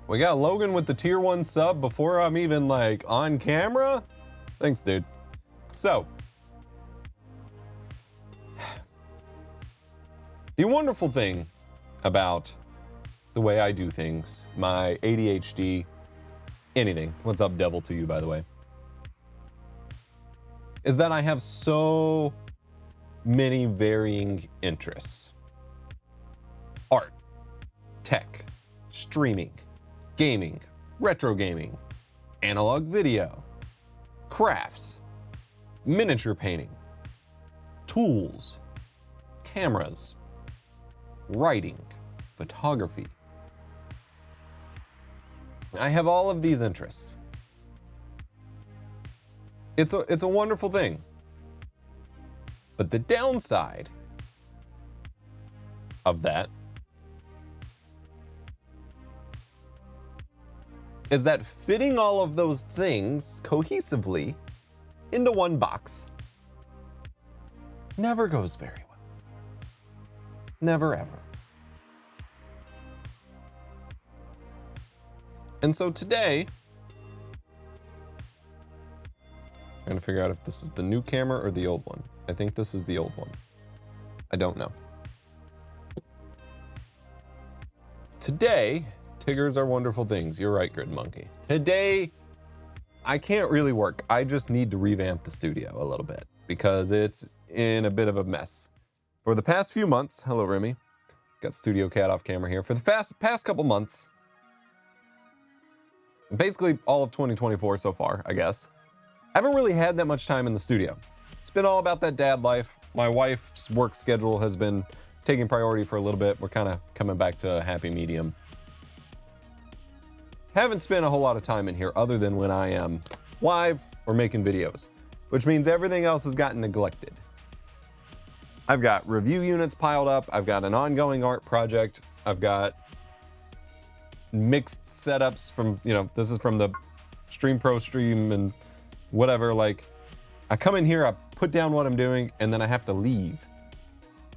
We got Logan with the tier 1 sub before I'm even like on camera. Thanks, dude. So, the wonderful thing about the way I do things, my ADHD, anything, what's up devil to you by the way, is that I have so many varying interests. Art, tech, streaming, gaming, retro gaming, analog video, crafts, miniature painting, tools, cameras, writing, photography. I have all of these interests. It's a wonderful thing. But the downside of that is that fitting all of those things cohesively into one box never goes very well. Never ever. And so today, I'm trying to figure out if this is the new camera or the old one. I think this is the old one. I don't know. Today, Tiggers are wonderful things. You're right, Grid Monkey. Today, I can't really work. I just need to revamp the studio a little bit because it's in a bit of a mess. For the past few months, hello Remy, got Studio Cat off camera here. For the past couple months, basically all of 2024 so far, I guess, I haven't really had that much time in the studio. It's been all about that dad life. My wife's work schedule has been taking priority for a little bit. We're kind of coming back to a happy medium. Haven't spent a whole lot of time in here other than when I am live or making videos, which means everything else has gotten neglected. I've got review units piled up. I've got an ongoing art project. I've got mixed setups from, this is from the Stream Pro stream and whatever. Like, I come in here, I put down what I'm doing, and then I have to leave.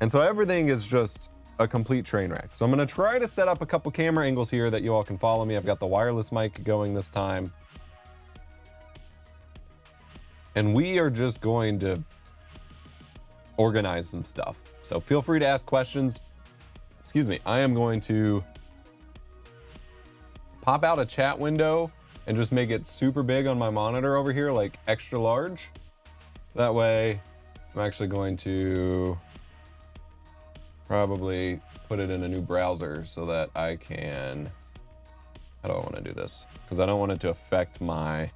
And so everything is just a complete train wreck. So I'm gonna try to set up a couple camera angles here that you all can follow me. I've got the wireless mic going this time. And we are just going to organize some stuff. So feel free to ask questions. Excuse me, I am going to pop out a chat window and just make it super big on my monitor over here, like extra large. That way, I'm actually going to probably put it in a new browser so that I can, how do I want to do this? Because I don't want it to affect my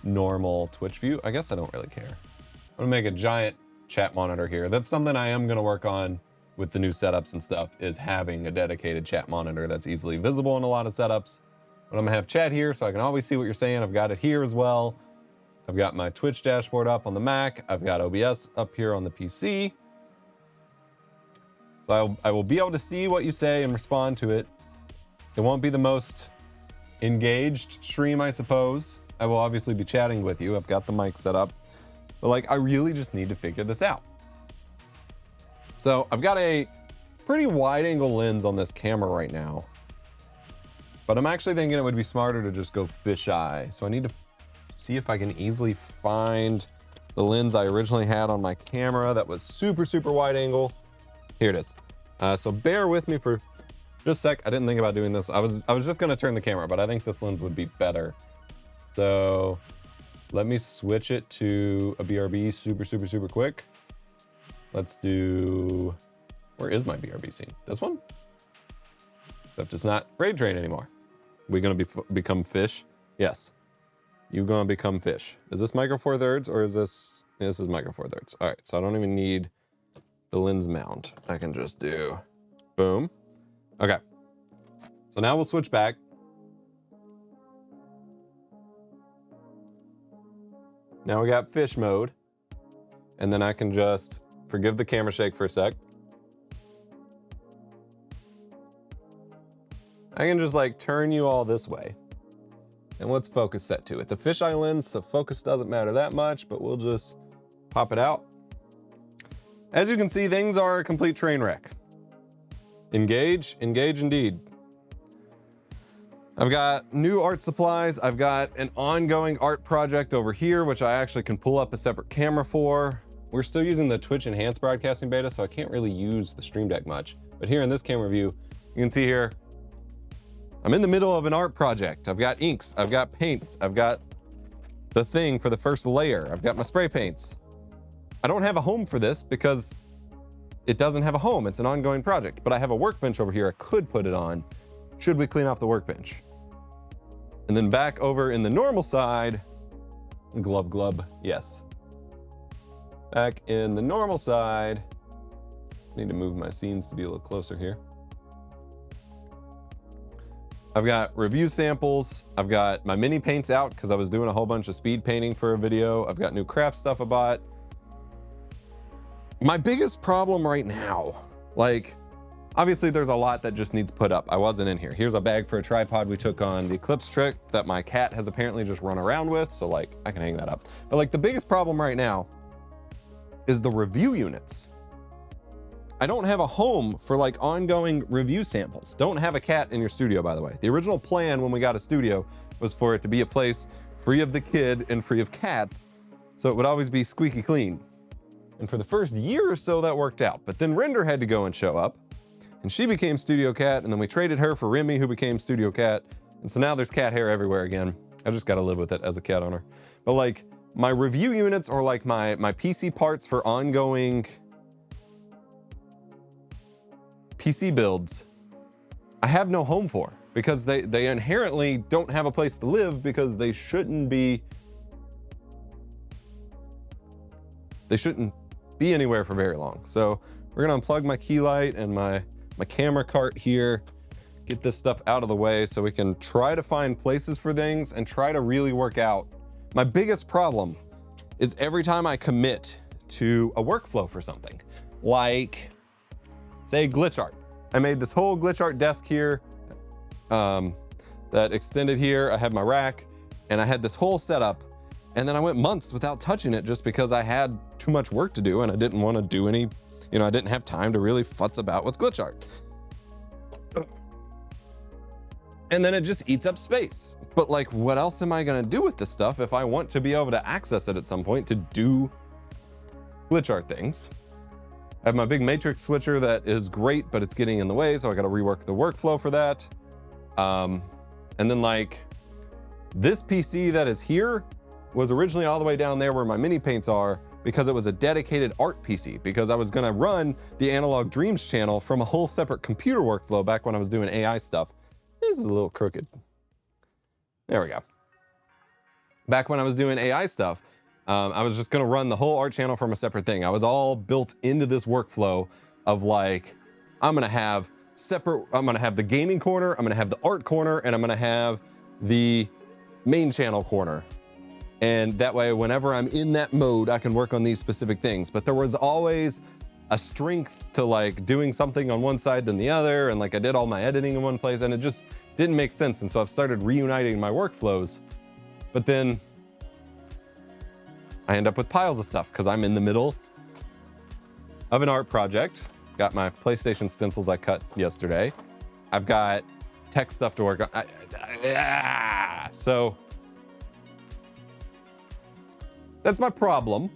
normal Twitch view. I guess I don't really care. I'm gonna make a giant chat monitor here. That's something I am gonna work on with the new setups and stuff, is having a dedicated chat monitor that's easily visible in a lot of setups. But I'm gonna have chat here so I can always see what you're saying. I've got it here as well. I've got my Twitch dashboard up on the Mac. I've got OBS up here on the PC. So I will be able to see what you say and respond to it. It won't be the most engaged stream, I suppose. I will obviously be chatting with you. I've got the mic set up. But like, I really just need to figure this out. So I've got a pretty wide angle lens on this camera right now. But I'm actually thinking it would be smarter to just go fisheye. So I need to see if I can easily find the lens I originally had on my camera that was super, super wide angle. Here it is. So bear with me for just a sec. I didn't think about doing this. I was just gonna turn the camera, but I think this lens would be better. So let me switch it to a BRB super, super, super quick. Let's do, where is my BRB scene? This one? Except it's not Raid Train anymore. We gonna become fish? Yes. You gonna become fish. Is this Micro Four Thirds or is this, this is Micro Four Thirds. All right, so I don't even need the lens mount. I can just do, boom. Okay, so now we'll switch back. Now we got fish mode. And then I can just, forgive the camera shake for a sec. I can just like turn you all this way. And what's focus set to? It's a fisheye lens, so focus doesn't matter that much, but we'll just pop it out. As you can see, things are a complete train wreck. Engage, engage indeed. I've got new art supplies. I've got an ongoing art project over here, which I actually can pull up a separate camera for. We're still using the Twitch enhanced broadcasting beta, so I can't really use the Stream Deck much. But here in this camera view, you can see here, I'm in the middle of an art project. I've got inks, I've got paints, I've got the thing for the first layer. I've got my spray paints. I don't have a home for this because it doesn't have a home. It's an ongoing project, but I have a workbench over here I could put it on should we clean off the workbench. And then back over in the normal side, glub glub, yes. Back in the normal side, need to move my scenes to be a little closer here. I've got review samples. I've got my mini paints out because I was doing a whole bunch of speed painting for a video. I've got new craft stuff I bought. My biggest problem right now, like, obviously there's a lot that just needs put up. I wasn't in here. Here's a bag for a tripod we took on the Eclipse trick that my cat has apparently just run around with. So like, I can hang that up. But like the biggest problem right now is the review units. I don't have a home for like ongoing review samples. Don't have a cat in your studio, by the way. The original plan when we got a studio was for it to be a place free of the kid and free of cats. So it would always be squeaky clean. And for the first year or so that worked out, but then Render had to go and show up and she became Studio Cat, and then we traded her for Remy, who became Studio Cat. And so now there's cat hair everywhere again. I just gotta live with it as a cat owner. But like my review units or like my PC parts for ongoing PC builds, I have no home for because they inherently don't have a place to live because they shouldn't be anywhere for very long. So we're gonna unplug my key light and my camera cart here, get this stuff out of the way so we can try to find places for things and try to really work out. My biggest problem is every time I commit to a workflow for something, like say glitch art. I made this whole glitch art desk here that extended here. I had my rack and I had this whole setup, and then I went months without touching it just because I had too much work to do and I didn't want to do any, you know, I didn't have time to really futz about with glitch art. And then it just eats up space. But like, what else am I gonna do with this stuff if I want to be able to access it at some point to do glitch art things? I have my big matrix switcher that is great, but it's getting in the way, so I gotta rework the workflow for that. And then like, this PC that is here was originally all the way down there where my mini paints are because it was a dedicated art PC, because I was gonna run the Analog Dreams channel from a whole separate computer workflow back when I was doing AI stuff. This is a little crooked. There we go. Back when I was doing AI stuff, I was just gonna run the whole art channel from a separate thing. I was all built into this workflow of like, I'm gonna have the gaming corner, I'm gonna have the art corner, and I'm gonna have the main channel corner. And that way, whenever I'm in that mode, I can work on these specific things. But there was always a strength to like doing something on one side than the other. And like I did all my editing in one place and it just didn't make sense. And so I've started reuniting my workflows, but then I end up with piles of stuff because I'm in the middle of an art project. Got my PlayStation stencils I cut yesterday. I've got tech stuff to work on. So that's my problem.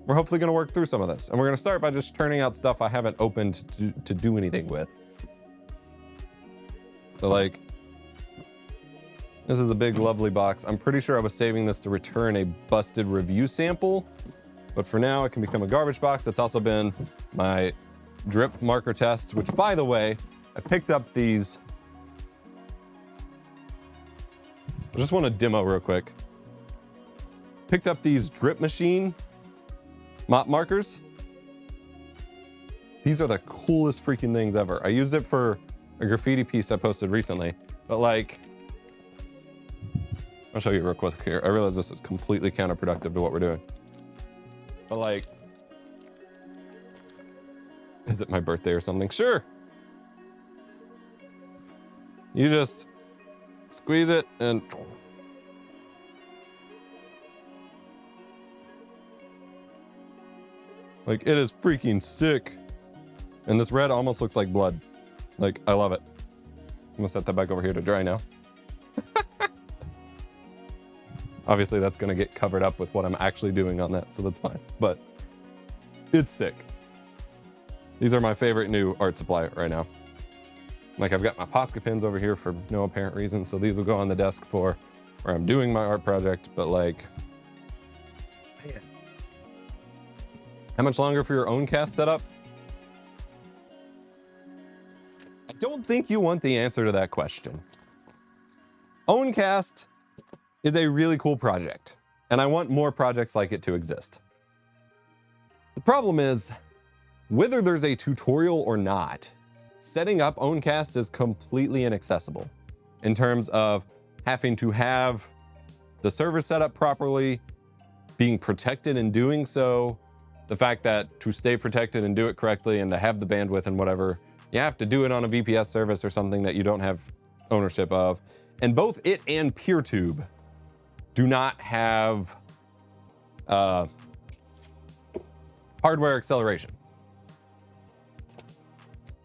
We're hopefully gonna work through some of this. And we're gonna start by just turning out stuff I haven't opened to do anything with. So like, this is the big lovely box. I'm pretty sure I was saving this to return a busted review sample, but for now it can become a garbage box. That's also been my drip marker test, which by the way, I picked up these. I just wanna demo real quick. Picked up these drip machine mop markers. These are the coolest freaking things ever. I used it for a graffiti piece I posted recently, but like, I'll show you real quick here. I realize this is completely counterproductive to what we're doing. But like, is it my birthday or something? Sure. You just squeeze it and like, it is freaking sick. And this red almost looks like blood. Like, I love it. I'm gonna set that back over here to dry now. Obviously that's gonna get covered up with what I'm actually doing on that, so that's fine, but it's sick. These are my favorite new art supply right now. Like I've got my Posca pins over here for no apparent reason, so these will go on the desk for where I'm doing my art project, but like, man. How much longer for your own cast setup? I don't think you want the answer to that question. Owncast is a really cool project, and I want more projects like it to exist. The problem is, whether there's a tutorial or not, setting up Owncast is completely inaccessible in terms of having to have the server set up properly, being protected in doing so, the fact that to stay protected and do it correctly and to have the bandwidth and whatever, you have to do it on a VPS service or something that you don't have ownership of. And both it and PeerTube do not have hardware acceleration.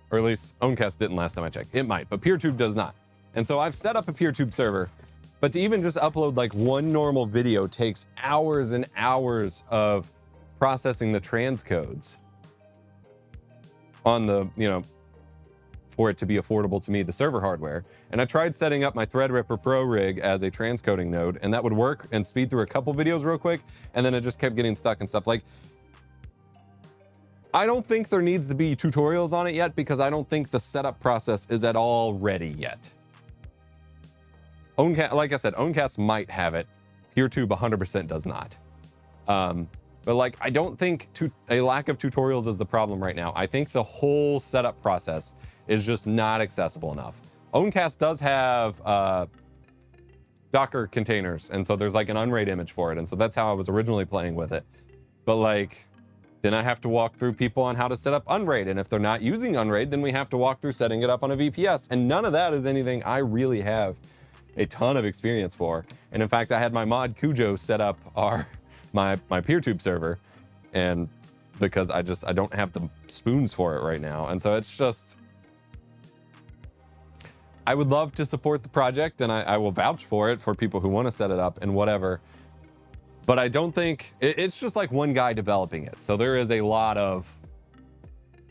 Or at least Owncast didn't last time I checked. It might, but PeerTube does not. And so I've set up a PeerTube server, but to even just upload like one normal video takes hours and hours of processing the transcodes on the, you know, for it to be affordable to me, the server hardware. And I tried setting up my Threadripper Pro rig as a transcoding node, and that would work and speed through a couple videos real quick, and then it just kept getting stuck and stuff. Like, I don't think there needs to be tutorials on it yet because I don't think the setup process is at all ready yet. Like I said, Owncast might have it. PeerTube 100% does not. But like, I don't think a lack of tutorials is the problem right now. I think the whole setup process is just not accessible enough. Owncast does have Docker containers, and so there's like an Unraid image for it, and so that's how I was originally playing with it. But like, then I have to walk through people on how to set up Unraid, and if they're not using Unraid, then we have to walk through setting it up on a VPS, and none of that is anything I really have a ton of experience for. And in fact, I had my mod Cujo set up my PeerTube server, and because I don't have the spoons for it right now. And so it's just, I would love to support the project, and I will vouch for it for people who want to set it up and whatever. But I don't think, it's just like one guy developing it. So there is a lot of,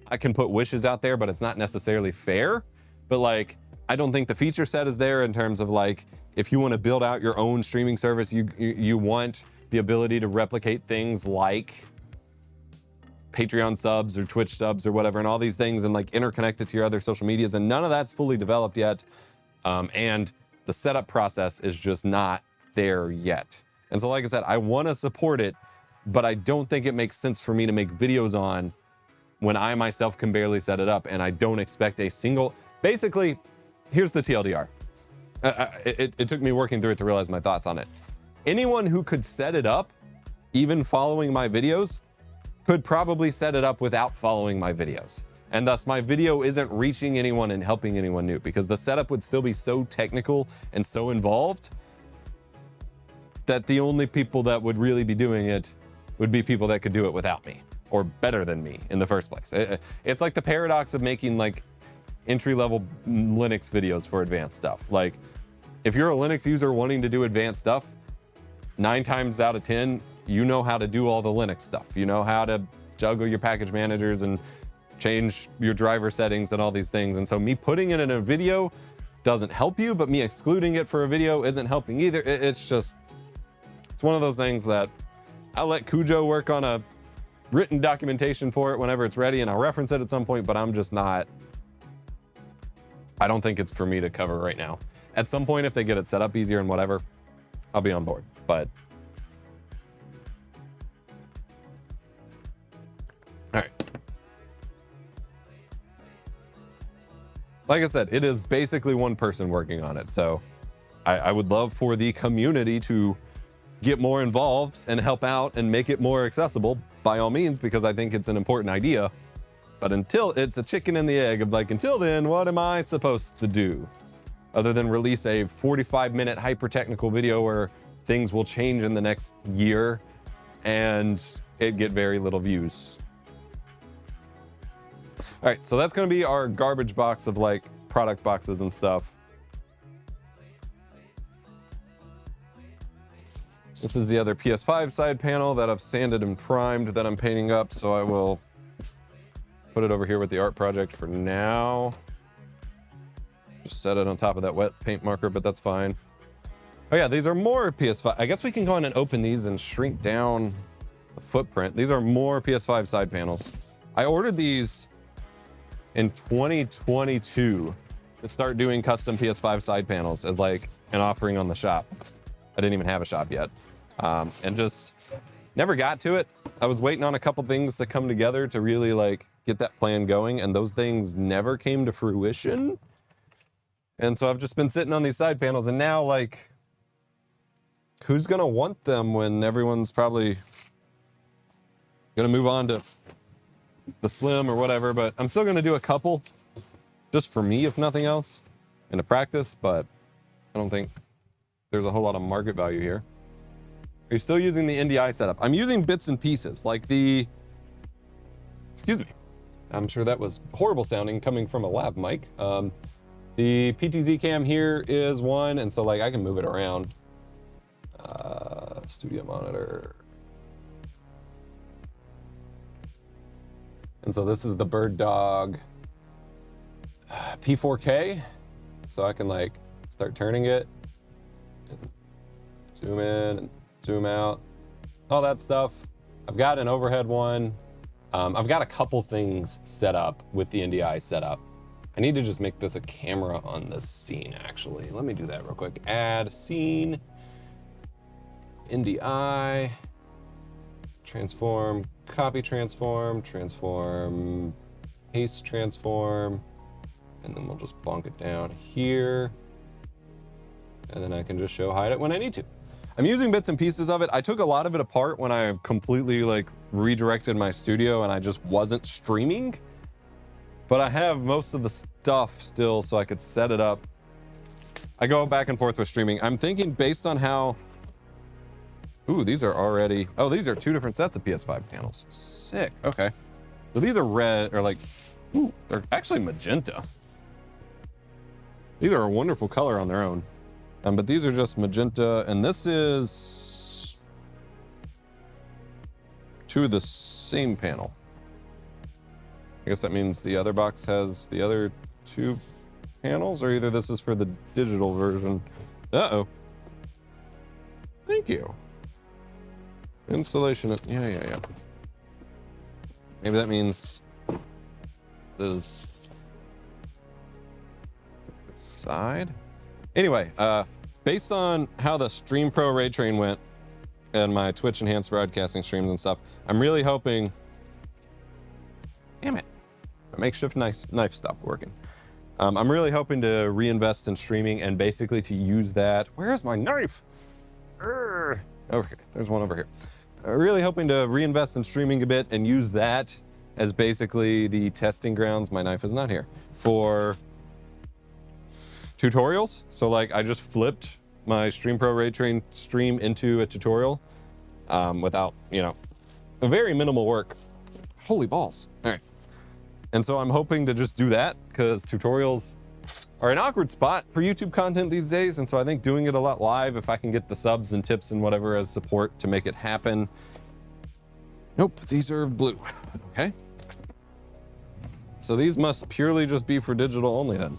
I can put wishes out there, but it's not necessarily fair. But like, I don't think the feature set is there in terms of like, if you want to build out your own streaming service, you want the ability to replicate things like Patreon subs or Twitch subs or whatever, and all these things, and like interconnect it to your other social medias, and none of that's fully developed yet. And the setup process is just not there yet. And so, like I said, I want to support it, but I don't think it makes sense for me to make videos on when I myself can barely set it up, and I don't expect a single, basically, here's the TLDR. It took me working through it to realize my thoughts on it. Anyone who could set it up, even following my videos, could probably set it up without following my videos. And thus my video isn't reaching anyone and helping anyone new, because the setup would still be so technical and so involved that the only people that would really be doing it would be people that could do it without me, or better than me in the first place. It's like the paradox of making like entry-level Linux videos for advanced stuff. Like, if you're a Linux user wanting to do advanced stuff, 9 times out of 10, you know how to do all the Linux stuff. You know how to juggle your package managers and change your driver settings and all these things. And so me putting it in a video doesn't help you, but me excluding it for a video isn't helping either. It's just, it's one of those things that I'll let Cujo work on a written documentation for it whenever it's ready, and I'll reference it at some point, but I'm just not, I don't think it's for me to cover right now. At some point, if they get it set up easier and whatever, I'll be on board, but. All right. Like I said, it is basically one person working on it. So I would love for the community to get more involved and help out and make it more accessible by all means, because I think it's an important idea. But until, it's a chicken and the egg of like, until then, what am I supposed to do? Other than release a 45-minute hyper-technical video where things will change in the next year and it get very little views. All All right, so that's gonna be our garbage box of like product boxes and stuff. This is the other PS5 side panel that I've sanded and primed that I'm painting up, so I will put it over here with the art project for now. Just set it on top of that wet paint marker, but that's fine. Oh yeah, these are more PS5. I guess we can go in and open these and shrink down the footprint. These are more PS5 side panels. I ordered these in 2022 to start doing custom PS5 side panels as like an offering on the shop. I didn't even have a shop yet. And just never got to it. I was waiting on a couple things to come together to really like get that plan going, and those things never came to fruition. And so I've just been sitting on these side panels, and now like, who's gonna want them when everyone's probably gonna move on to the Slim or whatever? But I'm still gonna do a couple just for me, if nothing else, and to practice, but I don't think there's a whole lot of market value here. Are you still using the NDI setup? I'm using bits and pieces, like the, excuse me, I'm sure that was horrible sounding coming from a lav mic. The PTZ cam here is one, and so like I can move it around. Studio monitor. And so this is the Bird Dog P4K. So I can like start turning it, and zoom in and zoom out, all that stuff. I've got an overhead one. I've got a couple things set up with the NDI setup. I need to just make this a camera on this scene, actually. Let me do that real quick. Add scene, NDI, transform, copy transform, transform, paste transform, and then we'll just bonk it down here. And then I can just show hide it when I need to. I'm using bits and pieces of it. I took a lot of it apart when I completely like redirected my studio and I just wasn't streaming. But I have most of the stuff still so I could set it up. I go back and forth with streaming. I'm thinking based on how, ooh, these are already, oh, these are two different sets of PS5 panels. Sick, okay. So these are red, or like, ooh, they're actually magenta. These are a wonderful color on their own. But these are just magenta, and this is to the same panel. I guess that means the other box has the other two panels, or either this is for the digital version. Uh-oh. Thank you. Installation, yeah. Maybe that means this side. Anyway, based on how the Stream Pro Ray Train went and my Twitch enhanced broadcasting streams and stuff, I'm really hoping, damn it, my makeshift knife stopped working. I'm really hoping to reinvest in streaming and basically to use that. Where's my knife? Over here, there's one over here. Really hoping to reinvest in streaming a bit and use that as basically the testing grounds. My knife is not here. For tutorials. So like I just flipped my Stream Pro Ray Train stream into a tutorial without, you know, very minimal work. Holy balls. All right. And so I'm hoping to just do that because tutorials are an awkward spot for YouTube content these days. And so I think doing it a lot live, if I can get the subs and tips and whatever as support to make it happen. Nope, these are blue. Okay. So these must purely just be for digital only then,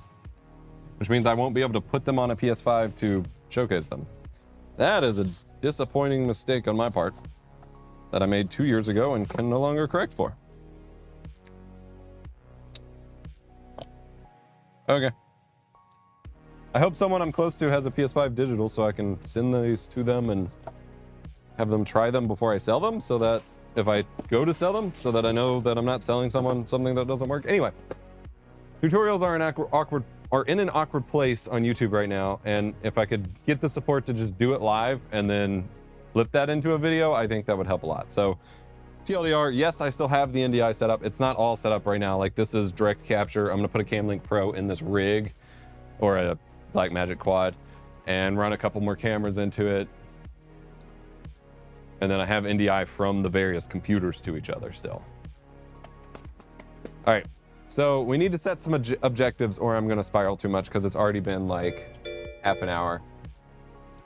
which means I won't be able to put them on a PS5 to showcase them. That is a disappointing mistake on my part that I made 2 years ago and can no longer correct for. Okay. I hope someone I'm close to has a PS5 digital so I can send these to them and have them try them before I sell them, so that if I go to sell them, so that I know that I'm not selling someone something that doesn't work. Anyway, tutorials are in an awkward place on YouTube right now, and if I could get the support to just do it live and then flip that into a video, I think that would help a lot. So TLDR, yes, I still have the NDI set up. It's not all set up right now. Like this is direct capture. I'm gonna put a Camlink Pro in this rig or a Blackmagic Quad and run a couple more cameras into it. And then I have NDI from the various computers to each other still. All right, So we need to set some objectives or I'm gonna spiral too much because it's already been like half an hour.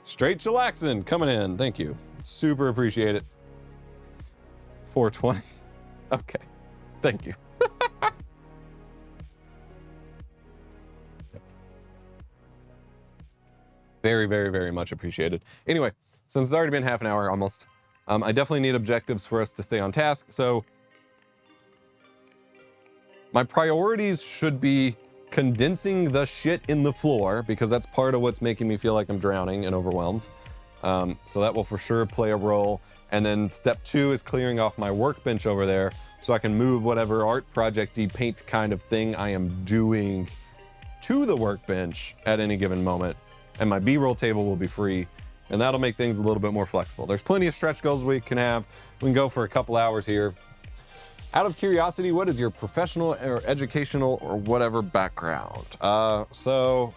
Straight chillaxin coming in, thank you. Super appreciate it. 420, okay, thank you. Very, very, very much appreciated. Anyway, since it's already been half an hour almost, I definitely need objectives for us to stay on task. So my priorities should be condensing the shit in the floor because that's part of what's making me feel like I'm drowning and overwhelmed. So that will for sure play a role. And then step 2 is clearing off my workbench over there so I can move whatever art project-y paint kind of thing I am doing to the workbench at any given moment. And my B-roll table will be free, and that'll make things a little bit more flexible. There's plenty of stretch goals we can have. We can go for a couple hours here. Out of curiosity, what is your professional or educational or whatever background? So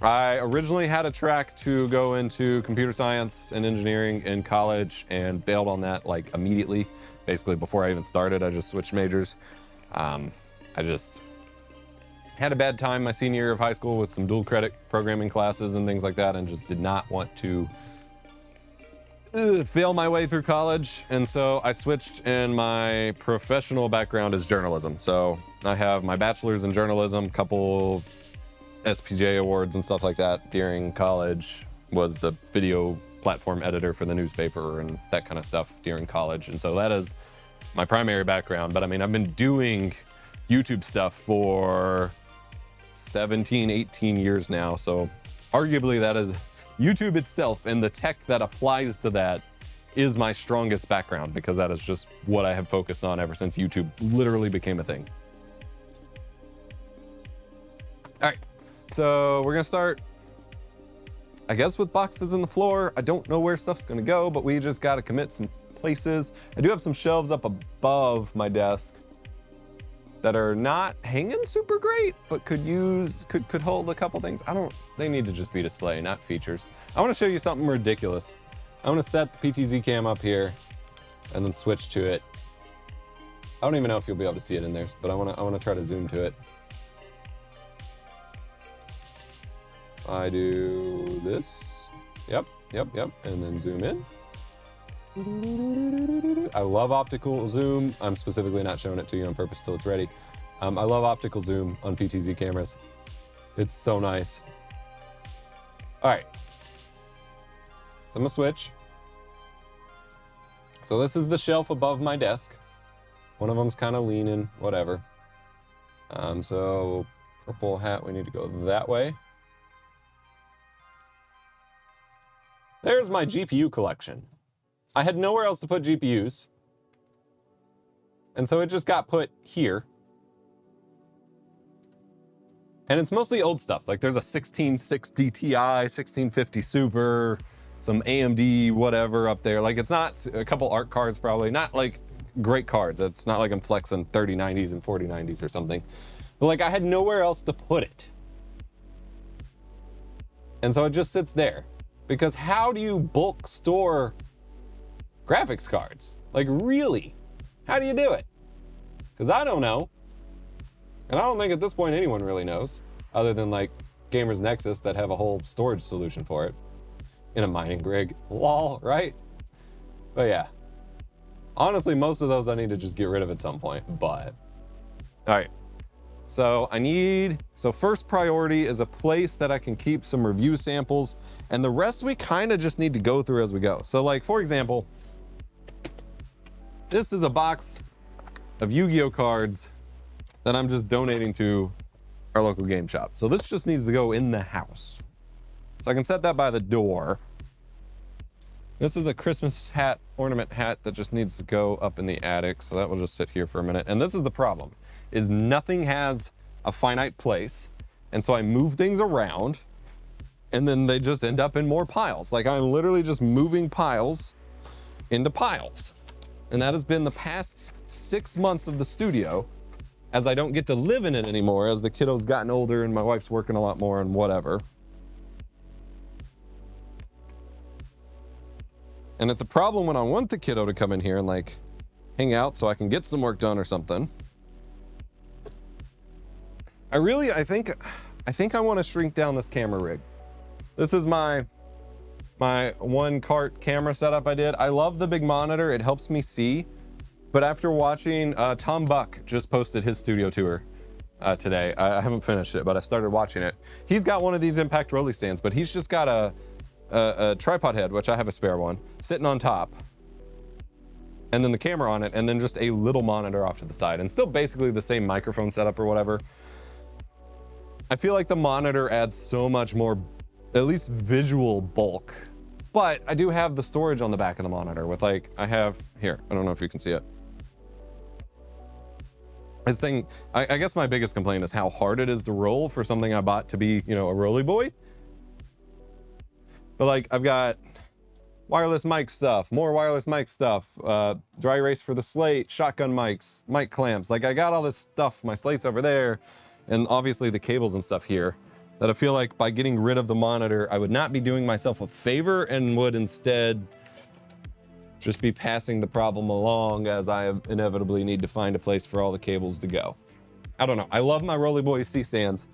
I originally had a track to go into computer science and engineering in college and bailed on that like immediately. Basically before I even started, I just switched majors. I just had a bad time my senior year of high school with some dual credit programming classes and things like that, and just did not want to fail my way through college. And so I switched, and my professional background is journalism. So I have my bachelor's in journalism, couple SPJ awards and stuff like that during college, was the video platform editor for the newspaper and that kind of stuff during college. And so that is my primary background. But I mean, I've been doing YouTube stuff for 17, 18 years now. So arguably that is YouTube itself, and the tech that applies to that is my strongest background because that is just what I have focused on ever since YouTube literally became a thing. All right, so we're gonna start, I guess, with boxes in the floor. I don't know where stuff's gonna go, but we just gotta commit some places. I do have some shelves up above my desk that are not hanging super great, but could hold a couple things. They need to just be display, not features. I wanna show you something ridiculous. I wanna set the PTZ cam up here and then switch to it. I don't even know if you'll be able to see it in there, but I wanna try to zoom to it. I do this, yep, and then zoom in. I love optical zoom. I'm specifically not showing it to you on purpose till it's ready. I love optical zoom on PTZ cameras. It's so nice. All right, so I'm gonna switch. So this is the shelf above my desk. One of them's kind of leaning, whatever. So purple hat, we need to go that way. There's my GPU collection. I had nowhere else to put GPUs, and so it just got put here. And it's mostly old stuff. Like there's a 1660 Ti, 1650 Super, some AMD whatever up there. Like it's not a couple art cards, probably not like great cards. It's not like I'm flexing 3090s and 4090s or something. But like I had nowhere else to put it. And so it just sits there. Because how do you bulk store graphics cards? Like really? How do you do it? Because I don't know. And I don't think at this point anyone really knows, other than like Gamers Nexus that have a whole storage solution for it in a mining rig. Lol, right? But yeah. Honestly, most of those I need to just get rid of at some point, but. All right. So first priority is a place that I can keep some review samples, and the rest we kind of just need to go through as we go. So like, for example, this is a box of Yu-Gi-Oh cards that I'm just donating to our local game shop. So this just needs to go in the house. So I can set that by the door. This is a Christmas hat, ornament hat that just needs to go up in the attic. So that will just sit here for a minute. And this is the problem, is nothing has a finite place. And so I move things around and then they just end up in more piles. Like I'm literally just moving piles into piles. And that has been the past 6 months of the studio, as I don't get to live in it anymore, as the kiddo's gotten older and my wife's working a lot more and whatever. And it's a problem when I want the kiddo to come in here and like hang out so I can get some work done or something. I think I want to shrink down this camera rig. This is my one cart camera setup I did. I love the big monitor. It helps me see. But after watching, Tom Buck just posted his studio tour today. I haven't finished it, but I started watching it. He's got one of these impact rolly stands, but he's just got a tripod head, which I have a spare one, sitting on top. And then the camera on it, and then just a little monitor off to the side, and still basically the same microphone setup or whatever. I feel like the monitor adds so much more, at least visual bulk. But I do have the storage on the back of the monitor with I have, here, I don't know if you can see it. This thing, I guess my biggest complaint is how hard it is to roll for something I bought to be, a rolly boy. But I've got wireless mic stuff, more wireless mic stuff, dry erase for the slate, shotgun mics, mic clamps. I got all this stuff, my slate's over there, and obviously the cables and stuff here, that I feel like by getting rid of the monitor, I would not be doing myself a favor and would instead just be passing the problem along as I inevitably need to find a place for all the cables to go. I don't know. I love my Rolly Boy C-stands.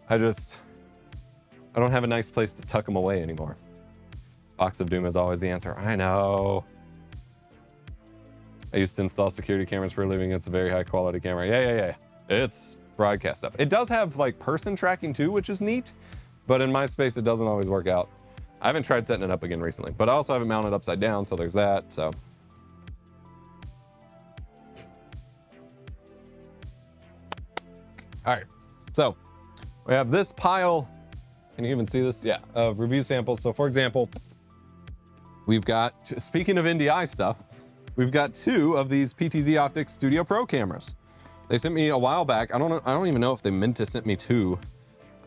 I don't have a nice place to tuck them away anymore. Box of Doom is always the answer. I know. I used to install security cameras for a living. It's a very high quality camera. Yeah. It's broadcast stuff. It does have person tracking too, which is neat, but in my space, it doesn't always work out. I haven't tried setting it up again recently, but I also haven't mounted upside down, so there's that, so. All right, so we have this pile, can you even see this? Yeah, of review samples. So for example, we've got, speaking of NDI stuff, we've got 2 of these PTZ Optics Studio Pro cameras. They sent me a while back. I don't even know if they meant to send me 2.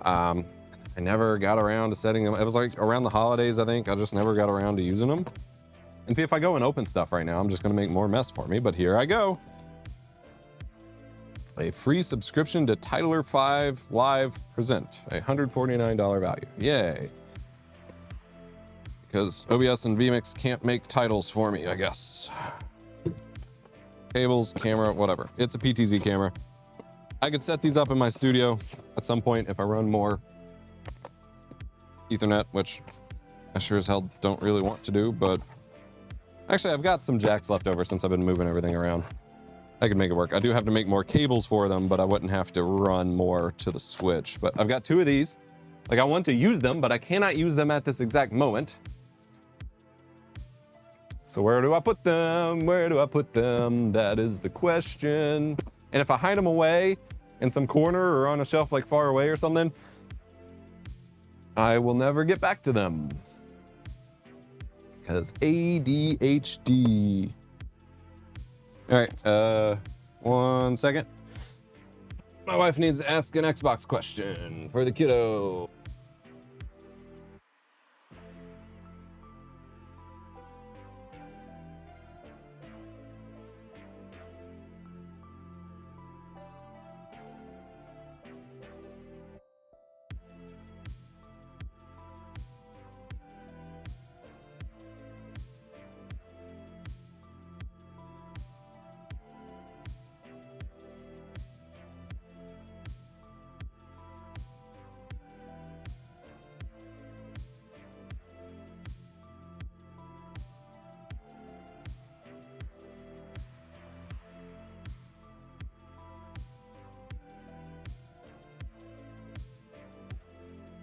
I never got around to setting them. It was around the holidays, I think. I just never got around to using them. And see, if I go and open stuff right now, I'm just gonna make more mess for me, but here I go. A free subscription to Titler 5 Live Present, a $149 value. Yay. Because OBS and vMix can't make titles for me, I guess. Cables, camera, whatever. It's a PTZ camera. I could set these up in my studio at some point if I run more Ethernet, which I sure as hell don't really want to do, but actually I've got some jacks left over since I've been moving everything around. I can make it work. I do have to make more cables for them, but I wouldn't have to run more to the switch. But I've got 2 of these. I want to use them, but I cannot use them at this exact moment. So where do I put them? Where do I put them? That is the question. And if I hide them away in some corner or on a shelf far away or something, I will never get back to them. Because ADHD. All right, 1 second. My wife needs to ask an Xbox question for the kiddo.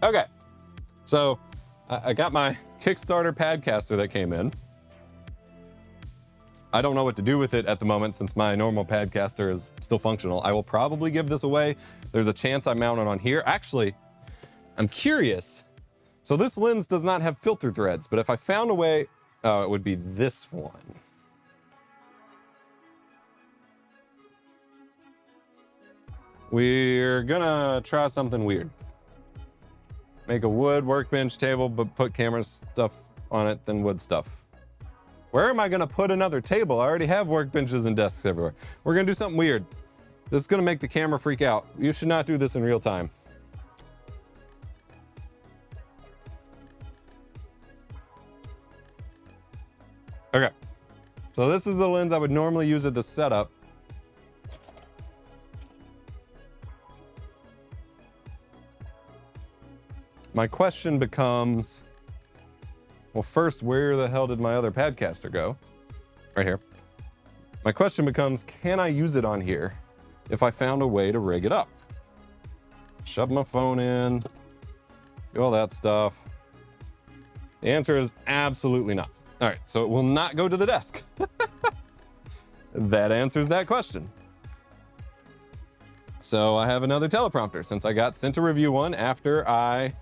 Okay, so I got my Kickstarter Padcaster that came in. I don't know what to do with it at the moment since my normal Padcaster is still functional. I will probably give this away. There's a chance I mount it on here. Actually, I'm curious. So this lens does not have filter threads, but if I found a way, it would be this one. We're gonna try something weird. Make a wood workbench table, but put camera stuff on it, then wood stuff. Where am I gonna put another table? I already have workbenches and desks everywhere. We're gonna do something weird. This is gonna make the camera freak out. You should not do this in real time. Okay, so this is the lens I would normally use at the setup. my question becomes, well, first, where the hell did my other Padcaster go? Right here. My question becomes, can I use it on here if I found a way to rig it up? Shove my phone in, do all that stuff. The answer is absolutely not. All right, so it will not go to the desk. That answers that question. So I have another teleprompter since I got sent a review one after I,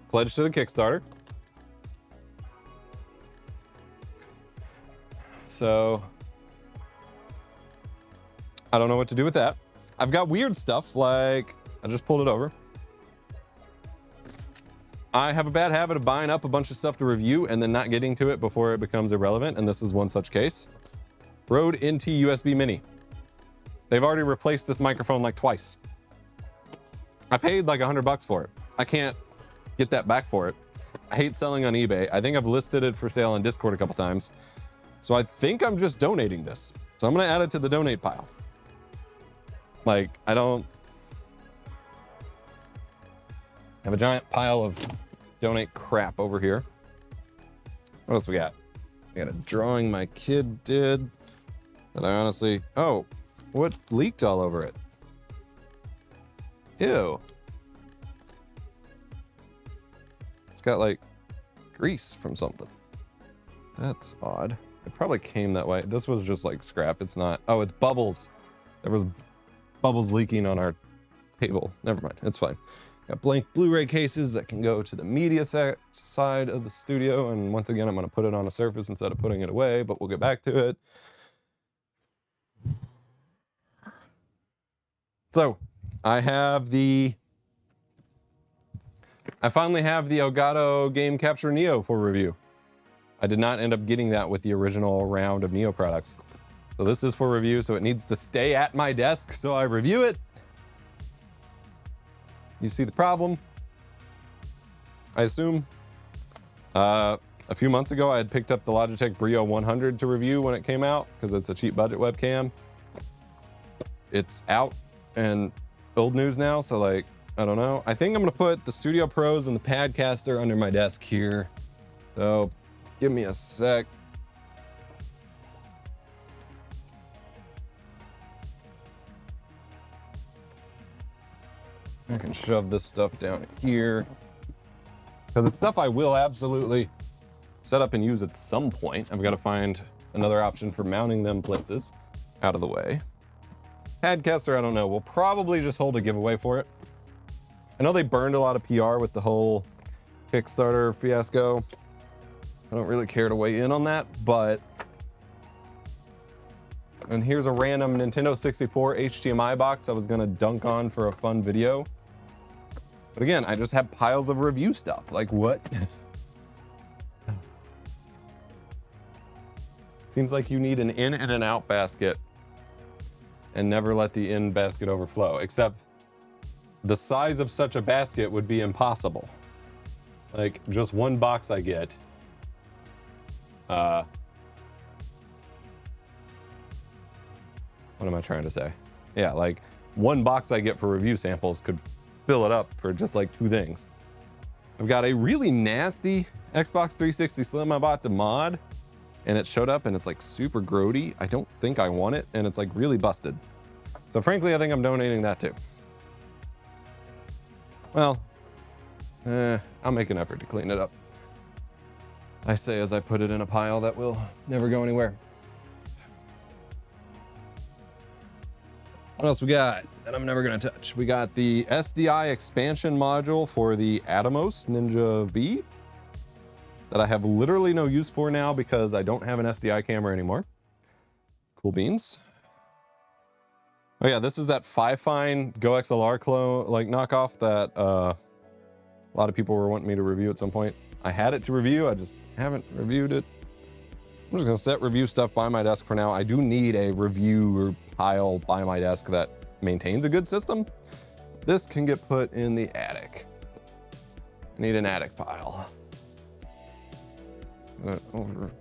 pledged to the Kickstarter. So I don't know what to do with that. I've got weird stuff like, I just pulled it over. I have a bad habit of buying up a bunch of stuff to review and then not getting to it before it becomes irrelevant, and this is one such case. Rode NT USB Mini. They've already replaced this microphone like twice. I paid like $100 for it. I can't get that back for it. I hate selling on eBay. I think I've listed it for sale on Discord a couple times. So I think I'm just donating this. So I'm gonna add it to the donate pile. Like, I have a giant pile of donate crap over here. What else we got? We got a drawing my kid did that I honestly, oh, what leaked all over it? Ew. It's got like grease from something. That's odd. It probably came that way. This was just like scrap. It's not. Oh, it's bubbles. There was bubbles leaking on our table. Never mind. It's fine. Got blank Blu-ray cases that can go to the media side of the studio. And once again, I'm going to put it on a surface instead of putting it away, but we'll get back to it. So I finally have the Elgato Game Capture Neo for review. I did not end up getting that with the original round of Neo products. So this is for review, so it needs to stay at my desk so I review it. You see the problem? I assume. A few months ago, I had picked up the Logitech Brio 100 to review when it came out because it's a cheap budget webcam. It's out and old news now, so like, I don't know. I think I'm gonna put the Studio Pros and the Padcaster under my desk here. So give me a sec. I can shove this stuff down here. Because it's stuff I will absolutely set up and use at some point. I've got to find another option for mounting them places out of the way. Padcaster, I don't know. We'll probably just hold a giveaway for it. I know they burned a lot of PR with the whole Kickstarter fiasco. I don't really care to weigh in on that, but... And here's a random Nintendo 64 HDMI box I was gonna dunk on for a fun video. But again, I just have piles of review stuff. Like, what? Seems like you need an in and an out basket and never let the in basket overflow, except the size of such a basket would be impossible. Like, just one box I get. What am I trying to say? Yeah, like one box I get for review samples could fill it up for just like 2 things. I've got a really nasty Xbox 360 Slim I bought to mod, and it showed up and it's like super grody. I don't think I want it, and it's like really busted. So frankly, I think I'm donating that too. Well, I'll make an effort to clean it up. I say as I put it in a pile that will never go anywhere. What else we got that I'm never gonna touch? We got the SDI expansion module for the Atomos Ninja V that I have literally no use for now because I don't have an SDI camera anymore. Cool beans. Oh yeah, this is that Fifine Go XLR clone, like knockoff that a lot of people were wanting me to review at some point. I had it to review, I just haven't reviewed it. I'm just gonna set review stuff by my desk for now. I do need a review pile by my desk that maintains a good system. This can get put in the attic. I need an attic pile.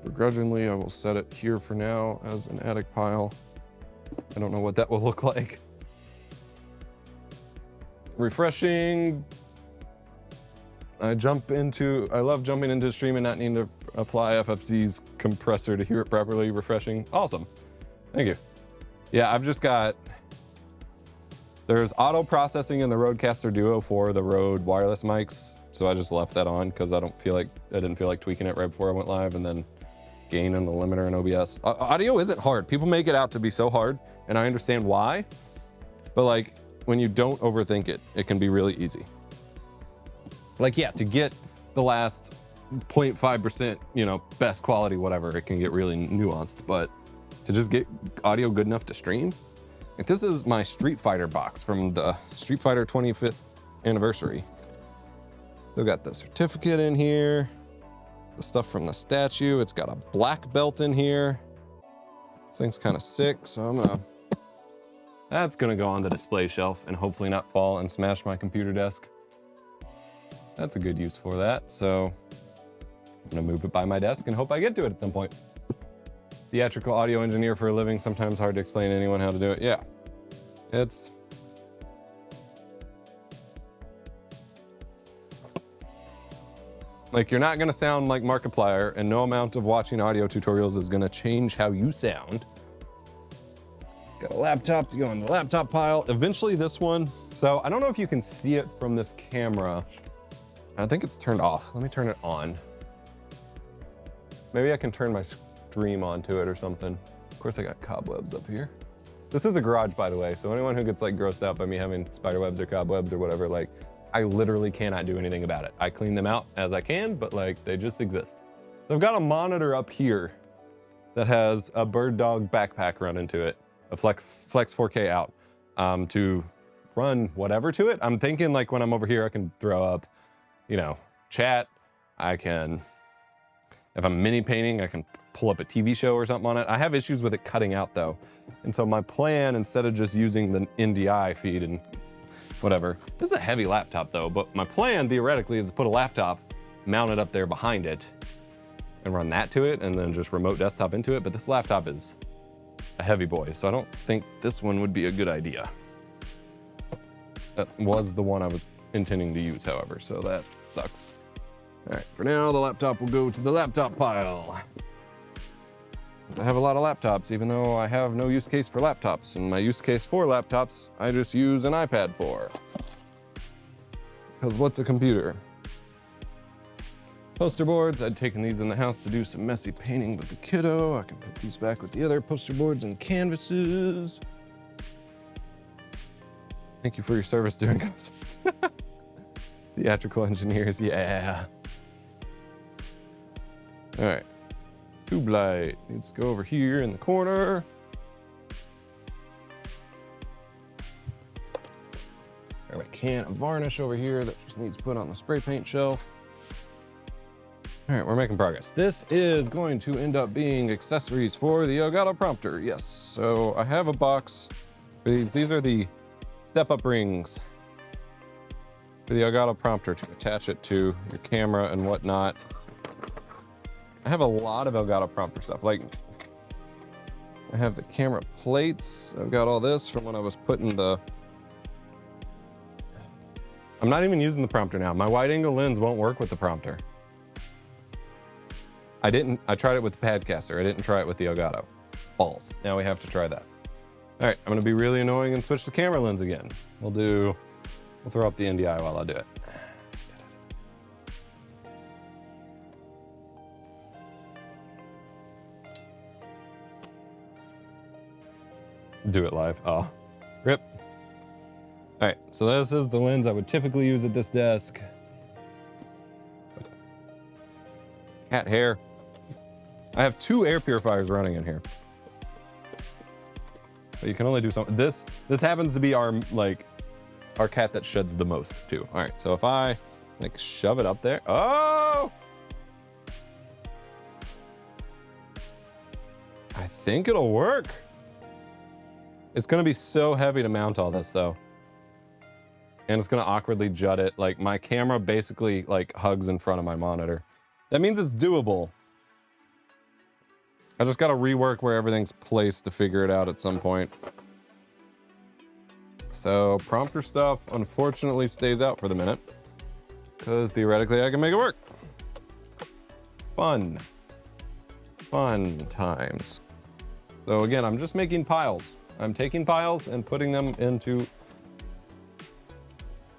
Begrudgingly, I will set it here for now as an attic pile. I don't know what that will look like. refreshing. I love jumping into stream and not needing to apply FFC's compressor to hear it properly. Refreshing. Awesome. Thank you. Yeah, I've just got, there's auto processing in the Rodecaster Duo for the Rode wireless mics. So I just left that on because I didn't feel like tweaking it right before I went live, and then gain in the limiter in OBS. Audio isn't hard. People make it out to be so hard, and I understand why. But like, when you don't overthink it, it can be really easy. Like, yeah, to get the last 0.5%, you know, best quality, whatever, it can get really nuanced. But to just get audio good enough to stream, like, this is my Street Fighter box from the Street Fighter 25th anniversary. Still got the certificate in here, the stuff from the statue. It's got a black belt in here. This thing's kind of sick, so that's gonna go on the display shelf and hopefully not fall and smash my computer desk. That's a good use for that, so I'm gonna move it by my desk and hope I get to it at some point. Theatrical audio engineer for a living, sometimes hard to explain to anyone how to do it. Yeah, it's... like, you're not gonna sound like Markiplier, and no amount of watching audio tutorials is gonna change how you sound. Got a laptop to go in the laptop pile. Eventually this one, so I don't know if you can see it from this camera. I think it's turned off. Let me turn it on. Maybe I can turn my stream onto it or something. Of course, I got cobwebs up here. This is a garage, by the way, so anyone who gets like grossed out by me having spider webs or cobwebs or whatever, like, I literally cannot do anything about it. I clean them out as I can, but like, they just exist. So I've got a monitor up here that has a bird dog backpack run into it, a Flex 4K out, to run whatever to it. I'm thinking like when I'm over here, I can throw up, you know, chat. I can, if I'm mini painting, I can pull up a TV show or something on it. I have issues with it cutting out though. And so my plan, instead of just using the NDI feed and whatever, this is a heavy laptop though, but my plan theoretically is to put a laptop mounted up there behind it and run that to it and then just remote desktop into it. But this laptop is a heavy boy, so I don't think this one would be a good idea. That was the one I was intending to use, however, so that sucks. All right, for now, the laptop will go to the laptop pile. I have a lot of laptops, even though I have no use case for laptops. And my use case for laptops, I just use an iPad for. Because what's a computer? Poster boards, I'd taken these in the house to do some messy painting with the kiddo. I can put these back with the other poster boards and canvases. Thank you for your service doing this. Theatrical engineers, yeah. All right. Tube light needs to go over here in the corner. Got a can of varnish over here that just needs put on the spray paint shelf. All right, we're making progress. This is going to end up being accessories for the Elgato prompter. Yes, so I have a box. These are the step-up rings for the Elgato prompter to attach it to your camera and whatnot. I have a lot of Elgato prompter stuff. Like, I have the camera plates. I've got all this from when I was putting the... I'm not even using the prompter now. My wide angle lens won't work with the prompter. I tried it with the Padcaster. I didn't try it with the Elgato. Balls. Now we have to try that. All right, I'm gonna be really annoying and switch to camera lens again. We'll throw up the NDI while I do it. Do it live. Oh, rip. All right, so this is the lens I would typically use at this desk. Cat hair. I have 2 air purifiers running in here. But you can only do something. This happens to be our cat that sheds the most too. All right, so if I like shove it up there, oh! I think it'll work. It's gonna be so heavy to mount all this though. And it's gonna awkwardly jut it. Like my camera basically like hugs in front of my monitor. That means it's doable. I just gotta rework where everything's placed to figure it out at some point. So prompter stuff unfortunately stays out for the minute because theoretically I can make it work. Fun times. So again, I'm just making piles. I'm taking piles and putting them into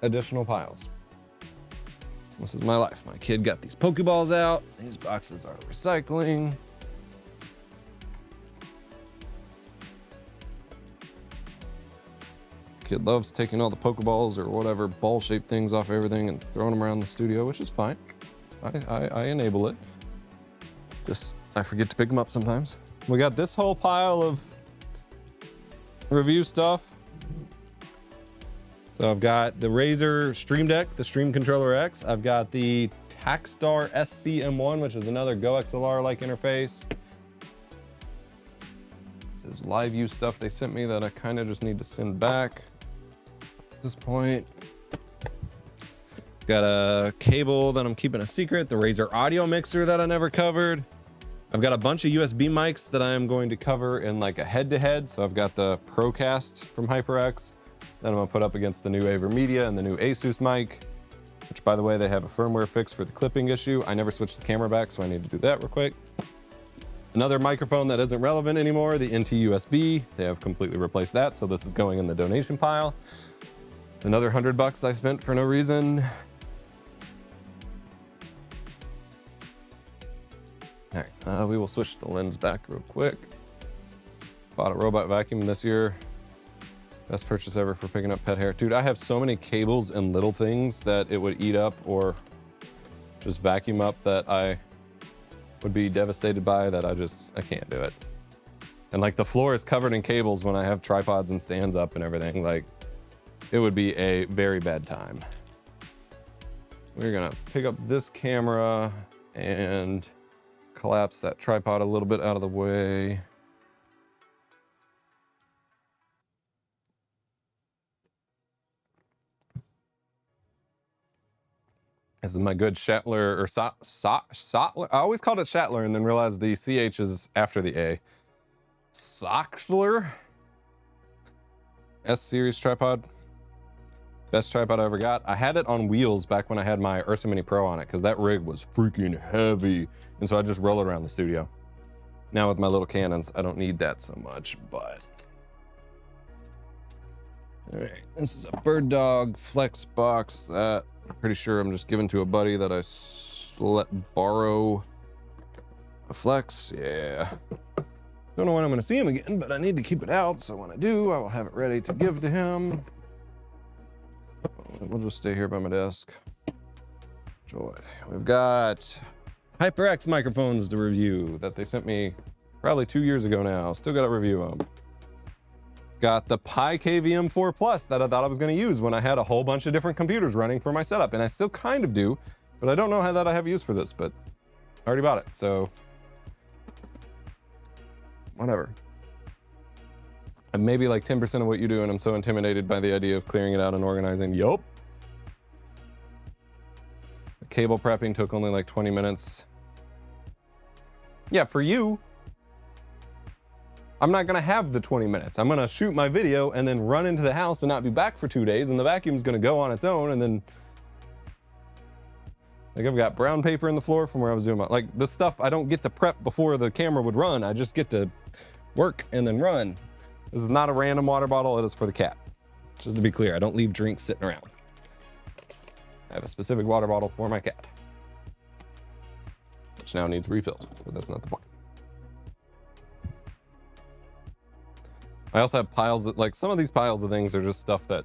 additional piles. This is my life. My kid got these Pokeballs out. These boxes are recycling. Kid loves taking all the Pokeballs or whatever ball-shaped things off everything and throwing them around the studio, which is fine. I enable it. Just, I forget to pick them up sometimes. We got this whole pile of review stuff. So I've got the Razer Stream Deck, the Stream Controller X. I've got the Tacstar SC-M1, which is another Go XLR-like interface. This is live view stuff they sent me that I kind of just need to send back at this point. Got a cable that I'm keeping a secret, the Razer audio mixer that I never covered. I've got a bunch of USB mics that I am going to cover in like a head-to-head. So I've got the Procast from HyperX. Then I'm gonna put up against the new AverMedia and the new Asus mic, which by the way, they have a firmware fix for the clipping issue. I never switched the camera back, so I need to do that real quick. Another microphone that isn't relevant anymore, the NT USB. They have completely replaced that, so this is going in the donation pile. Another $100 I spent for no reason. All right, we will switch the lens back real quick. Bought a robot vacuum this year. Best purchase ever for picking up pet hair. Dude, I have so many cables and little things that it would eat up or just vacuum up that I would be devastated by that I can't do it. And like the floor is covered in cables when I have tripods and stands up and everything. Like it would be a very bad time. We're gonna pick up this camera and collapse that tripod a little bit out of the way. This is my good Schattler, or Sottler. I always called it Schattler and then realized the CH is after the A. Sochtler S-Series tripod. Best tripod I ever got. I had it on wheels back when I had my Ursa Mini Pro on it because that rig was freaking heavy. And so I just roll it around the studio. Now with my little Canons, I don't need that so much, but. All right, this is a Bird Dog Flex box that I'm pretty sure I'm just giving to a buddy that I let borrow a Flex. Yeah. Don't know when I'm gonna see him again, but I need to keep it out. So when I do, I will have it ready to give to him. We'll just stay here by my desk. Joy. We've got HyperX microphones to review that they sent me probably 2 years ago now. Still got to review them. Got the Pi KVM4 Plus that I thought I was going to use when I had a whole bunch of different computers running for my setup, and I still kind of do, but I don't know how that I have use for this, but I already bought it, so whatever. I'm maybe like 10% of what you do, and I'm so intimidated by the idea of clearing it out and organizing. Yup. The cable prepping took only like 20 minutes. Yeah, for you, I'm not gonna have the 20 minutes. I'm gonna shoot my video and then run into the house and not be back for 2 days, and the vacuum's gonna go on its own, and then like I've got brown paper in the floor from where I was doing my, like this stuff I don't get to prep before the camera would run. I just get to work and then run. This is not a random water bottle, it is for the cat. Just to be clear, I don't leave drinks sitting around. I have a specific water bottle for my cat, which now needs refilled, but that's not the point. I also have piles of, like some of these piles of things are just stuff that,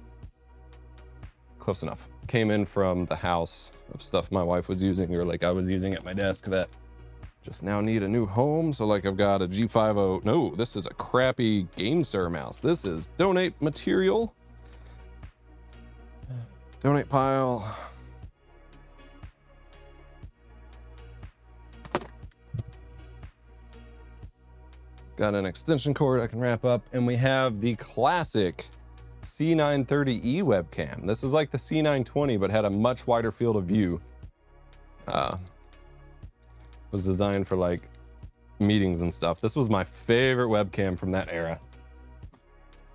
close enough, came in from the house of stuff my wife was using or like I was using at my desk that just now need a new home. So like I've got a G50, no, this is a crappy GameSir mouse. This is donate material. Donate pile. Got an extension cord I can wrap up, and we have the classic C930E webcam. This is like the C920, but had a much wider field of view. Was designed for like meetings and stuff. This was my favorite webcam from that era.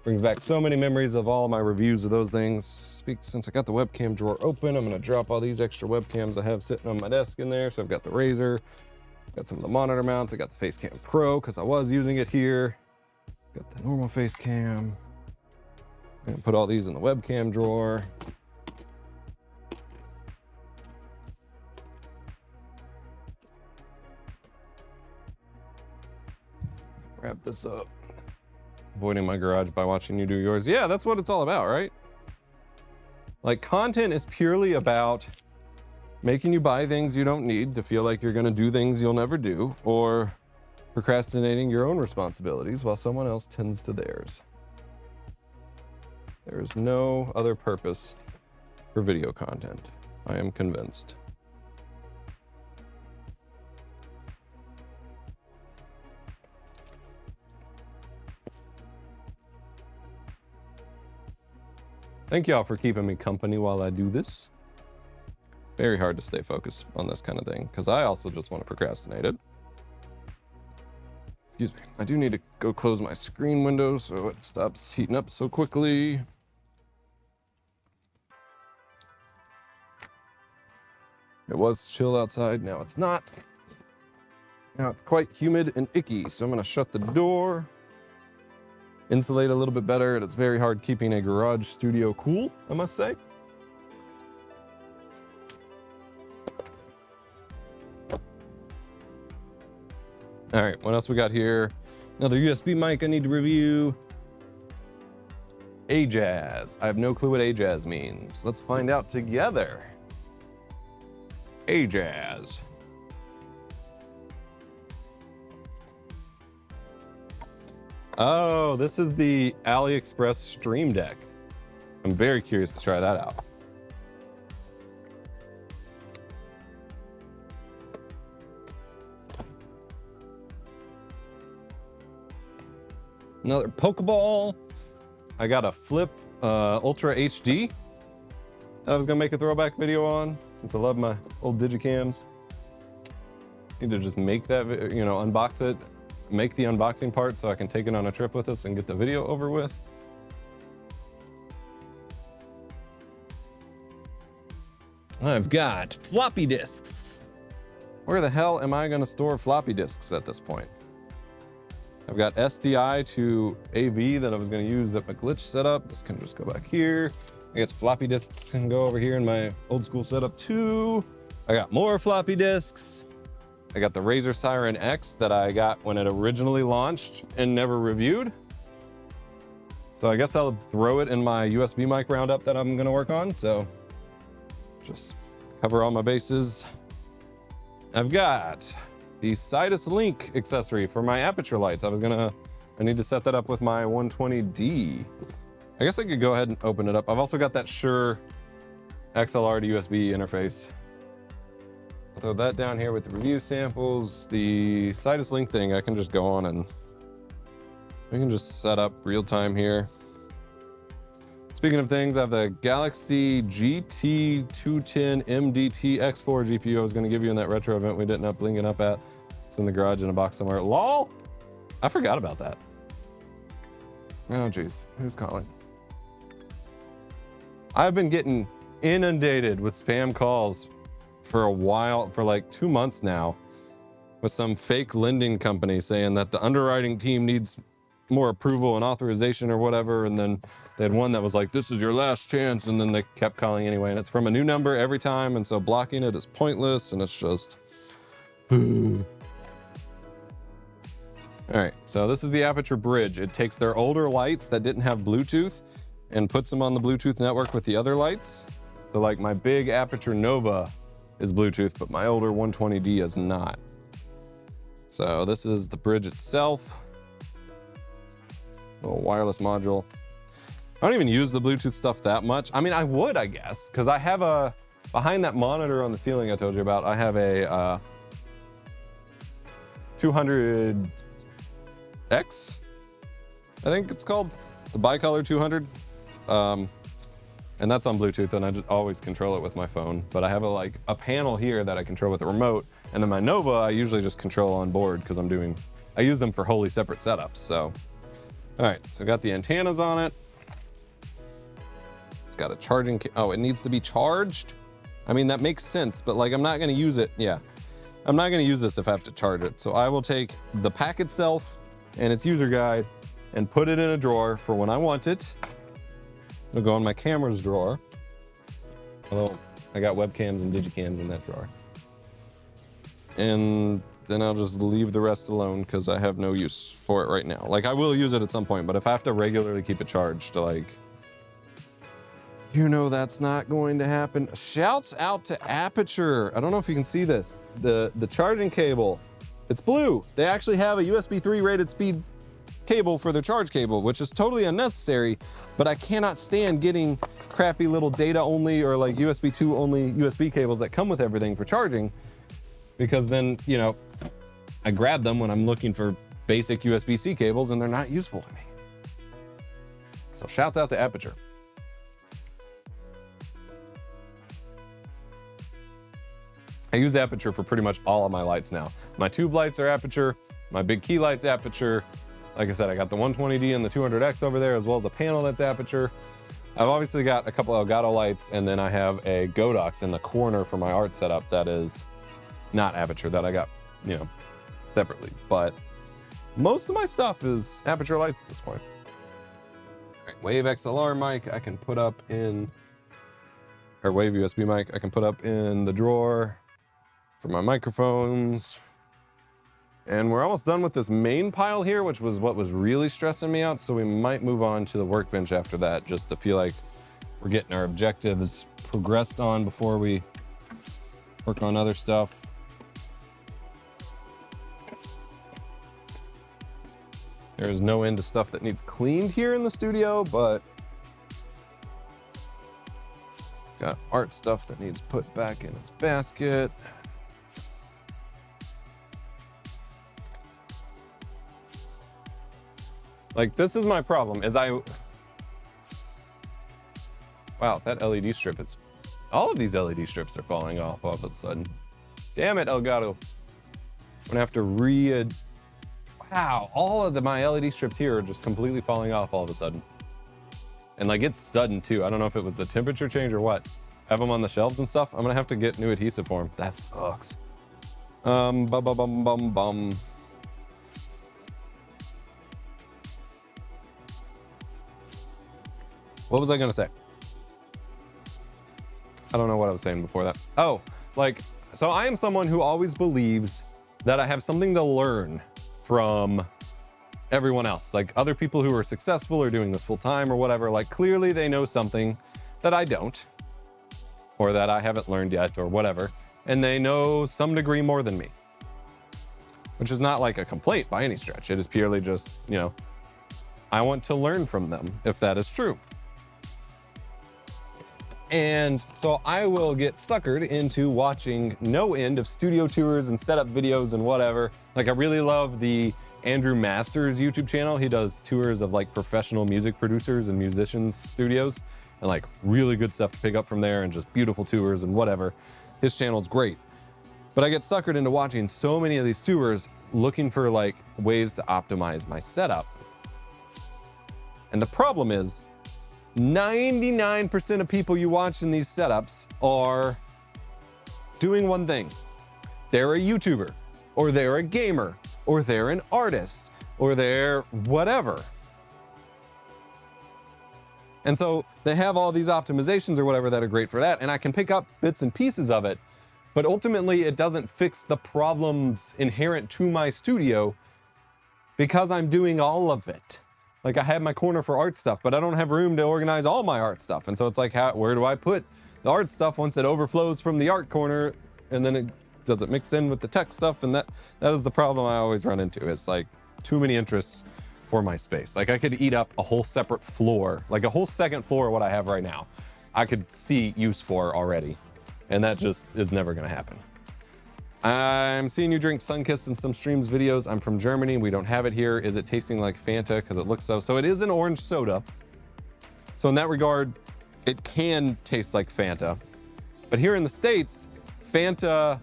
Brings back so many memories of all my reviews of those things. Since I got the webcam drawer open, I'm gonna drop all these extra webcams I have sitting on my desk in there. So I've got the Razer, got some of the monitor mounts, I got the Facecam Pro because I was using it here. Got the normal Facecam. And put all these in the webcam drawer. Wrap this up. Avoiding my garage by watching you do yours. Yeah, that's what it's all about, right? Like, content is purely about making you buy things you don't need to feel like you're gonna do things you'll never do, or procrastinating your own responsibilities while someone else tends to theirs. There is no other purpose for video content. I am convinced. Thank y'all for keeping me company while I do this. Very hard to stay focused on this kind of thing because I also just want to procrastinate it. Excuse me. I do need to go close my screen window so it stops heating up so quickly. It was chill outside, now it's not. Now it's quite humid and icky, so I'm gonna shut the door. Insulate a little bit better. It's very hard keeping a garage studio cool, I must say. All right, what else we got here? Another USB mic I need to review. AJAZ. I have no clue what AJAZ means. Let's find out together. AJAZ. Oh, this is the AliExpress Stream Deck. I'm very curious to try that out. Another Pokeball. I got a Flip Ultra HD that I was gonna make a throwback video on since I love my old Digicams. Need to just make that, unbox it. Make the unboxing part so I can take it on a trip with us and get the video over with. I've got floppy disks. Where the hell am I gonna store floppy disks at this point? I've got SDI to AV that I was gonna use at my glitch setup. This can just go back here. I guess floppy disks can go over here in my old school setup too. I got more floppy disks. I got the Razer Siren X that I got when it originally launched and never reviewed. So I guess I'll throw it in my USB mic roundup that I'm gonna work on. So just cover all my bases. I've got the Sidus Link accessory for my aperture lights. I need to set that up with my 120D. I guess I could go ahead and open it up. I've also got that Shure XLR to USB interface. I'll throw that down here with the review samples. The Sidus Link thing, I can just go on and we can just set up real time here. Speaking of things, I have the Galaxy GT210 MDT X4 GPU I was gonna give you in that retro event we didn't up linking up at. It's in the garage in a box somewhere. LOL! I forgot about that. Oh geez, who's calling? I've been getting inundated with spam calls for a while, for like 2 months now, with some fake lending company saying that the underwriting team needs more approval and authorization or whatever, and then they had one that was like, this is your last chance, and then they kept calling anyway, and it's from a new number every time, and so blocking it is pointless, and it's just... All right, so this is the Aperture Bridge. It takes their older lights that didn't have Bluetooth and puts them on the Bluetooth network with the other lights. So like my big Aperture Nova is Bluetooth, but my older 120D is not. So this is the bridge itself. Little wireless module. I don't even use the Bluetooth stuff that much. I mean, I would, I guess, because I have a, behind that monitor on the ceiling I told you about, I have a 200X, I think it's called, the bicolor 200. And that's on Bluetooth, and I just always control it with my phone. But I have a panel here that I control with the remote, and then my Nova I usually just control on board because I use them for wholly separate setups. So All right, so I got the antennas on it. It's got a charging, oh, it needs to be charged? I mean, that makes sense, but like, I'm not gonna use it, yeah. I'm not gonna use this if I have to charge it. So I will take the pack itself and its user guide and put it in a drawer for when I want it. It'll go in my cameras drawer. Although I got webcams and digicams in that drawer. And then I'll just leave the rest alone because I have no use for it right now. Like, I will use it at some point, but if I have to regularly keep it charged, like, you know that's not going to happen. Shouts out to Aperture. I don't know if you can see this. The charging cable, it's blue. They actually have a USB 3 rated speed cable for their charge cable, which is totally unnecessary, but I cannot stand getting crappy little data only or like USB 2 only USB cables that come with everything for charging, because then, you know, I grab them when I'm looking for basic USB-C cables and they're not useful to me. So shouts out to Aperture. I use Aperture for pretty much all of my lights now. My tube lights are Aperture, my big key lights Aperture. Like I said, I got the 120D and the 200X over there, as well as a panel that's Aperture. I've obviously got a couple Elgato lights, and then I have a Godox in the corner for my art setup that is not Aperture, that I got, you know, separately. But most of my stuff is Aperture lights at this point. All right, Wave XLR mic I can put up in, or Wave USB mic I can put up in the drawer for my microphones. And we're almost done with this main pile here, which was what was really stressing me out. So we might move on to the workbench after that, just to feel like we're getting our objectives progressed on before we work on other stuff. There is no end to stuff that needs cleaned here in the studio, but got art stuff that needs put back in its basket. Like, this is my problem, is wow, that LED strip is, all of these LED strips are falling off all of a sudden. Damn it, Elgato. I'm gonna have to wow, all of my LED strips here are just completely falling off all of a sudden. And like, it's sudden too. I don't know if it was the temperature change or what. Have them on the shelves and stuff. I'm gonna have to get new adhesive for them. That sucks. What was I gonna say? I don't know what I was saying before that. Oh, like, so I am someone who always believes that I have something to learn from everyone else. Like, other people who are successful or doing this full time or whatever, like, clearly they know something that I don't, or that I haven't learned yet or whatever, and they know some degree more than me. Which is not like a complaint by any stretch. It is purely just, you know, I want to learn from them if that is true. And so I will get suckered into watching no end of studio tours and setup videos and whatever. Like, I really love the Andrew Masters YouTube channel. He does tours of like professional music producers and musicians' studios, and like really good stuff to pick up from there, and just beautiful tours and whatever. His channel's great. But I get suckered into watching so many of these tours, looking for like ways to optimize my setup. And the problem is, 99% of people you watch in these setups are doing one thing. They're a YouTuber, or they're a gamer, or they're an artist, or they're whatever. And so they have all these optimizations or whatever that are great for that, and I can pick up bits and pieces of it, but ultimately it doesn't fix the problems inherent to my studio because I'm doing all of it. Like, I have my corner for art stuff, but I don't have room to organize all my art stuff. And so it's like, where do I put the art stuff once it overflows from the art corner, and then it doesn't mix in with the tech stuff? And that is the problem I always run into. It's like too many interests for my space. Like, I could eat up a whole separate floor, like a whole second floor of what I have right now. I could see use for already, and that just is never gonna happen. I'm seeing you drink Sunkist in some streams videos. I'm from Germany. We don't have it here. Is it tasting like Fanta? Because it looks so. So it is an orange soda. So in that regard, it can taste like Fanta. But here in the States, Fanta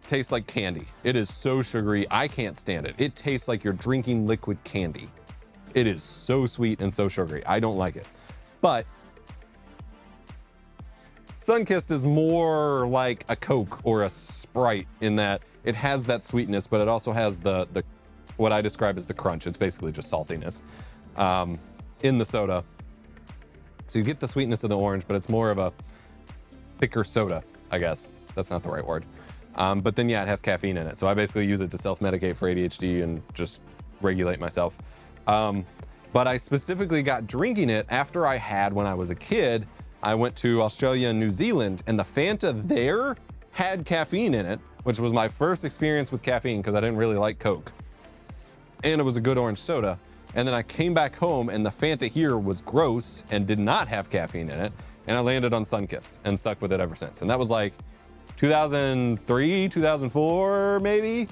tastes like candy. It is so sugary. I can't stand it. It tastes like you're drinking liquid candy. It is so sweet and so sugary. I don't like it. But Sunkist is more like a Coke or a Sprite in that it has that sweetness, but it also has the what I describe as the crunch. It's basically just saltiness in the soda. So you get the sweetness of the orange, but it's more of a thicker soda, I guess. That's not the right word. But then yeah, it has caffeine in it. So I basically use it to self-medicate for ADHD and just regulate myself. But I specifically got drinking it after I had, when I was a kid, I went to Australia and New Zealand, and the Fanta there had caffeine in it, which was my first experience with caffeine because I didn't really like Coke. And it was a good orange soda. And then I came back home and the Fanta here was gross and did not have caffeine in it. And I landed on Sunkist and stuck with it ever since. And that was like 2003, 2004, maybe.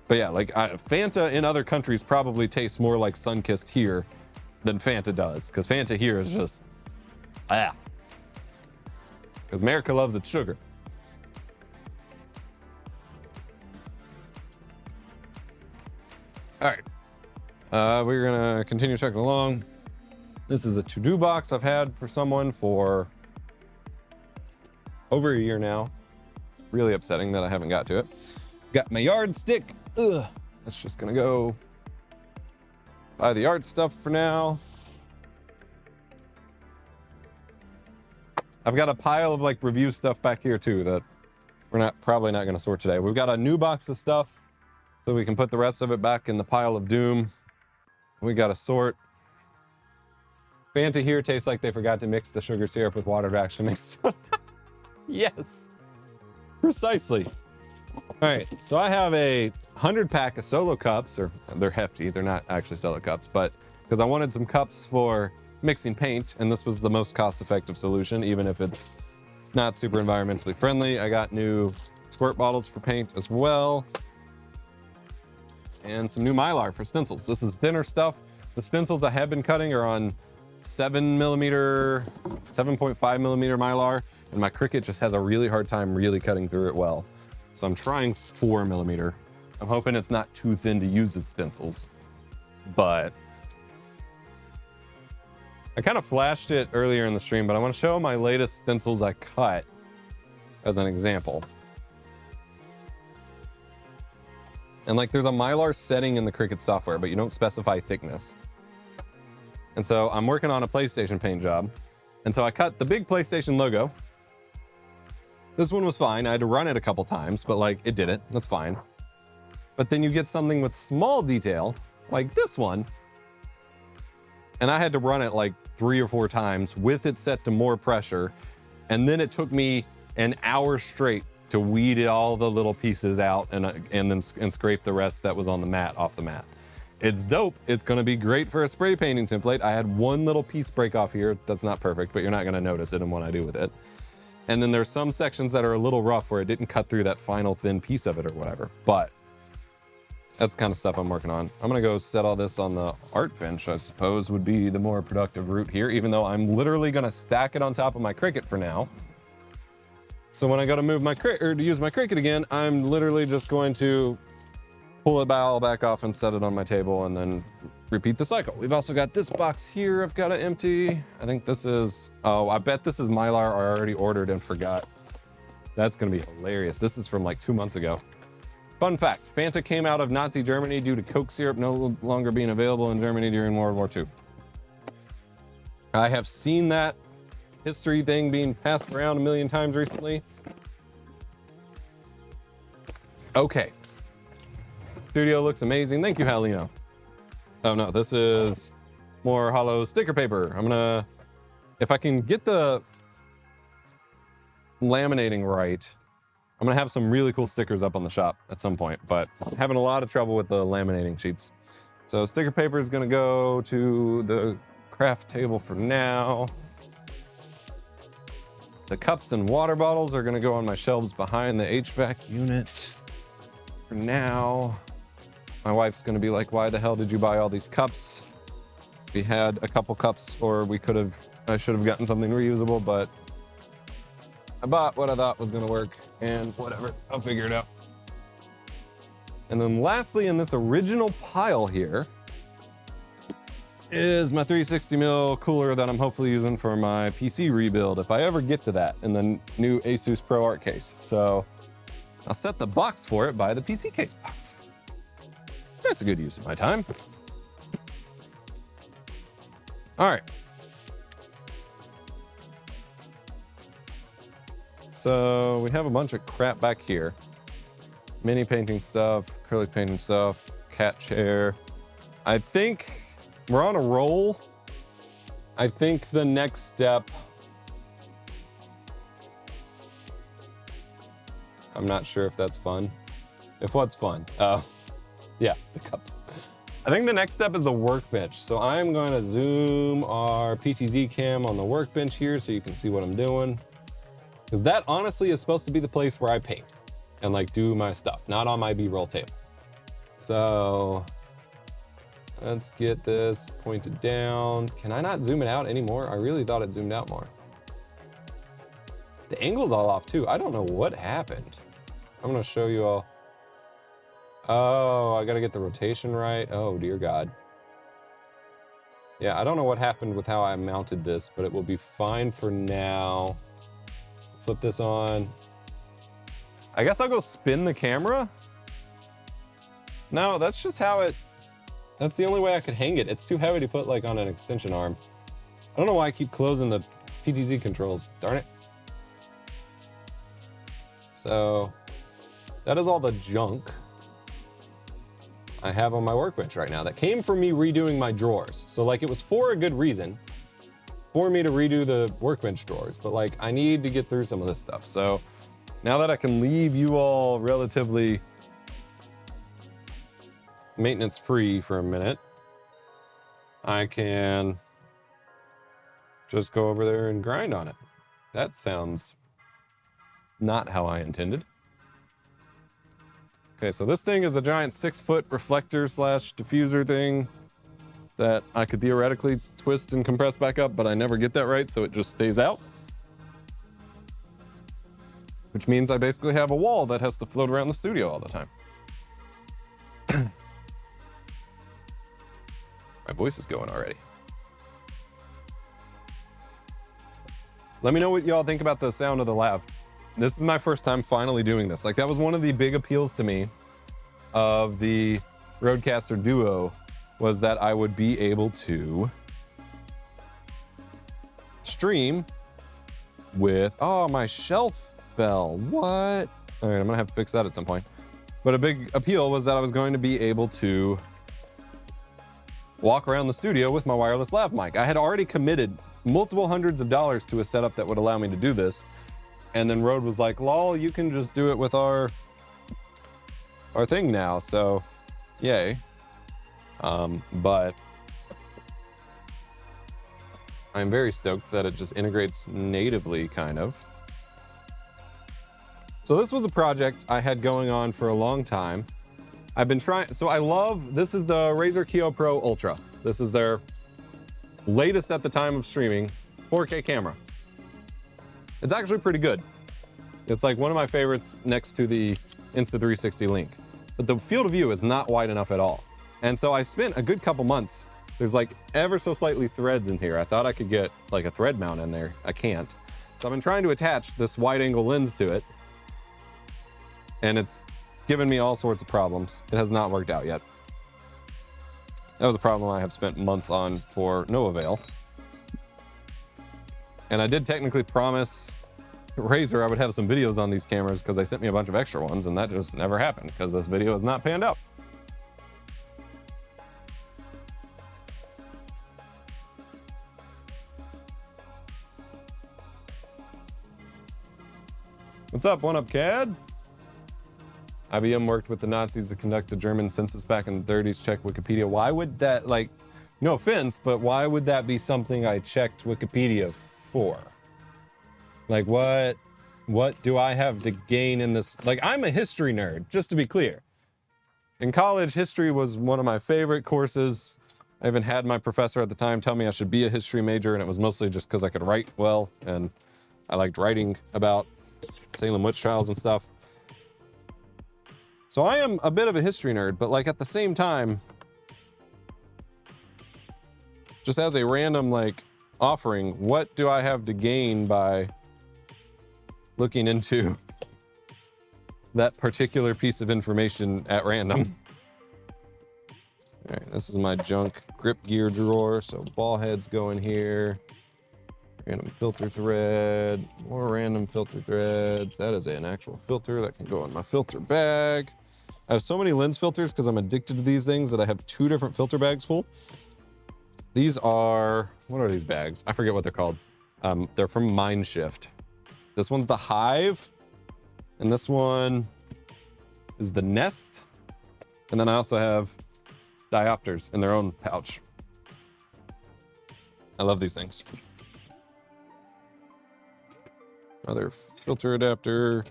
But yeah, like Fanta in other countries probably tastes more like Sunkist here than Fanta does, because Fanta here is just, because America loves its sugar. All right, we're gonna continue checking along. This is a to-do box I've had for someone for over a year now. Really upsetting that I haven't got to it. Got my yardstick. Ugh, that's just gonna go buy the art stuff for now. I've got a pile of like review stuff back here too that we're probably not gonna sort today. We've got a new box of stuff so we can put the rest of it back in the pile of doom. We gotta sort. Fanta here tastes like they forgot to mix the sugar syrup with water to actually mix. Yes, precisely. All right, so I have a 100-pack of solo cups, or they're hefty, they're not actually solo cups, but because I wanted some cups for mixing paint, and this was the most cost-effective solution, even if it's not super environmentally friendly. I got new squirt bottles for paint as well, and some new Mylar for stencils. This is thinner stuff. The stencils I have been cutting are on 7mm, 7.5 millimeter Mylar, and my Cricut just has a really hard time really cutting through it well. So I'm trying 4mm. I'm hoping it's not too thin to use as stencils, but I kind of flashed it earlier in the stream, but I want to show my latest stencils I cut as an example. And like there's a Mylar setting in the Cricut software, but you don't specify thickness. And so I'm working on a PlayStation paint job. And so I cut the big PlayStation logo. This one was fine. I had to run it a couple times, but like it did it. That's fine. But then you get something with small detail, like this one. And I had to run it like 3 or 4 times with it set to more pressure. And then it took me an hour straight to weed all the little pieces out and scrape the rest that was on the mat off the mat. It's dope. It's gonna be great for a spray painting template. I had one little piece break off here. That's not perfect, but you're not gonna notice it in what I do with it. And then there's some sections that are a little rough where it didn't cut through that final thin piece of it or whatever. But that's the kind of stuff I'm working on. I'm gonna go set all this on the art bench, I suppose would be the more productive route here, even though I'm literally gonna stack it on top of my Cricut for now. So when I go to move my Cricut, or to use my Cricut again, I'm literally just going to pull it all back off and set it on my table and then repeat the cycle. We've also got this box here I've got to empty. I think this is, oh, I bet this is Mylar I already ordered and forgot. That's gonna be hilarious. This is from like 2 months ago. Fun fact, Fanta came out of Nazi Germany due to Coke syrup no longer being available in Germany during World War II. I have seen that history thing being passed around a million times recently. Okay. Studio looks amazing. Thank you, Halino. Oh no, this is more hollow sticker paper. I'm gonna, if I can get the laminating right, I'm gonna have some really cool stickers up on the shop at some point, but I'm having a lot of trouble with the laminating sheets. So sticker paper is gonna go to the craft table for now. The cups and water bottles are gonna go on my shelves behind the HVAC unit for now. My wife's gonna be like, why the hell did you buy all these cups? We had a couple cups, or I should have gotten something reusable, but I bought what I thought was gonna work, and whatever, I'll figure it out. And then lastly, in this original pile here, is my 360 mil cooler that I'm hopefully using for my PC rebuild, if I ever get to that in the new Asus Pro Art case. So I'll set the box for it by the PC case box. That's a good use of my time. All right. So we have a bunch of crap back here. Mini painting stuff, acrylic painting stuff, cat chair. I think we're on a roll. I think the next step, I'm not sure if that's fun. If what's fun? Oh, yeah, the cups. I think the next step is the workbench. So I'm going to zoom our PTZ cam on the workbench here so you can see what I'm doing. Because that honestly is supposed to be the place where I paint and like do my stuff, not on my B-roll table. So let's get this pointed down. Can I not zoom it out anymore? I really thought it zoomed out more. The angle's all off too. I don't know what happened. I'm gonna show you all. Oh, I gotta get the rotation right. Oh, dear God. Yeah, I don't know what happened with how I mounted this, but it will be fine for now. Flip this on. I guess I'll go spin the camera. No, that's just how it, that's the only way I could hang it. It's too heavy to put like on an extension arm. I don't know why I keep closing the PTZ controls, darn it. So that is all the junk I have on my workbench right now that came from me redoing my drawers. So like it was for a good reason for me to redo the workbench drawers, but like I need to get through some of this stuff. So now that I can leave you all relatively maintenance free for a minute, I can just go over there and grind on it. That sounds not how I intended. Okay, so this thing is a giant 6-foot reflector slash diffuser thing that I could theoretically twist and compress back up, but I never get that right, so it just stays out. Which means I basically have a wall that has to float around the studio all the time. My voice is going already. Let me know what y'all think about the sound of the lav. This is my first time finally doing this. Like that was one of the big appeals to me of the Rodecaster Duo, was that I would be able to stream with, oh, my shelf fell, what? All right, I'm gonna have to fix that at some point. But a big appeal was that I was going to be able to walk around the studio with my wireless lav mic. I had already committed multiple hundreds of dollars to a setup that would allow me to do this. And then Rode was like, lol, you can just do it with our thing now, so yay. But I'm very stoked that it just integrates natively, kind of. So this was a project I had going on for a long time. I've been trying, so I love, this is the Razer Kiyo Pro Ultra. This is their latest at the time of streaming 4K camera. It's actually pretty good. It's like one of my favorites next to the Insta360 Link. But the field of view is not wide enough at all. And so I spent a good couple months, there's like ever so slightly threads in here. I thought I could get like a thread mount in there. I can't. So I've been trying to attach this wide angle lens to it. And it's given me all sorts of problems. It has not worked out yet. That was a problem I have spent months on for no avail. And I did technically promise Razer I would have some videos on these cameras because they sent me a bunch of extra ones, and that just never happened because this video has not panned out. What's up, One Up CAD? IBM worked with the Nazis to conduct a German census back in the 30s. Check Wikipedia. Why would that, like, no offense, but why would that be something I checked Wikipedia for? Like, what do I have to gain in this? Like, I'm a history nerd, just to be clear. In college, history was one of my favorite courses. I even had my professor at the time tell me I should be a history major, and it was mostly just because I could write well, and I liked writing about Salem witch trials and stuff. So I am a bit of a history nerd, but like at the same time, just as a random like offering, what do I have to gain by looking into that particular piece of information at random? All right, this is my junk grip gear drawer. So ball heads go in here. Random filter thread, more random filter threads. That is an actual filter that can go in my filter bag. I have so many lens filters because I'm addicted to these things that I have 2 different filter bags full. These are, what are these bags? I forget what they're called. They're from Mindshift. This one's the Hive, and this one is the Nest. And then I also have diopters in their own pouch. I love these things. Another filter adapter,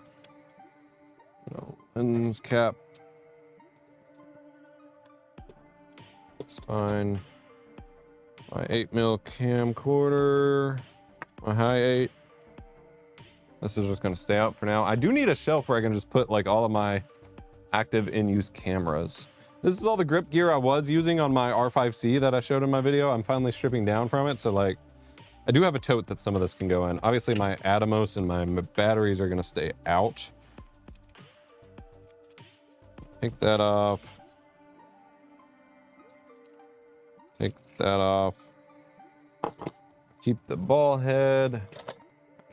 lens cap. It's fine. My 8mm camcorder, my high 8. This is just gonna stay out for now. I do need a shelf where I can just put like all of my active in-use cameras. This is all the grip gear I was using on my R5C that I showed in my video. I'm finally stripping down from it, so like, I do have a tote that some of this can go in. Obviously my Atomos and my batteries are gonna stay out. Take that off. Take that off. Keep the ball head.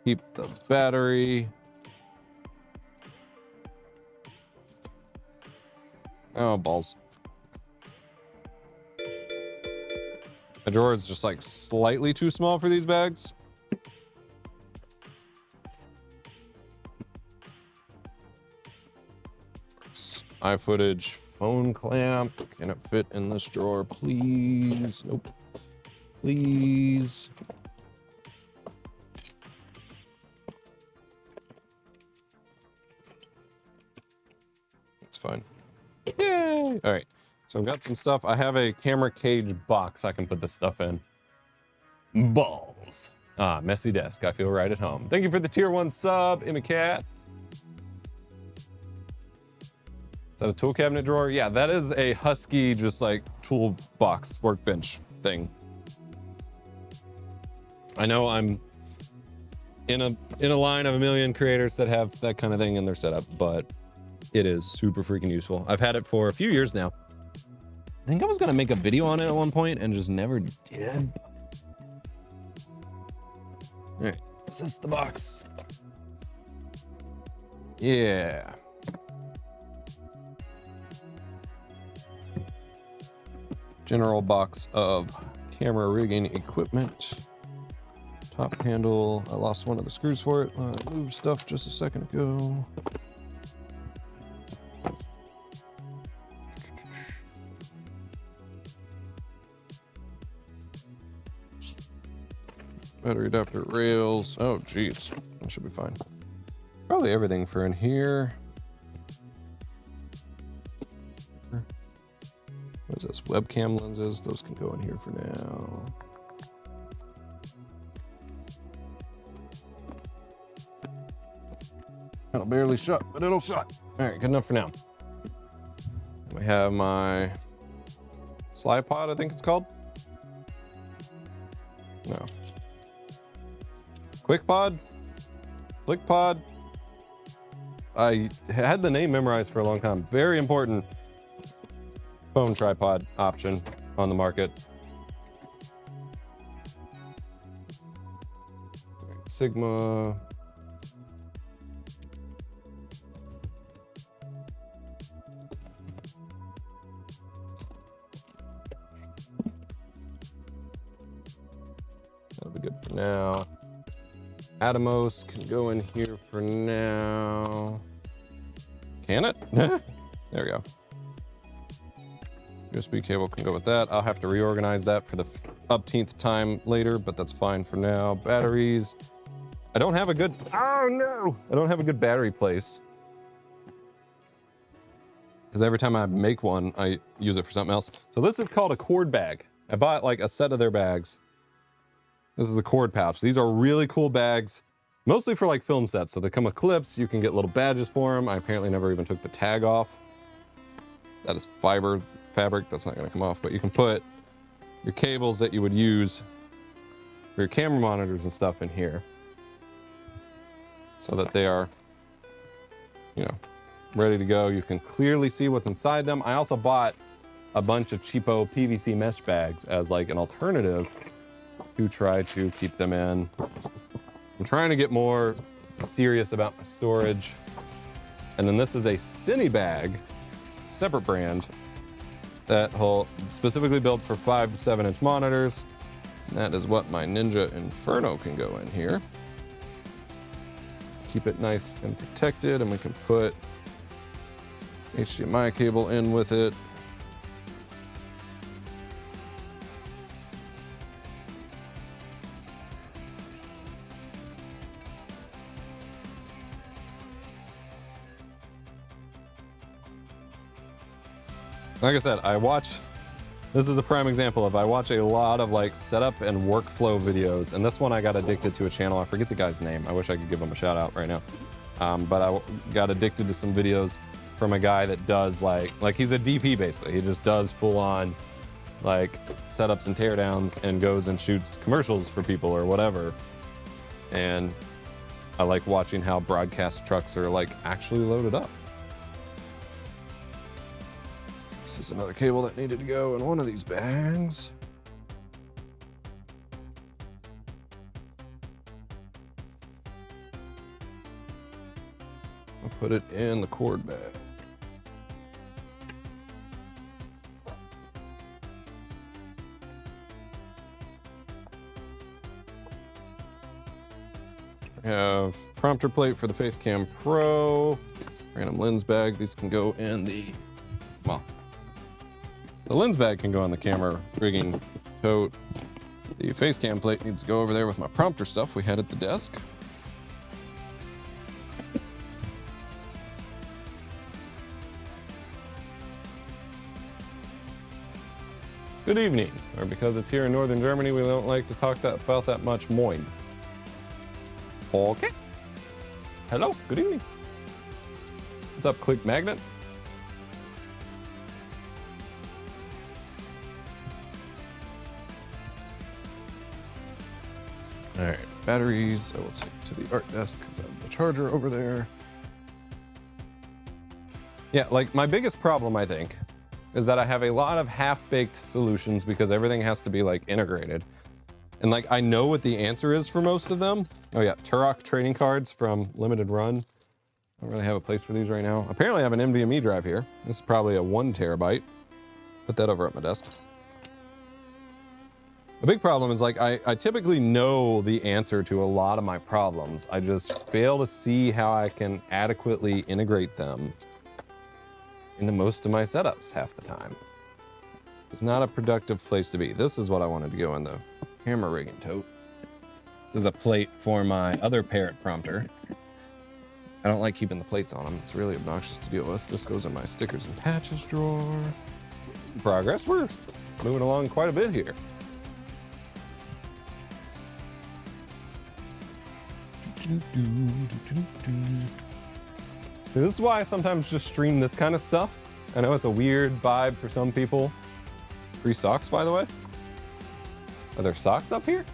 Keep the battery. Oh, balls. My drawer is just like slightly too small for these bags. iFootage phone clamp. Can it fit in this drawer, please? Nope. Please. It's fine. Yay! All right. So I've got some stuff. I have a camera cage box I can put this stuff in. Balls. Ah, messy desk. I feel right at home. Thank you for the tier 1 sub, Emma Cat. Is that a tool cabinet drawer? Yeah, that is a Husky, just like toolbox workbench thing. I know I'm in a line of a million creators that have that kind of thing in their setup, but it is super freaking useful. I've had it for a few years now. I think I was gonna make a video on it at one point and just never did. All right, this is the box. Yeah. General box of camera rigging equipment. Top handle. I lost one of the screws for it when I moved stuff just a second ago. Battery adapter rails. Oh, geez. That should be fine. Probably everything for in here. What is this? Webcam lenses. Those can go in here for now. That'll barely shut, but it'll shut. All right, good enough for now. We have my slide pod, I think it's called. No. Quick pod? Flick pod? I had the name memorized for a long time. Very important phone tripod option on the market. Sigma. That'll be good for now. Atomos can go in here for now. Can it? There we go. USB cable can go with that. I'll have to reorganize that for the upteenth time later, but that's fine for now. Batteries. I don't have a good, oh no! I don't have a good battery place. Because every time I make one, I use it for something else. So this is called a cord bag. I bought like a set of their bags. This is a cord pouch. These are really cool bags. Mostly for like film sets. So they come with clips, you can get little badges for them. I apparently never even took the tag off. That is fabric, that's not gonna come off, but you can put your cables that you would use for your camera monitors and stuff in here so that they are, you know, ready to go. You can clearly see what's inside them. I also bought a bunch of cheapo PVC mesh bags as like an alternative to try to keep them in. I'm trying to get more serious about my storage. And then this is a Cine bag, separate brand, that will specifically built for 5 to 7 inch monitors. And that is what my Ninja Inferno can go in here. Keep it nice and protected, and we can put HDMI cable in with it. Like I said, this is the prime example of I watch a lot of like setup and workflow videos, and this one I got addicted to a channel. I forget the guy's name. I wish I could give him a shout out right now. But I got addicted to some videos from a guy that does like he's a DP basically. He just does full on like setups and teardowns and goes and shoots commercials for people or whatever. And I like watching how broadcast trucks are like actually loaded up. This is another cable that needed to go in one of these bags. I'll put it in the cord bag. I have prompter plate for the Facecam Pro, random lens bag. These can go in the, well, the lens bag can go on the camera rigging tote. The Facecam plate needs to go over there with my prompter stuff we had at the desk. Good evening, or because it's here in northern Germany, we don't like to talk about that much. Moin. Okay. Hello, good evening. What's up, Click Magnet? All right, batteries, I will take to the art desk because I have the charger over there. Yeah, like my biggest problem, I think, is that I have a lot of half-baked solutions because everything has to be like integrated. And like, I know what the answer is for most of them. Oh yeah, Turok trading cards from Limited Run. I don't really have a place for these right now. Apparently I have an NVMe drive here. This is probably a 1 terabyte. Put that over at my desk. The big problem is like, I typically know the answer to a lot of my problems. I just fail to see how I can adequately integrate them into most of my setups half the time. It's not a productive place to be. This is what I wanted to go in the camera rigging tote. This is a plate for my other Parrot prompter. I don't like keeping the plates on them. It's really obnoxious to deal with. This goes in my stickers and patches drawer. Progress, we're moving along quite a bit here. This is why I sometimes just stream this kind of stuff. I know it's a weird vibe for some people. Free socks, by the way. Are there socks up here?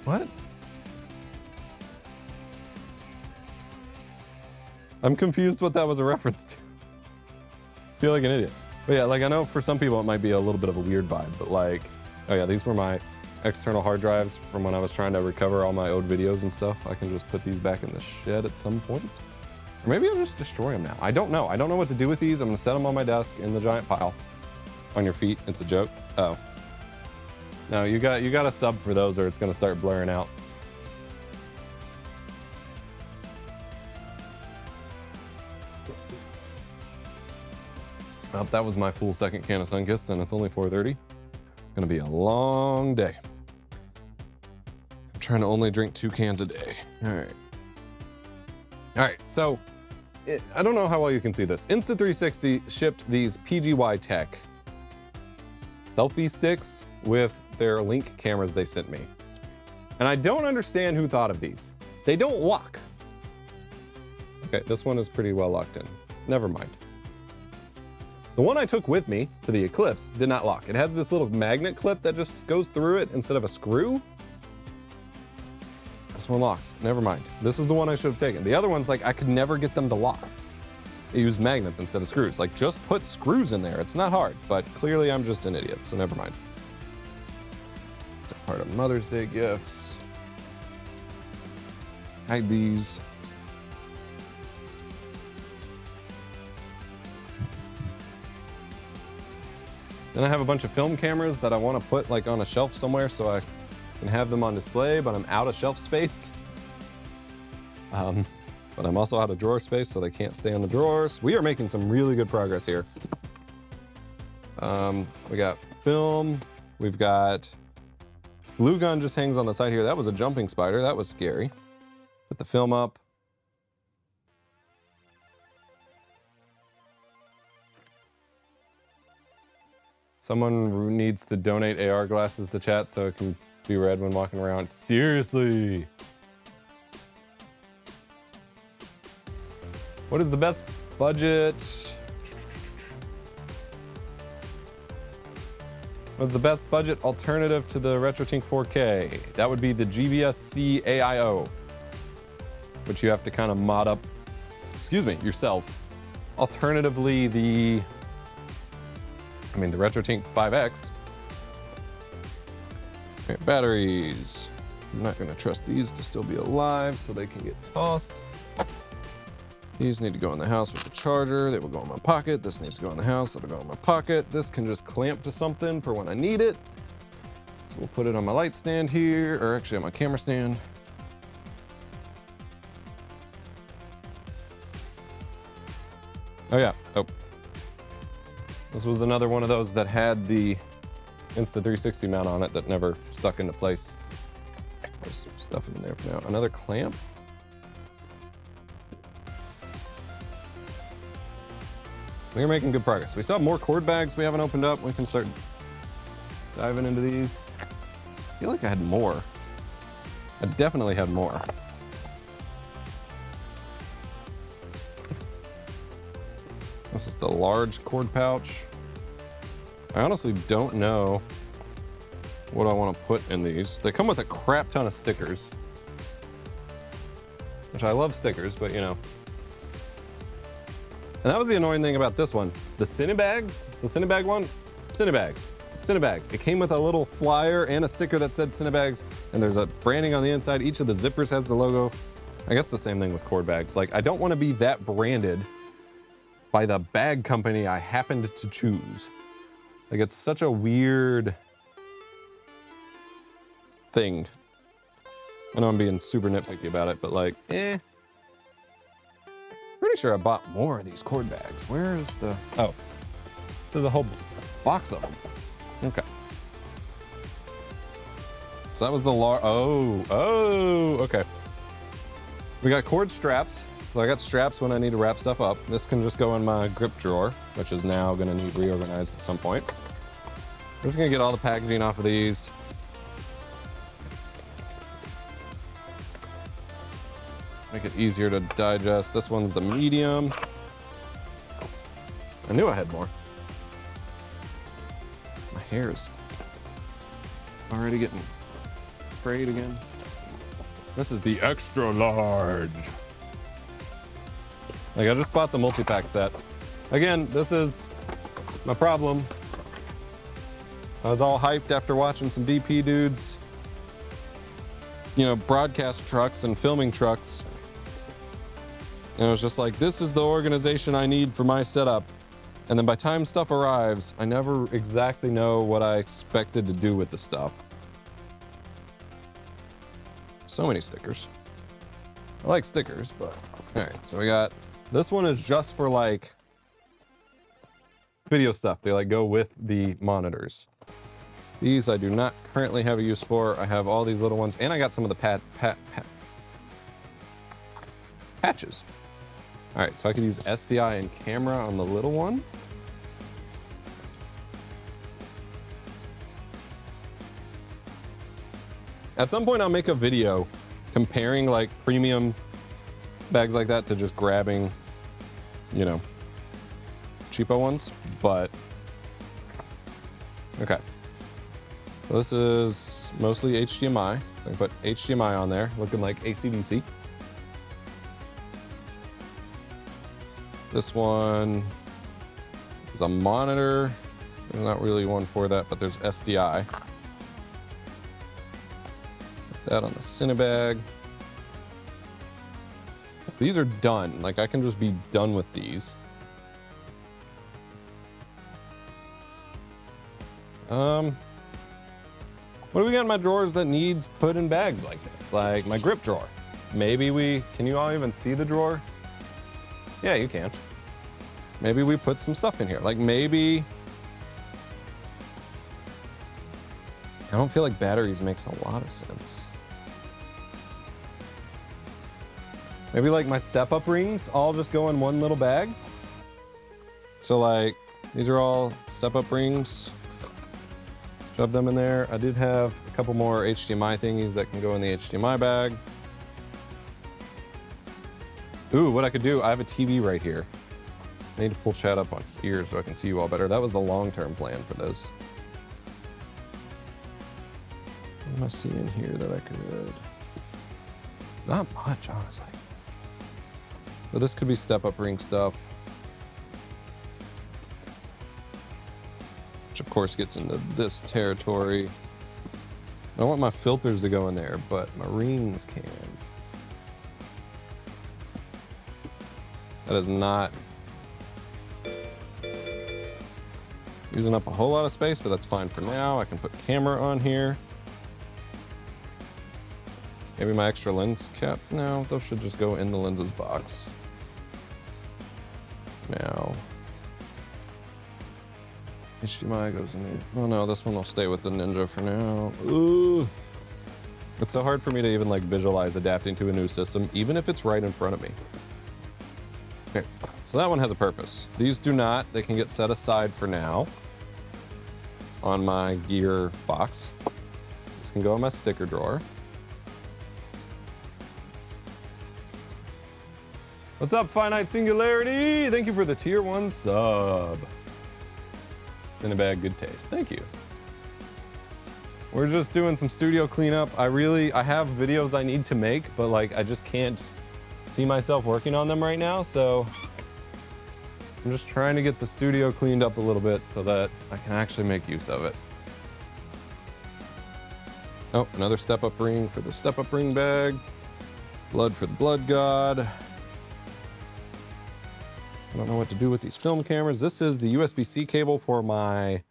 What? I'm confused what that was a reference to. Feel like an idiot. But yeah, like I know for some people it might be a little bit of a weird vibe, but like, oh yeah, these were my external hard drives from when I was trying to recover all my old videos and stuff. I can just put these back in the shed at some point. Or maybe I'll just destroy them now. I don't know. I don't know what to do with these. I'm gonna set them on my desk in the giant pile. On your feet, it's a joke. Oh. No, you got a sub for those or it's gonna start blurring out. Well, that was my full second can of Sunkist and it's only 4:30. Gonna be a long day. I'm trying to only drink 2 cans a day. All right, so I don't know how well you can see this. Insta360 shipped these PGY Tech selfie sticks with their Link cameras they sent me. And I don't understand who thought of these. They don't lock. Okay, this one is pretty well locked in. Never mind. The one I took with me to the Eclipse did not lock. It had this little magnet clip that just goes through it instead of a screw. This one locks. Never mind. This is the one I should have taken. The other one's like, I could never get them to lock. They use magnets instead of screws. Like, just put screws in there. It's not hard, but clearly I'm just an idiot, so never mind. It's a part of Mother's Day gifts. Hide these. Then I have a bunch of film cameras that I want to put like on a shelf somewhere so I can have them on display, but I'm out of shelf space. But I'm also out of drawer space, so they can't stay in the drawers. We are making some really good progress here. We got film, we've got glue gun just hangs on the side here. That was a jumping spider, that was scary. Put the film up. Someone needs to donate AR glasses to chat so it can be read when walking around. Seriously. What is the best budget? What's the best budget alternative to the RetroTink 4K? That would be the GVSC AIO, which you have to kind of mod up, excuse me, yourself. Alternatively, the RetroTink 5X. Okay, batteries. I'm not gonna trust these to still be alive so they can get tossed. These need to go in the house with the charger. They will go in my pocket. This needs to go in the house. It'll go in my pocket. This can just clamp to something for when I need it. So we'll put it on my light stand here, or actually on my camera stand. Oh yeah, oh. This was another one of those that had the Insta360 mount on it that never stuck into place. There's some stuff in there for now. Another clamp. We're making good progress. We still have more cord bags we haven't opened up. We can start diving into these. I feel like I had more. I definitely had more. This is the large cord pouch. I honestly don't know what I want to put in these. They come with a crap ton of stickers, which I love stickers, but you know. And that was the annoying thing about this one. The Cinebags, the Cinebag one, Cinebags. It came with a little flyer and a sticker that said Cinebags, and there's a branding on the inside. Each of the zippers has the logo. I guess the same thing with cord bags. Like, I don't want to be that branded by the bag company I happened to choose. Like, it's such a weird thing. I know I'm being super nitpicky about it, but like, Pretty sure I bought more of these cord bags. Where is the, oh, so there's a whole box of them. Okay. So that was the okay. We got cord straps. So I got straps when I need to wrap stuff up. This can just go in my grip drawer, which is now gonna need reorganized at some point. We're just gonna get all the packaging off of these. Make it easier to digest. This one's the medium. I knew I had more. My hair is already getting frayed again. This is the extra large. Like, I just bought the multi-pack set. Again, this is my problem. I was all hyped after watching some BP dudes, you know, broadcast trucks and filming trucks. And I was just like, this is the organization I need for my setup. And then by the time stuff arrives, I never exactly know what I expected to do with the stuff. So many stickers. I like stickers, but all right, so we got, this one is just for like video stuff. They like go with the monitors. These I do not currently have a use for. I have all these little ones, and I got some of the patches. All right, so I could use SDI and camera on the little one. At some point I'll make a video comparing like premium bags like that to just grabbing, you know, cheapo ones, but okay. So this is mostly HDMI. So I can put HDMI on there, looking like AC/DC. This one is a monitor. There's not really one for that, but there's SDI. Put that on the Cinebag. These are done. Like I can just be done with these. What do we got in my drawers that needs put in bags like this? Like my grip drawer. Maybe can you all even see the drawer? Yeah, you can. Maybe we put some stuff in here. Like maybe, I don't feel like batteries makes a lot of sense. Maybe like my step-up rings all just go in one little bag. So like, these are all step-up rings. Shove them in there. I did have a couple more HDMI thingies that can go in the HDMI bag. Ooh, what I could do, I have a TV right here. I need to pull chat up on here so I can see you all better. That was the long-term plan for this. What am I seeing here that I could? Not much, honestly. But this could be step-up ring stuff. Which of course gets into this territory. I don't want my filters to go in there, but my rings can. That is not using up a whole lot of space, but that's fine for now. I can put camera on here. Maybe my extra lens cap. No, those should just go in the lenses box. Now, HDMI goes in there. Oh no, this one will stay with the Ninja for now. Ooh. It's so hard for me to even like visualize adapting to a new system, even if it's right in front of me. Okay, so that one has a purpose. These do not, they can get set aside for now on my gear box. This can go in my sticker drawer. What's up, Finite Singularity? Thank you for the tier 1 sub. Cinebag, good taste. Thank you. We're just doing some studio cleanup. I have videos I need to make, but like I just can't see myself working on them right now. So I'm just trying to get the studio cleaned up a little bit so that I can actually make use of it. Oh, another step-up ring for the step-up ring bag. Blood for the blood god. I don't know what to do with these film cameras. This is the USB-C cable for my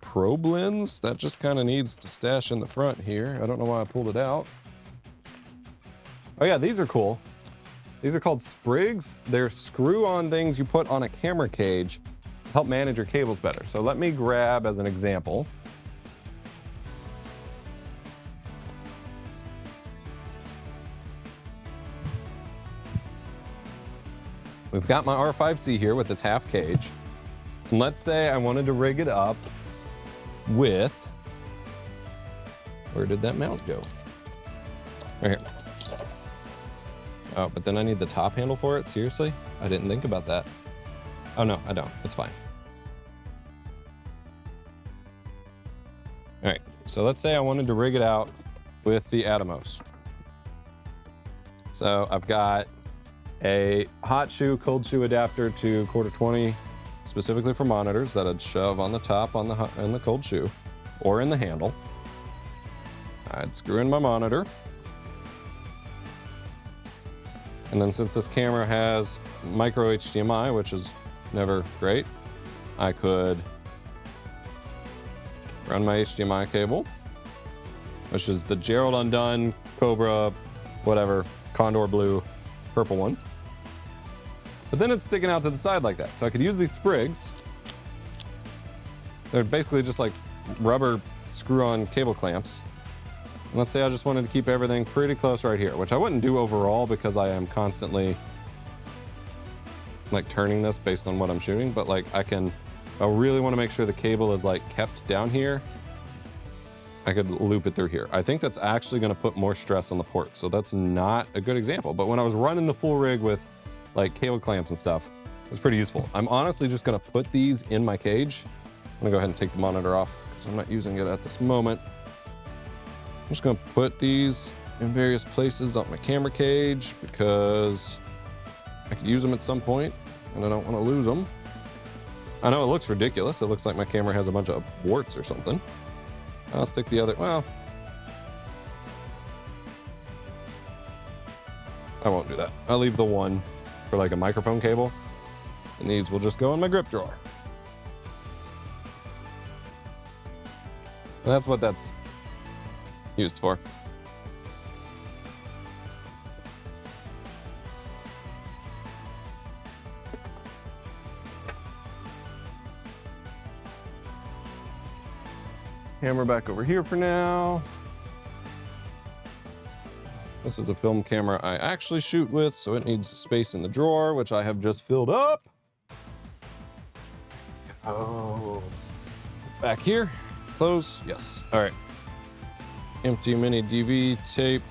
probe lens. That just kind of needs to stash in the front here. I don't know why I pulled it out. Oh yeah, these are cool. These are called sprigs. They're screw-on things you put on a camera cage to help manage your cables better. So let me grab as an example. We've got my R5C here with its half cage. And let's say I wanted to rig it up with, where did that mount go? Right here. Oh, but then I need the top handle for it? Seriously? I didn't think about that. Oh no, I don't. It's fine. All right, so let's say I wanted to rig it out with the Atomos. So I've got a hot shoe, cold shoe adapter to 1/4-20, specifically for monitors that I'd shove on the top on the cold shoe or in the handle. I'd screw in my monitor. And then since this camera has micro HDMI, which is never great, I could run my HDMI cable, which is the Gerald Undone, Cobra, whatever, Condor Blue, purple one. But then it's sticking out to the side like that. So I could use these sprigs. They're basically just like rubber screw-on cable clamps. And let's say I just wanted to keep everything pretty close right here, which I wouldn't do overall because I am constantly like turning this based on what I'm shooting, but like I really want to make sure the cable is like kept down here. I could loop it through here. I think that's actually gonna put more stress on the port. So that's not a good example. But when I was running the full rig with like cable clamps and stuff, it was pretty useful. I'm honestly just gonna put these in my cage. I'm gonna go ahead and take the monitor off because I'm not using it at this moment. I'm just gonna put these in various places on my camera cage because I could use them at some point and I don't wanna lose them. I know it looks ridiculous. It looks like my camera has a bunch of warts or something. I'll stick the other, well, I won't do that. I'll leave the one for like a microphone cable, and these will just go in my grip drawer. And that's what that's used for. Camera back over here for now. This is a film camera I actually shoot with, so it needs space in the drawer, which I have just filled up. Oh, back here, close, yes, all right. Empty mini DV tape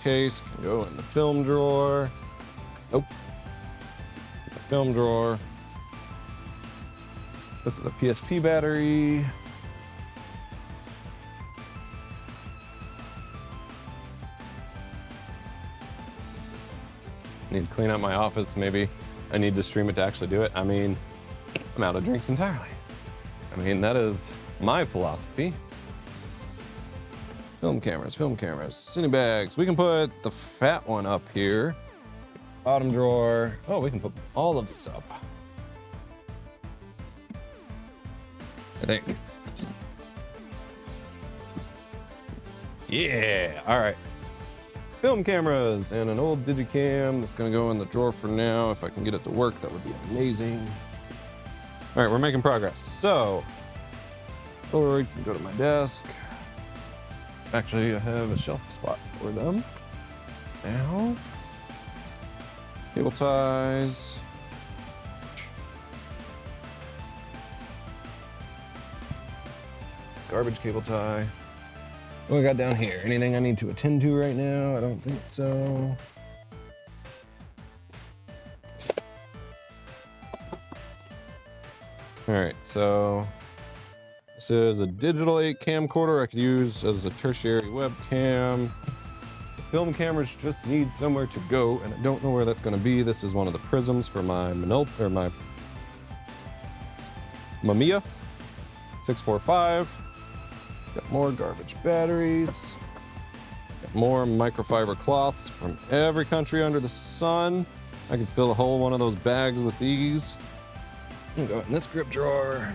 case can go in the film drawer. Nope, the film drawer. This is a PSP battery. Need to clean up my office, maybe. I need to stream it to actually do it. I mean, I'm out of drinks entirely. I mean, that is my philosophy. Film cameras, cine bags. We can put the fat one up here. Bottom drawer. Oh, we can put all of these up. I think. Yeah, all right. Film cameras and an old Digicam that's gonna go in the drawer for now. If I can get it to work, that would be amazing. All right, we're making progress. So, Polaroid can go to my desk. Actually, I have a shelf spot for them. Now, cable ties. Garbage cable tie. What we got down here? Anything I need to attend to right now? I don't think so. All right, so this is a digital 8 camcorder I could use as a tertiary webcam. The film cameras just need somewhere to go, and I don't know where that's going to be. This is one of the prisms for my my Mamiya 645. Got more garbage batteries. Got more microfiber cloths from every country under the sun. I can fill a whole one of those bags with these. And go in this grip drawer.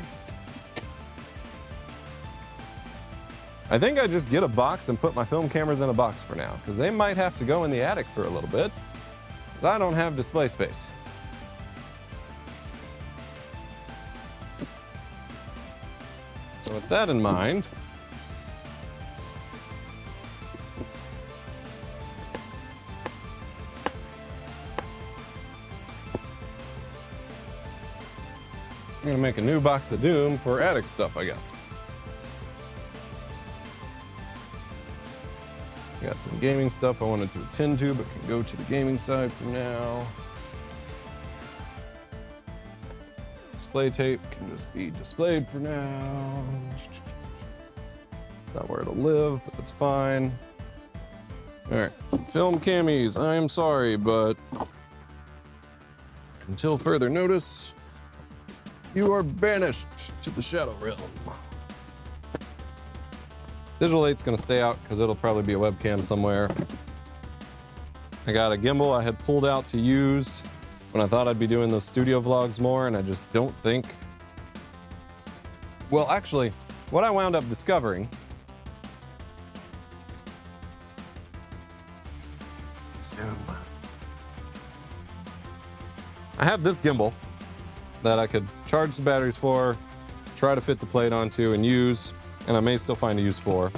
I think I just get a box and put my film cameras in a box for now, because they might have to go in the attic for a little bit, because I don't have display space. So with that in mind, I'm gonna make a new box of doom for attic stuff, I guess. Got some gaming stuff I wanted to attend to, but can go to the gaming side for now. Display tape can just be displayed for now. It's not where it'll live, but that's fine. All right, film camies, I am sorry, but until further notice, you are banished to the Shadow Realm. Digital 8's gonna stay out because it'll probably be a webcam somewhere. I got a gimbal I had pulled out to use when I thought I'd be doing those studio vlogs more, and I just don't think. Well, actually, what I wound up discovering. I have this gimbal that I could charge the batteries for, try to fit the plate onto and use, and I may still find a use for.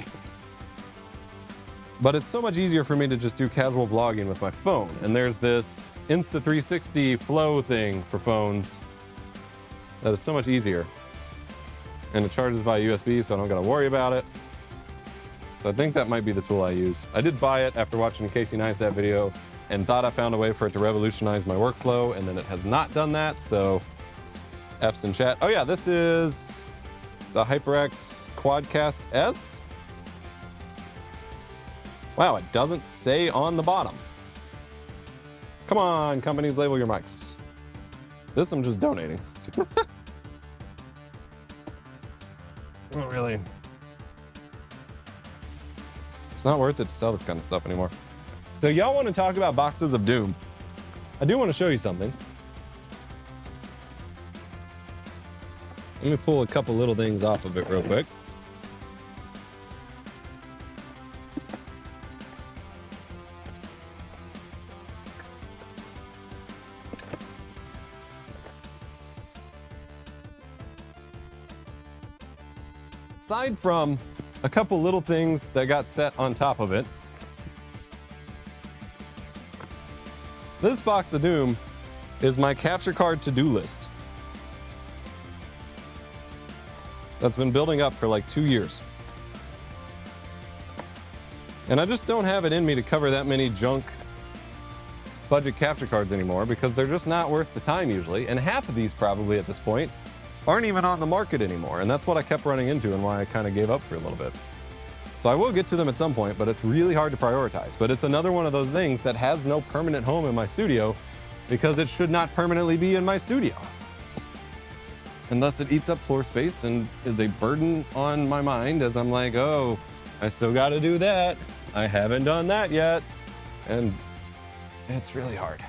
But it's so much easier for me to just do casual vlogging with my phone. And there's this Insta360 flow thing for phones that is so much easier. And it charges by USB, so I don't gotta worry about it. So I think that might be the tool I use. I did buy it after watching the Casey Neistat video and thought I found a way for it to revolutionize my workflow, and then it has not done that, so F's in chat. Oh yeah, this is the HyperX Quadcast S. Wow, it doesn't say on the bottom. Come on, companies, label your mics. This I'm just donating. Oh, really? It's not worth it to sell this kind of stuff anymore. So y'all want to talk about boxes of doom. I do want to show you something. Let me pull a couple little things off of it real quick. Aside from a couple little things that got set on top of it, this box of doom is my capture card to-do list. That's been building up for like 2 years. And I just don't have it in me to cover that many junk budget capture cards anymore because they're just not worth the time usually. And half of these probably at this point aren't even on the market anymore. And that's what I kept running into and why I kind of gave up for a little bit. So I will get to them at some point, but it's really hard to prioritize. But it's another one of those things that has no permanent home in my studio because it should not permanently be in my studio. Unless it eats up floor space and is a burden on my mind as I'm like, oh, I still gotta do that. I haven't done that yet. And it's really hard.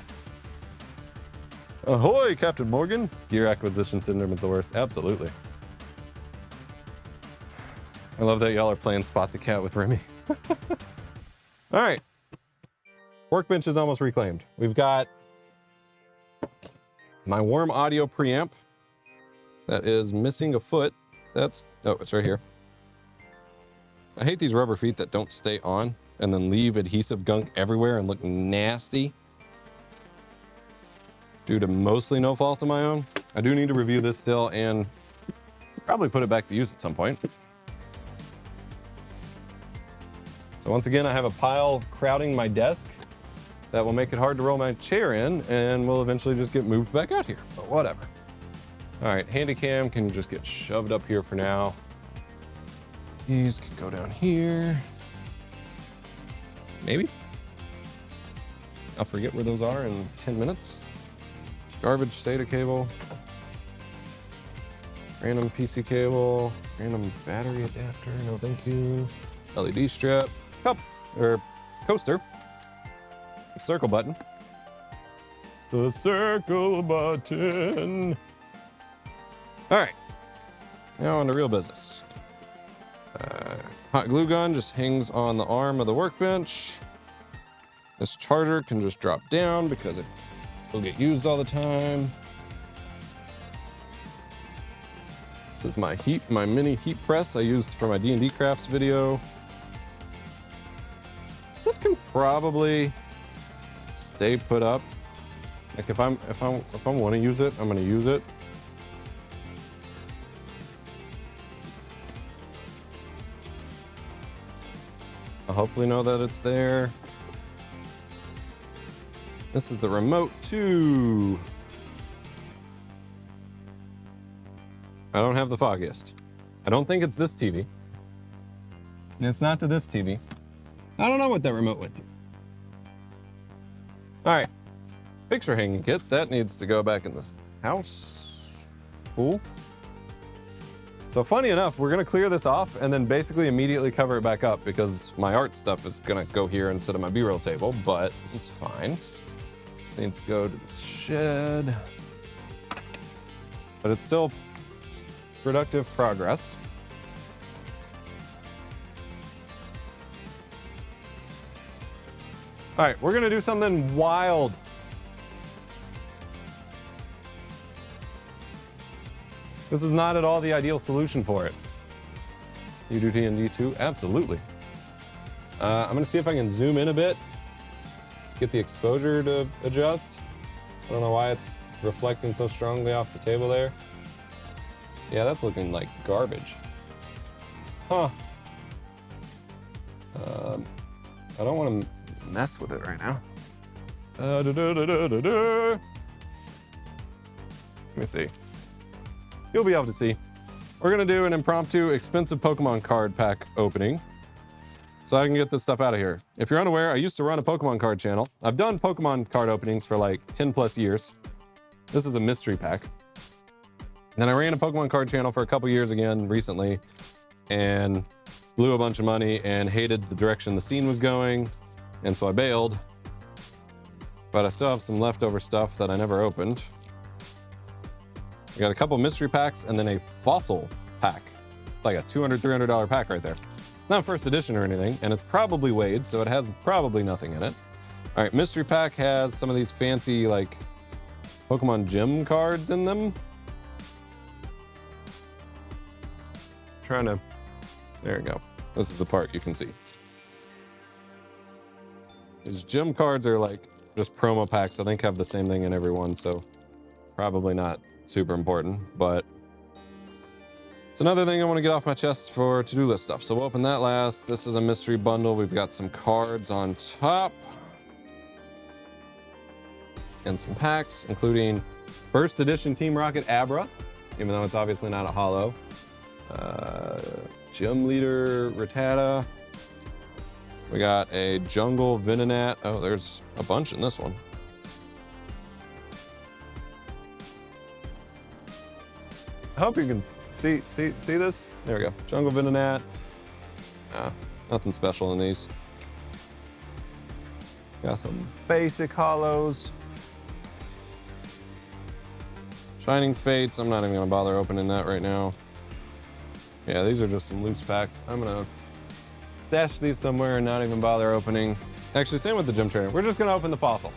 Ahoy, Captain Morgan. Gear acquisition syndrome is the worst. Absolutely. I love that y'all are playing Spot the Cat with Remy. All right. Workbench is almost reclaimed. We've got my warm audio preamp that is missing a foot. That's, oh, it's right here. I hate these rubber feet that don't stay on and then leave adhesive gunk everywhere and look nasty. Due to mostly no fault of my own. I do need to review this still and probably put it back to use at some point. So once again, I have a pile crowding my desk that will make it hard to roll my chair in and will eventually just get moved back out here, but whatever. All right, handy cam can just get shoved up here for now. These can go down here. Maybe. I'll forget where those are in 10 minutes. Garbage SATA cable. Random PC cable. Random battery adapter, no thank you. LED strap. Cup, or coaster. The circle button. It's the circle button. All right, now on to real business. Hot glue gun just hangs on the arm of the workbench. This charger can just drop down because it will get used all the time. This is my mini heat press I used for my D&D crafts video. This can probably stay put up. Like if I want to use it, I'm going to use it. I'll hopefully know that it's there. This is the remote too. I don't have the foggiest. I don't think it's this TV. And it's not to this TV. I don't know what that remote went to. All right, picture hanging kit. That needs to go back in this house. Cool. So funny enough, we're gonna clear this off and then basically immediately cover it back up because my art stuff is gonna go here instead of my B-roll table, but it's fine. This needs to go to the shed. But it's still productive progress. All right, we're gonna do something wild. This is not at all the ideal solution for it. You do D&D too? Absolutely. I'm gonna see if I can zoom in a bit, get the exposure to adjust. I don't know why it's reflecting so strongly off the table there. Yeah, that's looking like garbage. Huh. I don't want to mess with it right now. Let me see. You'll be able to see. We're gonna do an impromptu expensive Pokemon card pack opening so I can get this stuff out of here. If you're unaware, I used to run a Pokemon card channel. I've done Pokemon card openings for like 10 plus years. This is a mystery pack. Then I ran a Pokemon card channel for a couple years again recently and blew a bunch of money and hated the direction the scene was going. And so I bailed, but I still have some leftover stuff that I never opened. I got a couple mystery packs and then a fossil pack, like a $200, $300 pack right there. Not first edition or anything, and it's probably weighed, so it has probably nothing in it. All right, mystery pack has some of these fancy like Pokemon gym cards in them. There we go. This is the part you can see. These gym cards are like just promo packs. I think have the same thing in every one, so probably not super important, but it's another thing I want to get off my chest for to-do list stuff. So we'll open that last. This is a mystery bundle. We've got some cards on top and some packs, including first edition Team Rocket Abra, even though it's obviously not a holo. Gym Leader Rattata. We got a Jungle Venonat. Oh, there's a bunch in this one. I hope you can see this. There we go. Jungle Venonat. Nothing special in these. Got some basic holos. Shining Fates. I'm not even gonna bother opening that right now. Yeah, these are just some loose packs. I'm gonna stash these somewhere and not even bother opening. Actually, same with the gym trainer. We're just gonna open the fossil.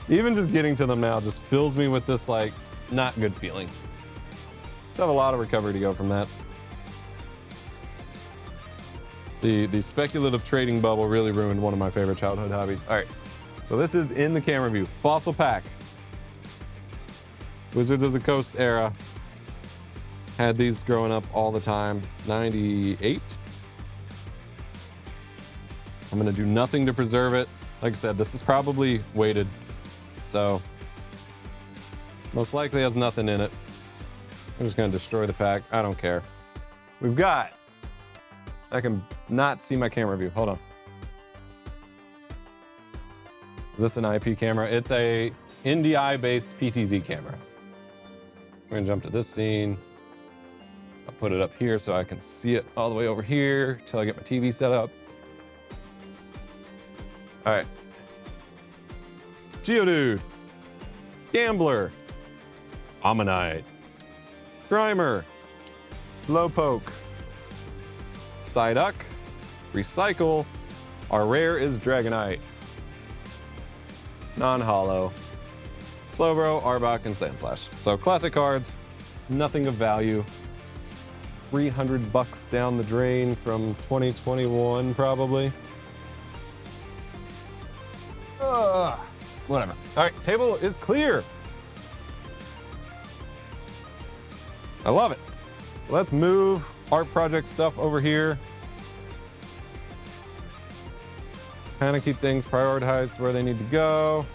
Even just getting to them now just fills me with this like not good feeling. Still have a lot of recovery to go from that. The speculative trading bubble really ruined one of my favorite childhood hobbies. All right, so this is in the camera view. Fossil pack. Wizards of the Coast era. Had these growing up all the time. 98. I'm gonna do nothing to preserve it. Like I said, this is probably weighted, so most likely has nothing in it. I'm just gonna destroy the pack. I don't care. We've got, I can not see my camera view. Hold on. Is this an IP camera? It's a NDI-based PTZ camera. We're gonna jump to this scene. I'll put it up here so I can see it all the way over here till I get my TV set up. All right. Geodude, Gambler, Ammonite, Grimer, Slowpoke, Psyduck, Recycle. Our rare is Dragonite. Non-holo. Slowbro, Arbok, and Sandslash. So classic cards, nothing of value. $300 down the drain from 2021, probably. Whatever. All right, table is clear. I love it. So let's move art project stuff over here. Kind of keep things prioritized where they need to go.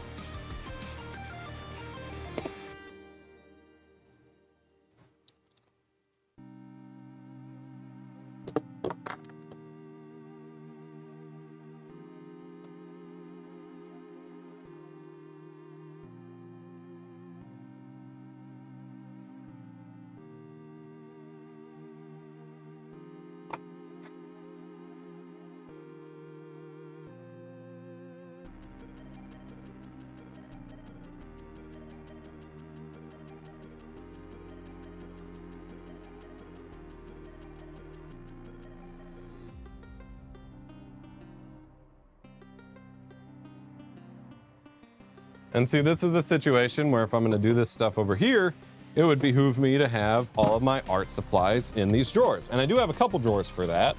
And see, this is a situation where if I'm gonna do this stuff over here, it would behoove me to have all of my art supplies in these drawers. And I do have a couple drawers for that.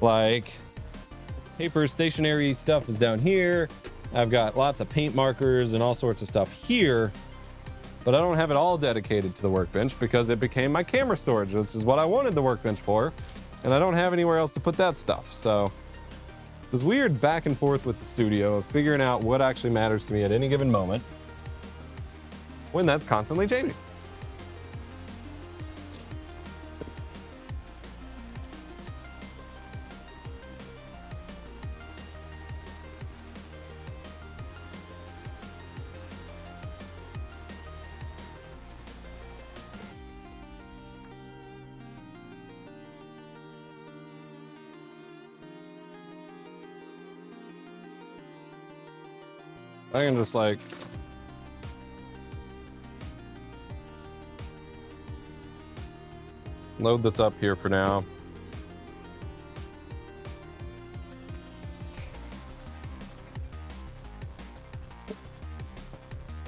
Like paper, stationery stuff is down here. I've got lots of paint markers and all sorts of stuff here, but I don't have it all dedicated to the workbench because it became my camera storage. This is what I wanted the workbench for. and I don't have anywhere else to put that stuff. So it's this weird back and forth with the studio of figuring out what actually matters to me at any given moment when that's constantly changing. I can just like load this up here for now.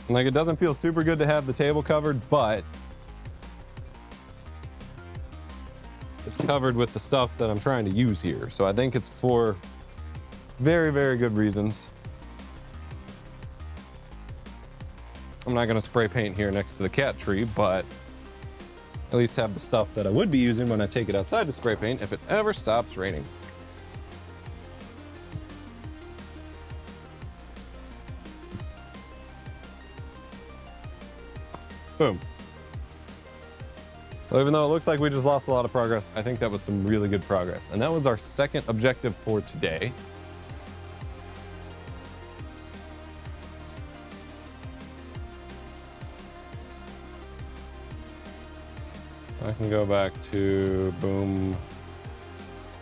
Like, it doesn't feel super good to have the table covered, but it's covered with the stuff that I'm trying to use here. So I think it's for very, very good reasons. I'm not gonna spray paint here next to the cat tree, but at least have the stuff that I would be using when I take it outside to spray paint if it ever stops raining. Boom. So even though it looks like we just lost a lot of progress, I think that was some really good progress. And that was our second objective for today. I can go back to boom,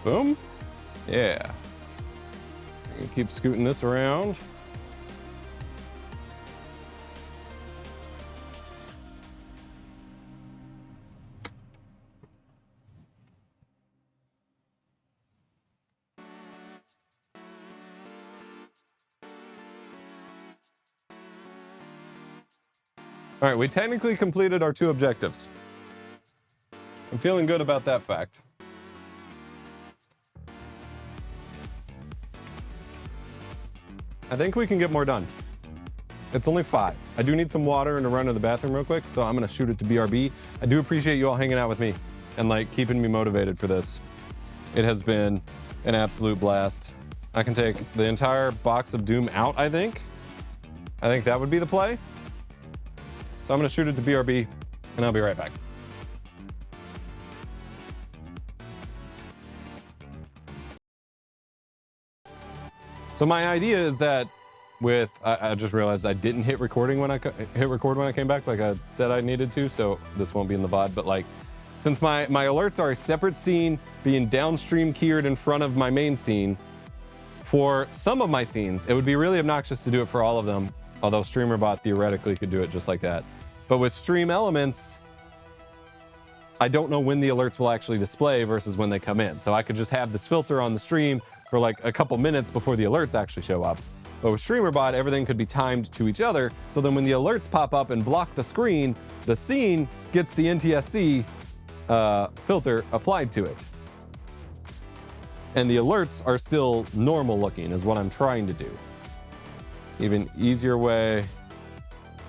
boom. Yeah. I can keep scooting this around. All right, we technically completed our 2 objectives. I'm feeling good about that fact. I think we can get more done. It's only 5. I do need some water and a run to the bathroom real quick, so I'm gonna shoot it to BRB. I do appreciate you all hanging out with me and like keeping me motivated for this. It has been an absolute blast. I can take the entire box of Doom out, I think. I think that would be the play. So I'm gonna shoot it to BRB and I'll be right back. So my idea is that I just realized I didn't hit record when I came back like I said I needed to, so this won't be in the VOD, but like, since my alerts are a separate scene being downstream keyed in front of my main scene, for some of my scenes, it would be really obnoxious to do it for all of them, although StreamerBot theoretically could do it just like that. But with stream elements, I don't know when the alerts will actually display versus when they come in. So I could just have this filter on the stream for like a couple minutes before the alerts actually show up. But with StreamerBot, everything could be timed to each other. So then when the alerts pop up and block the screen, the scene gets the NTSC filter applied to it. And the alerts are still normal looking is what I'm trying to do. Even easier way,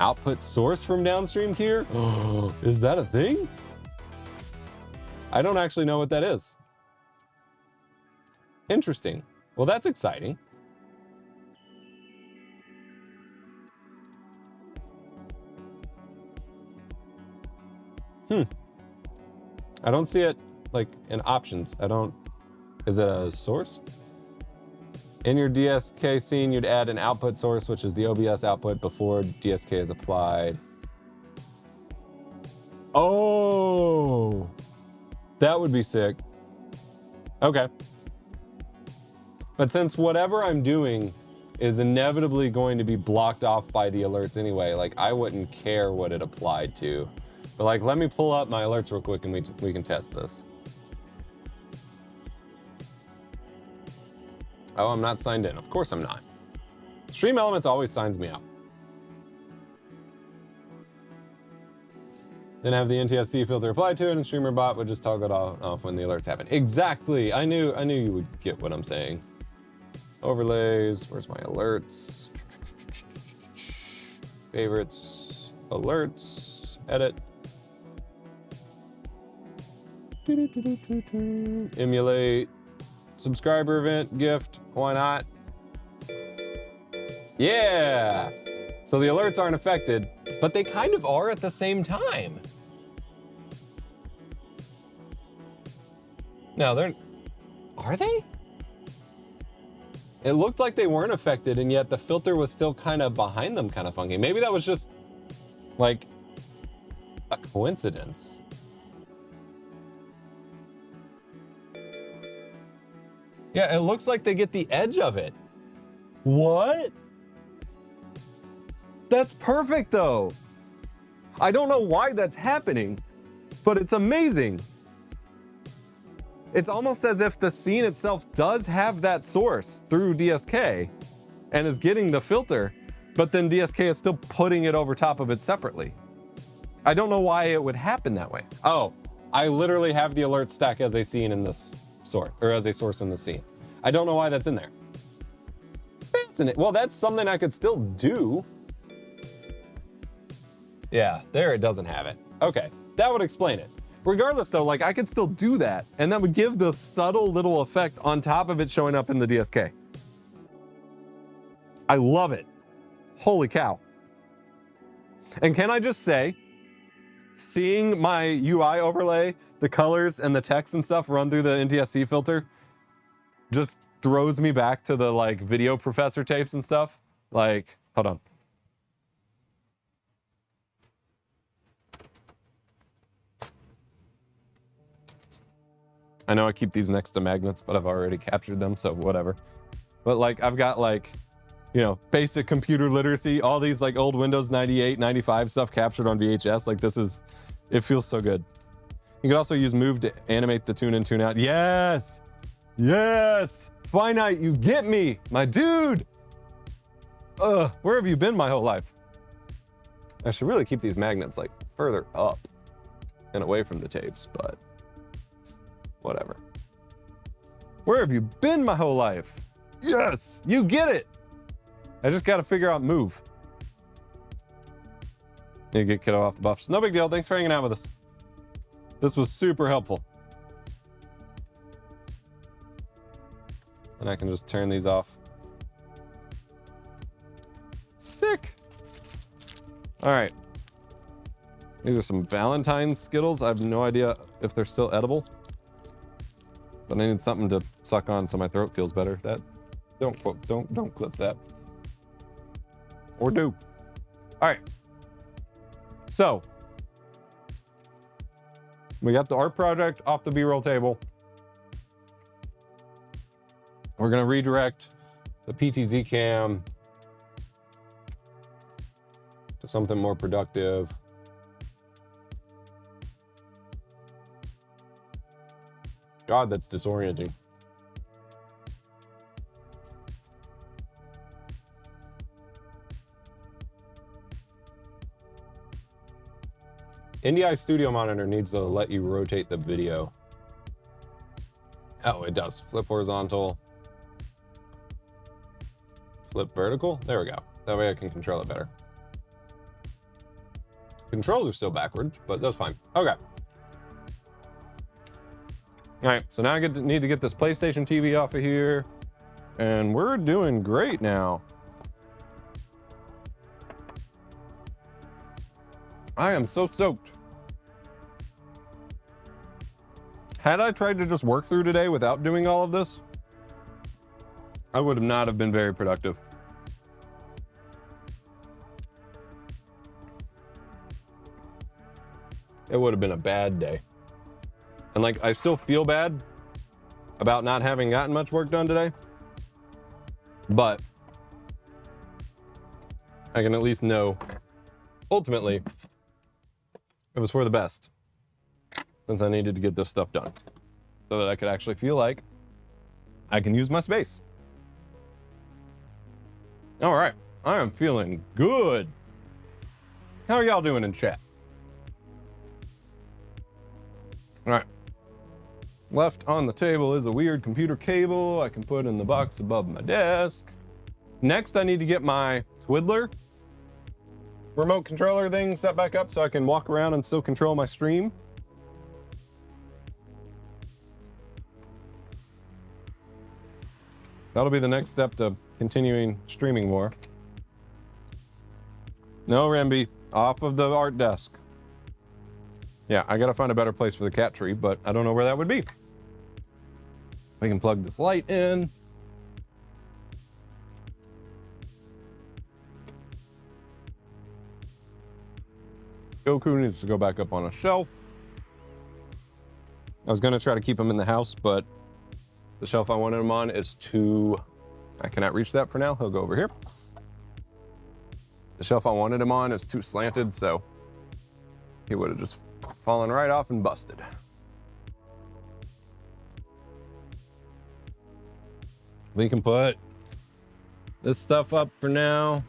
output source from downstream keyer? Oh, is that a thing? I don't actually know what that is. Interesting. Well, that's exciting. I don't see it like in options. Is it a source? In your DSK scene, you'd add an output source, which is the OBS output before DSK is applied. Oh, that would be sick. Okay. But since whatever I'm doing is inevitably going to be blocked off by the alerts anyway, like I wouldn't care what it applied to. But like, let me pull up my alerts real quick and we can test this. Oh, I'm not signed in. Of course I'm not. Stream Elements always signs me out. Then have the NTSC filter applied to it, and StreamerBot would just toggle it off when the alerts happen. Exactly. I knew you would get what I'm saying. Overlays. Where's my alerts? Favorites. Alerts. Edit. Emulate subscriber event gift. Why not? Yeah. So the alerts aren't affected, but they kind of are at the same time. No, are they? It looked like they weren't affected, and yet the filter was still kind of behind them, kind of funky. Maybe that was just like a coincidence. Yeah, it looks like they get the edge of it. What? That's perfect though. I don't know why that's happening, but it's amazing. It's almost as if the scene itself does have that source through DSK and is getting the filter, but then DSK is still putting it over top of it separately. I don't know why it would happen that way. Oh, I literally have the alert stack as a scene in this sort, or as a source in the scene. I don't know why that's in there. Fascinating. Well, that's something I could still do. Yeah, there it doesn't have it. Okay, that would explain it. Regardless though, like I could still do that, and that would give the subtle little effect on top of it showing up in the DSK. I love it. Holy cow. And can I just say, seeing my UI overlay, the colors and the text and stuff run through the NTSC filter just throws me back to the like video professor tapes and stuff. Like, hold on. I know I keep these next to magnets, but I've already captured them, so whatever. But like, I've got like, you know, basic computer literacy, all these like old Windows 98, 95 stuff captured on VHS. Like this is, it feels so good. You could also use Move to animate the tune in, tune out. Yes, yes, Finite, you get me, my dude. Where have you been my whole life? I should really keep these magnets like further up and away from the tapes, but whatever. Where have you been my whole life? Yes, you get it. I just got to figure out Move. Need to get Kiddo off the buffs. No big deal. Thanks for hanging out with us. This was super helpful. And I can just turn these off. Sick. All right. These are some Valentine's Skittles. I have no idea if they're still edible. But I need something to suck on so my throat feels better. That, don't clip that. Or do. All right. So, we got the art project off the B-roll table. We're gonna redirect the PTZ cam to something more productive. God, that's disorienting. NDI Studio Monitor needs to let you rotate the video. Oh, it does. Flip horizontal. Flip vertical. There we go. That way I can control it better. Controls are still backwards, but that's fine. Okay. All right, so now I need to get this PlayStation TV off of here, and we're doing great now. I am so stoked. Had I tried to just work through today without doing all of this, I would not have been very productive. It would have been a bad day. And like, I still feel bad about not having gotten much work done today, but I can at least know, ultimately, it was for the best, since I needed to get this stuff done so that I could actually feel like I can use my space. All right, I am feeling good. How are y'all doing in chat? All right. Left on the table is a weird computer cable I can put in the box above my desk. Next, I need to get my Twiddler remote controller thing set back up so I can walk around and still control my stream. That'll be the next step to continuing streaming more. No, Remby, off of the art desk. Yeah, I gotta find a better place for the cat tree, but I don't know where that would be. We can plug this light in. Goku needs to go back up on a shelf. I was gonna try to keep him in the house, but the shelf I wanted him on is too... I cannot reach that for now. He'll go over here. The shelf I wanted him on is too slanted, so he would have just fallen right off and busted. We can put this stuff up for now.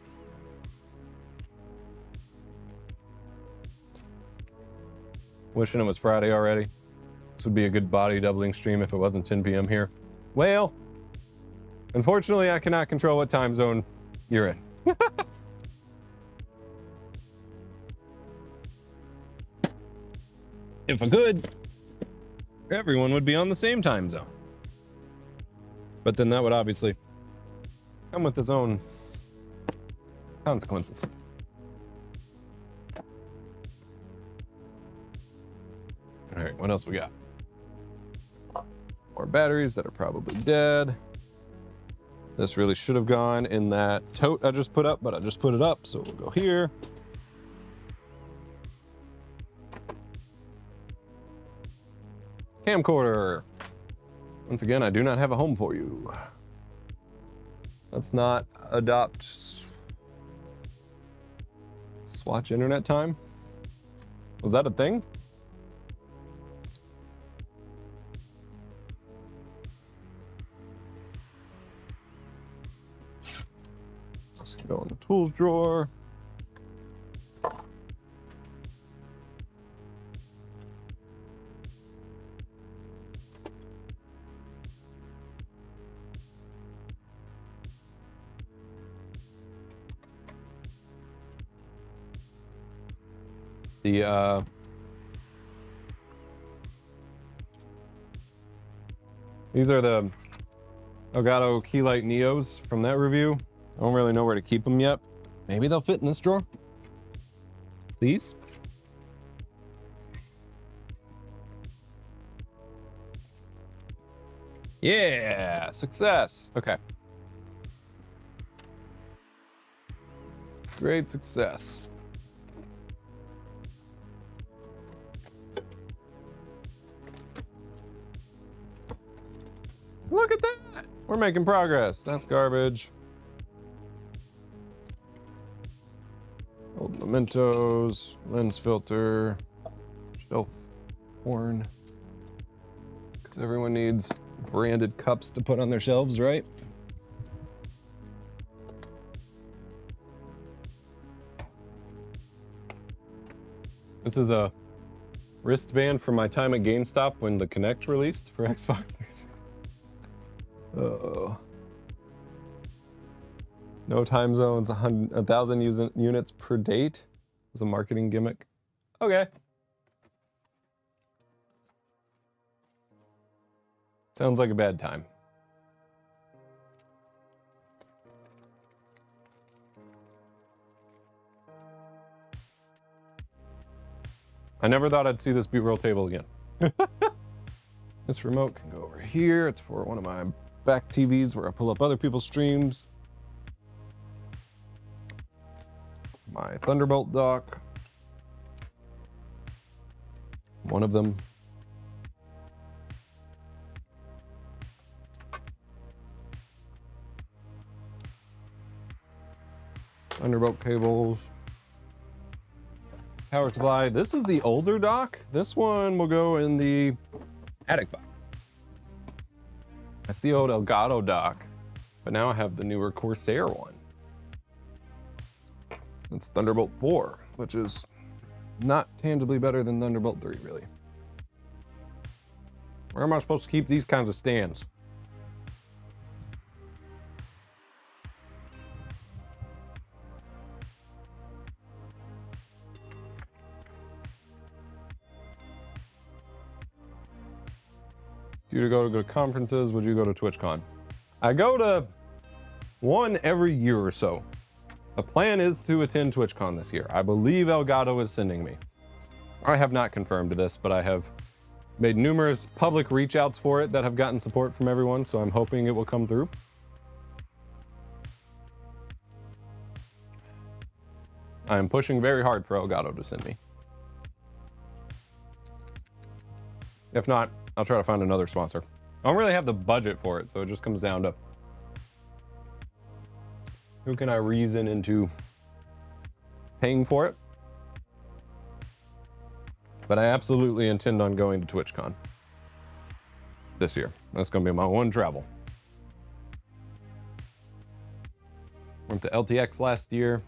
Wishing it was Friday already. This would be a good body doubling stream if it wasn't 10 p.m. here. Well, unfortunately, I cannot control what time zone you're in. If I could, everyone would be on the same time zone. But then that would obviously come with its own consequences. All right, what else we got? More batteries that are probably dead. This really should have gone in that tote I just put up, but I just put it up, so we'll go here. Camcorder. Once again, I do not have a home for you. Let's not adopt Swatch internet time. Was that a thing? Let's go in the tools drawer. These are the Elgato Keylight Neos from that review. I don't really know where to keep them yet. Maybe they'll fit in this drawer. Please. Yeah, success. Okay. Great success. Look at that. We're making progress. That's garbage. Old mementos, lens filter, shelf horn. Because everyone needs branded cups to put on their shelves, right? This is a wristband from my time at GameStop when the Kinect released for Xbox 360. Oh. No time zones, 1,000 units per date is a marketing gimmick. Okay. Sounds like a bad time. I never thought I'd see this B-roll table again. This remote can go over here. It's for one of my back TVs where I pull up other people's streams. My Thunderbolt dock. One of them. Thunderbolt cables. Power supply. This is the older dock. This one will go in the attic box. That's the old Elgato dock, but now I have the newer Corsair one. That's Thunderbolt 4, which is not tangibly better than Thunderbolt 3, really. Where am I supposed to keep these kinds of stands? If you to go to conferences, would you go to TwitchCon? I go to one every year or so. The plan is to attend TwitchCon this year. I believe Elgato is sending me. I have not confirmed this, but I have made numerous public reach outs for it that have gotten support from everyone, so I'm hoping it will come through. I am pushing very hard for Elgato to send me. If not, I'll try to find another sponsor. I don't really have the budget for it, so it just comes down to who can I reason into paying for it? But I absolutely intend on going to TwitchCon this year. That's gonna be my one travel. Went to LTX last year.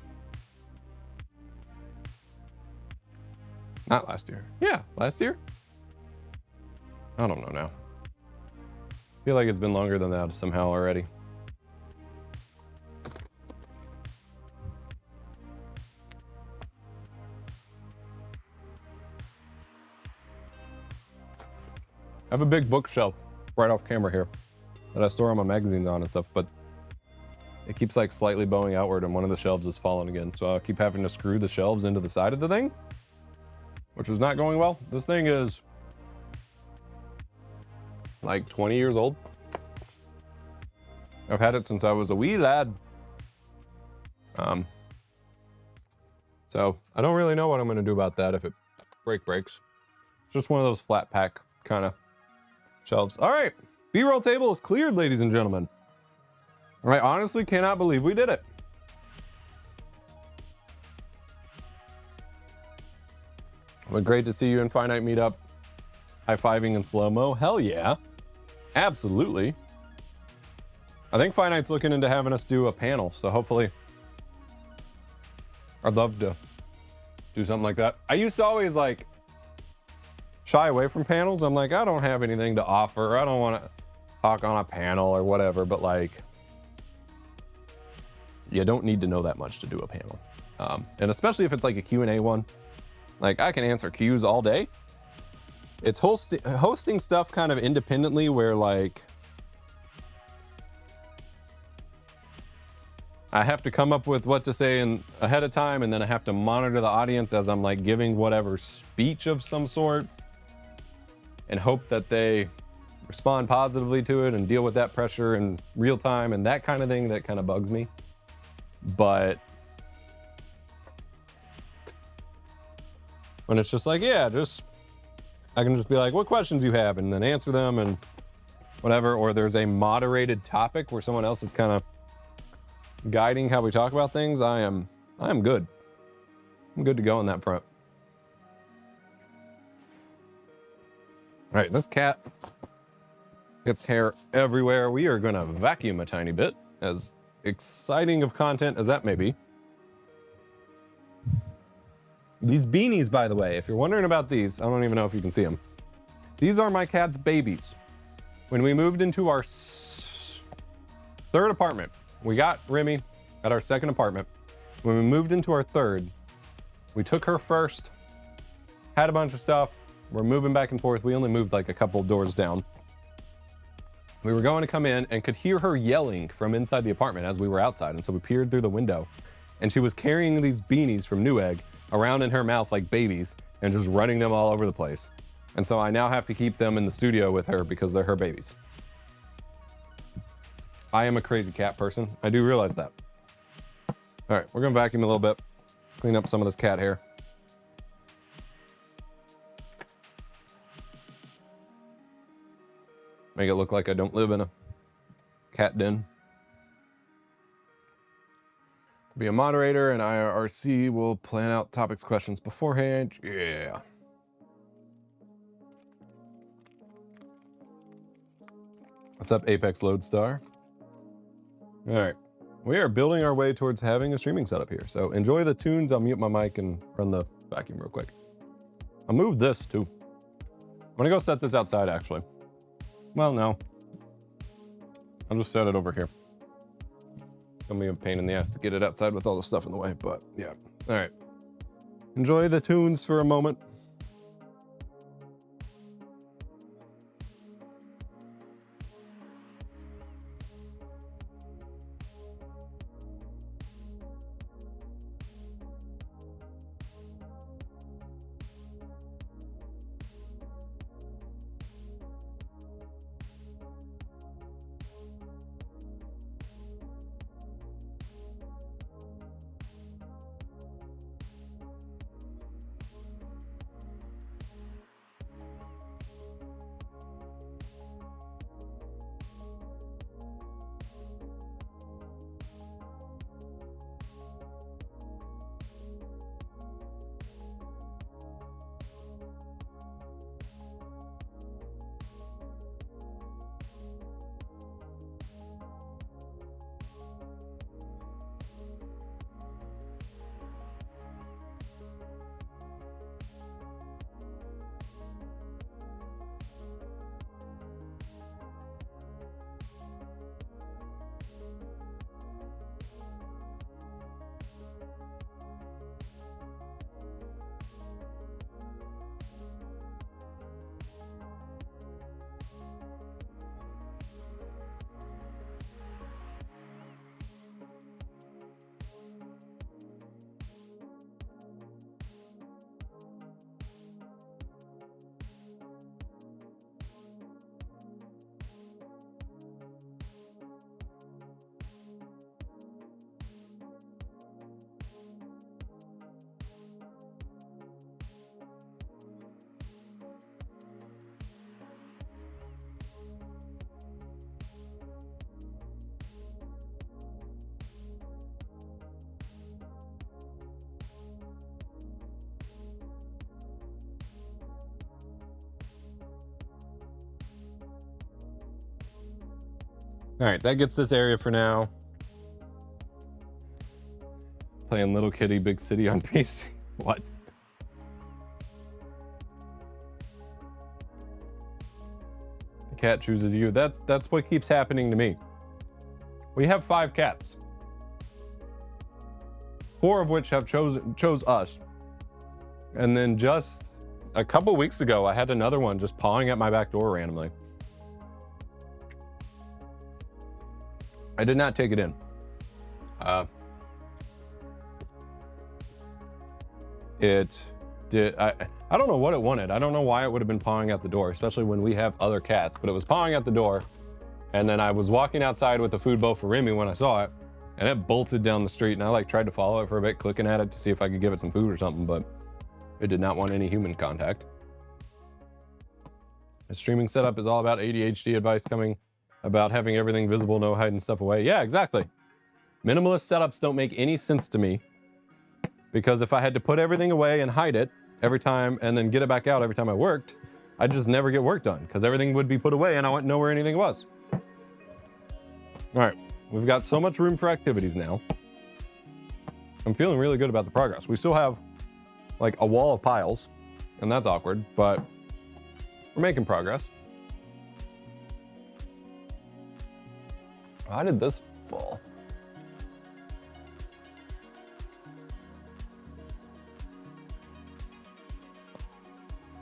Not last year. Yeah, last year? I don't know now. I feel like it's been longer than that somehow already. I have a big bookshelf right off camera here that I store all my magazines on and stuff, but it keeps like slightly bowing outward and one of the shelves is falling again. So I keep having to screw the shelves into the side of the thing, which is not going well. This thing is like 20 years old. I've had it since I was a wee lad. So I don't really know what I'm gonna do about that if it breaks. It's just one of those flat pack kind of shelves. All right, B-roll table is cleared, ladies and gentlemen. I honestly cannot believe we did it. But great to see you in Finite Meetup. High-fiving in slow-mo. Hell yeah. Absolutely. I think Finite's looking into having us do a panel, so hopefully I'd love to do something like that. I used to always like shy away from panels. I'm like, I don't have anything to offer. I don't want to talk on a panel or whatever, but like, you don't need to know that much to do a panel. And especially if it's like a Q&A one, like I can answer Qs all day. It's hosting stuff kind of independently where like, I have to come up with what to say ahead of time, and then I have to monitor the audience as I'm like giving whatever speech of some sort and hope that they respond positively to it and deal with that pressure in real time and that kind of thing that kind of bugs me. But when it's just like, yeah, I can just be like, what questions do you have? And then answer them and whatever. Or there's a moderated topic where someone else is kind of guiding how we talk about things. I am good. I'm good to go on that front. All right, this cat gets hair everywhere. We are gonna vacuum a tiny bit, as exciting of content as that may be. These beanies, by the way, if you're wondering about these, I don't even know if you can see them. These are my cat's babies. When we moved into our third apartment, we got Remy at our second apartment. When we moved into our third, we took her first, had a bunch of stuff. We're moving back and forth. We only moved like a couple doors down. We were going to come in and could hear her yelling from inside the apartment as we were outside. And so we peered through the window and she was carrying these beanies from Newegg around in her mouth like babies and just running them all over the place. And so I now have to keep them in the studio with her because they're her babies. I am a crazy cat person. I do realize that. All right, we're gonna vacuum a little bit, clean up some of this cat hair. Make it look like I don't live in a cat den. Be a moderator, and IRC will plan out topics, questions beforehand. Yeah. What's up, Apex Lodestar? All right, we are building our way towards having a streaming setup here. So enjoy the tunes. I'll mute my mic and run the vacuum real quick. I'll move this too. I'm gonna go set this outside actually. Well, no. I'll just set it over here. Gonna be a pain in the ass to get it outside with all the stuff in the way, but yeah. All right. Enjoy the tunes for a moment. All right, that gets this area for now. Playing Little Kitty Big City on PC. What? The cat chooses you. That's what keeps happening to me. We have 5 cats. 4 of which have chose us. And then just a couple weeks ago, I had another one just pawing at my back door randomly. I did not take it in. I don't know what it wanted. I don't know why it would have been pawing at the door, especially when we have other cats, but it was pawing at the door. And then I was walking outside with the food bowl for Remy when I saw it, and it bolted down the street, and I like tried to follow it for a bit, clicking at it to see if I could give it some food or something, but it did not want any human contact. The streaming setup is all about ADHD advice coming about having everything visible, no hiding stuff away. Yeah, exactly. Minimalist setups don't make any sense to me, because if I had to put everything away and hide it every time and then get it back out every time I worked, I'd just never get work done because everything would be put away and I wouldn't know where anything was. All right, we've got so much room for activities now. I'm feeling really good about the progress. We still have like a wall of piles, and that's awkward, but we're making progress. How did this fall?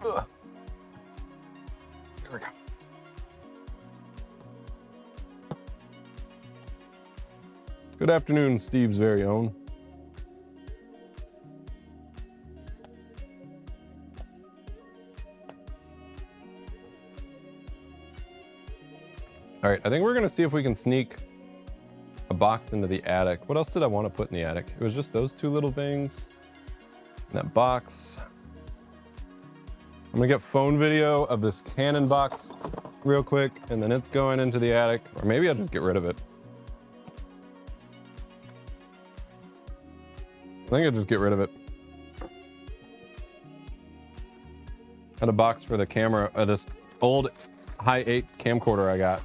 Ugh. There we go. Good afternoon, Steve's very own. All right, I think we're gonna see if we can sneak a box into the attic. What else did I want to put in the attic? It was just those 2 little things. And that box. I'm gonna get phone video of this Canon box real quick, and then it's going into the attic, or maybe I'll just get rid of it. I think I'll just get rid of it. Had a box for the camera, this old high 8 camcorder I got.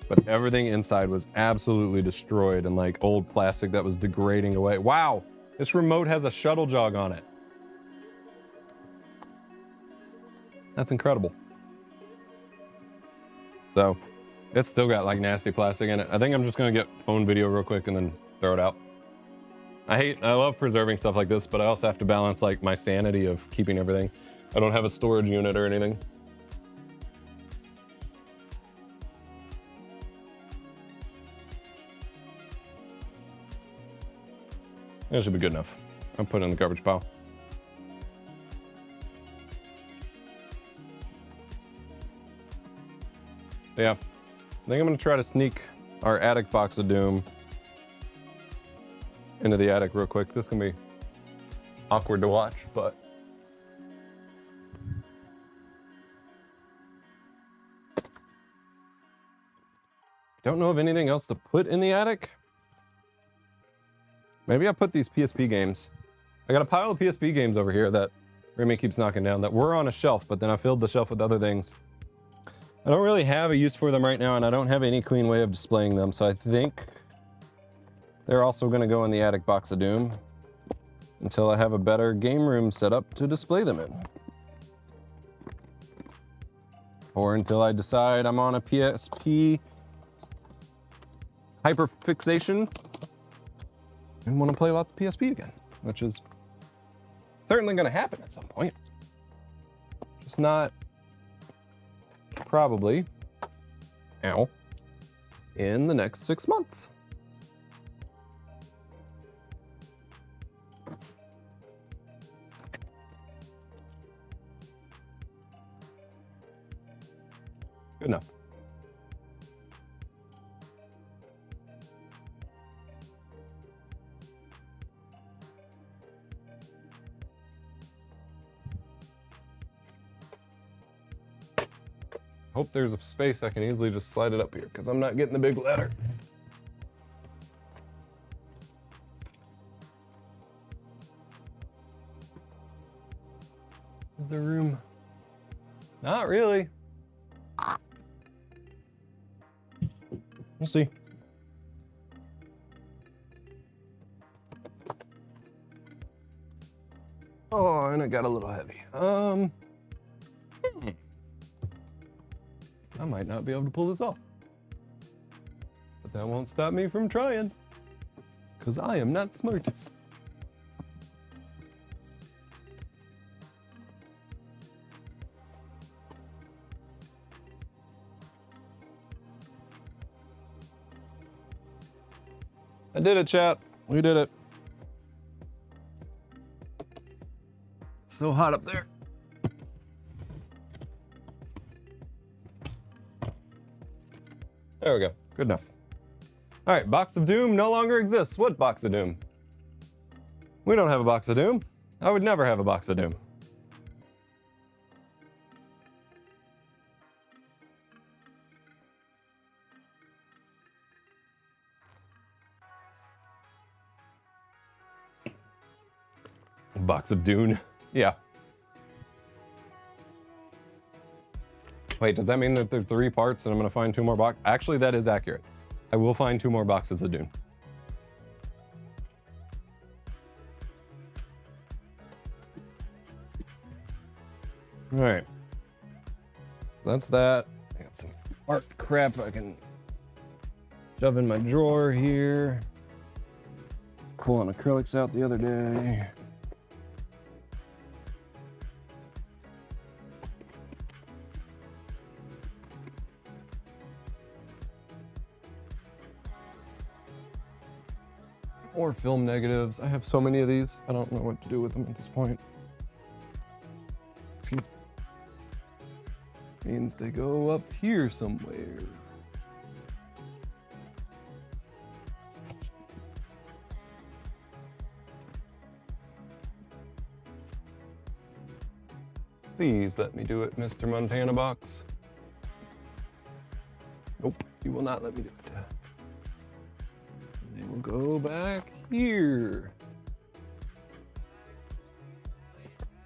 But everything inside was absolutely destroyed and like old plastic that was degrading away. Wow, this remote has a shuttle jog on it. That's incredible. So it's still got like nasty plastic in it. I think I'm just gonna get phone video real quick and then throw it out. I love preserving stuff like this, but I also have to balance like my sanity of keeping everything. I don't have a storage unit or anything. That should be good enough. I'll put it in the garbage pile. But yeah, I think I'm gonna try to sneak our attic box of doom into the attic real quick. This can be awkward to watch, but don't know of anything else to put in the attic. Maybe I'll put these PSP games. I got a pile of PSP games over here that Remy keeps knocking down that were on a shelf, but then I filled the shelf with other things. I don't really have a use for them right now, and I don't have any clean way of displaying them, so I think they're also gonna go in the attic box of doom until I have a better game room set up to display them in. Or until I decide I'm on a PSP hyperfixation and want to play lots of PSP again, which is certainly going to happen at some point. Just not probably, in the next 6 months. Good enough. Hope there's a space I can easily just slide it up here because I'm not getting the big ladder. Is there room? Not really. We'll see. Oh, and it got a little heavy. I might not be able to pull this off. But that won't stop me from trying. Because I am not smart. I did it, chat. We did it. It's so hot up there. There we go. Good enough. All right, Box of Doom no longer exists. What Box of Doom? We don't have a Box of Doom. I would never have a Box of Doom. Box of Dune. Yeah. Wait, does that mean that there's 3 parts and I'm gonna find 2 more boxes? Actually, that is accurate. I will find 2 more boxes of Dune. All right. That's that. I got some art crap I can shove in my drawer here. Pulling acrylics out the other day. Or film negatives. I have so many of these. I don't know what to do with them at this point. Excuse me. Means they go up here somewhere. Please let me do it, Mr. Montana Box. Nope, you will not let me do it. They will go back here.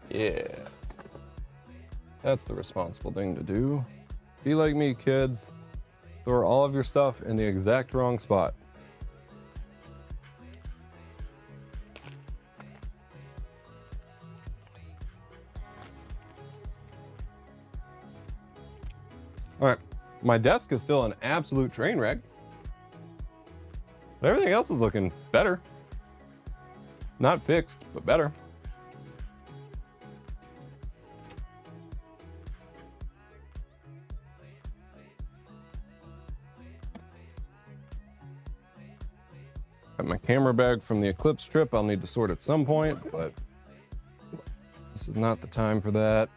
Yeah. That's the responsible thing to do. Be like me, kids. Throw all of your stuff in the exact wrong spot. All right, my desk is still an absolute train wreck. But everything else is looking better. Not fixed, but better. Got my camera bag from the Eclipse trip. I'll need to sort at some point, but this is not the time for that.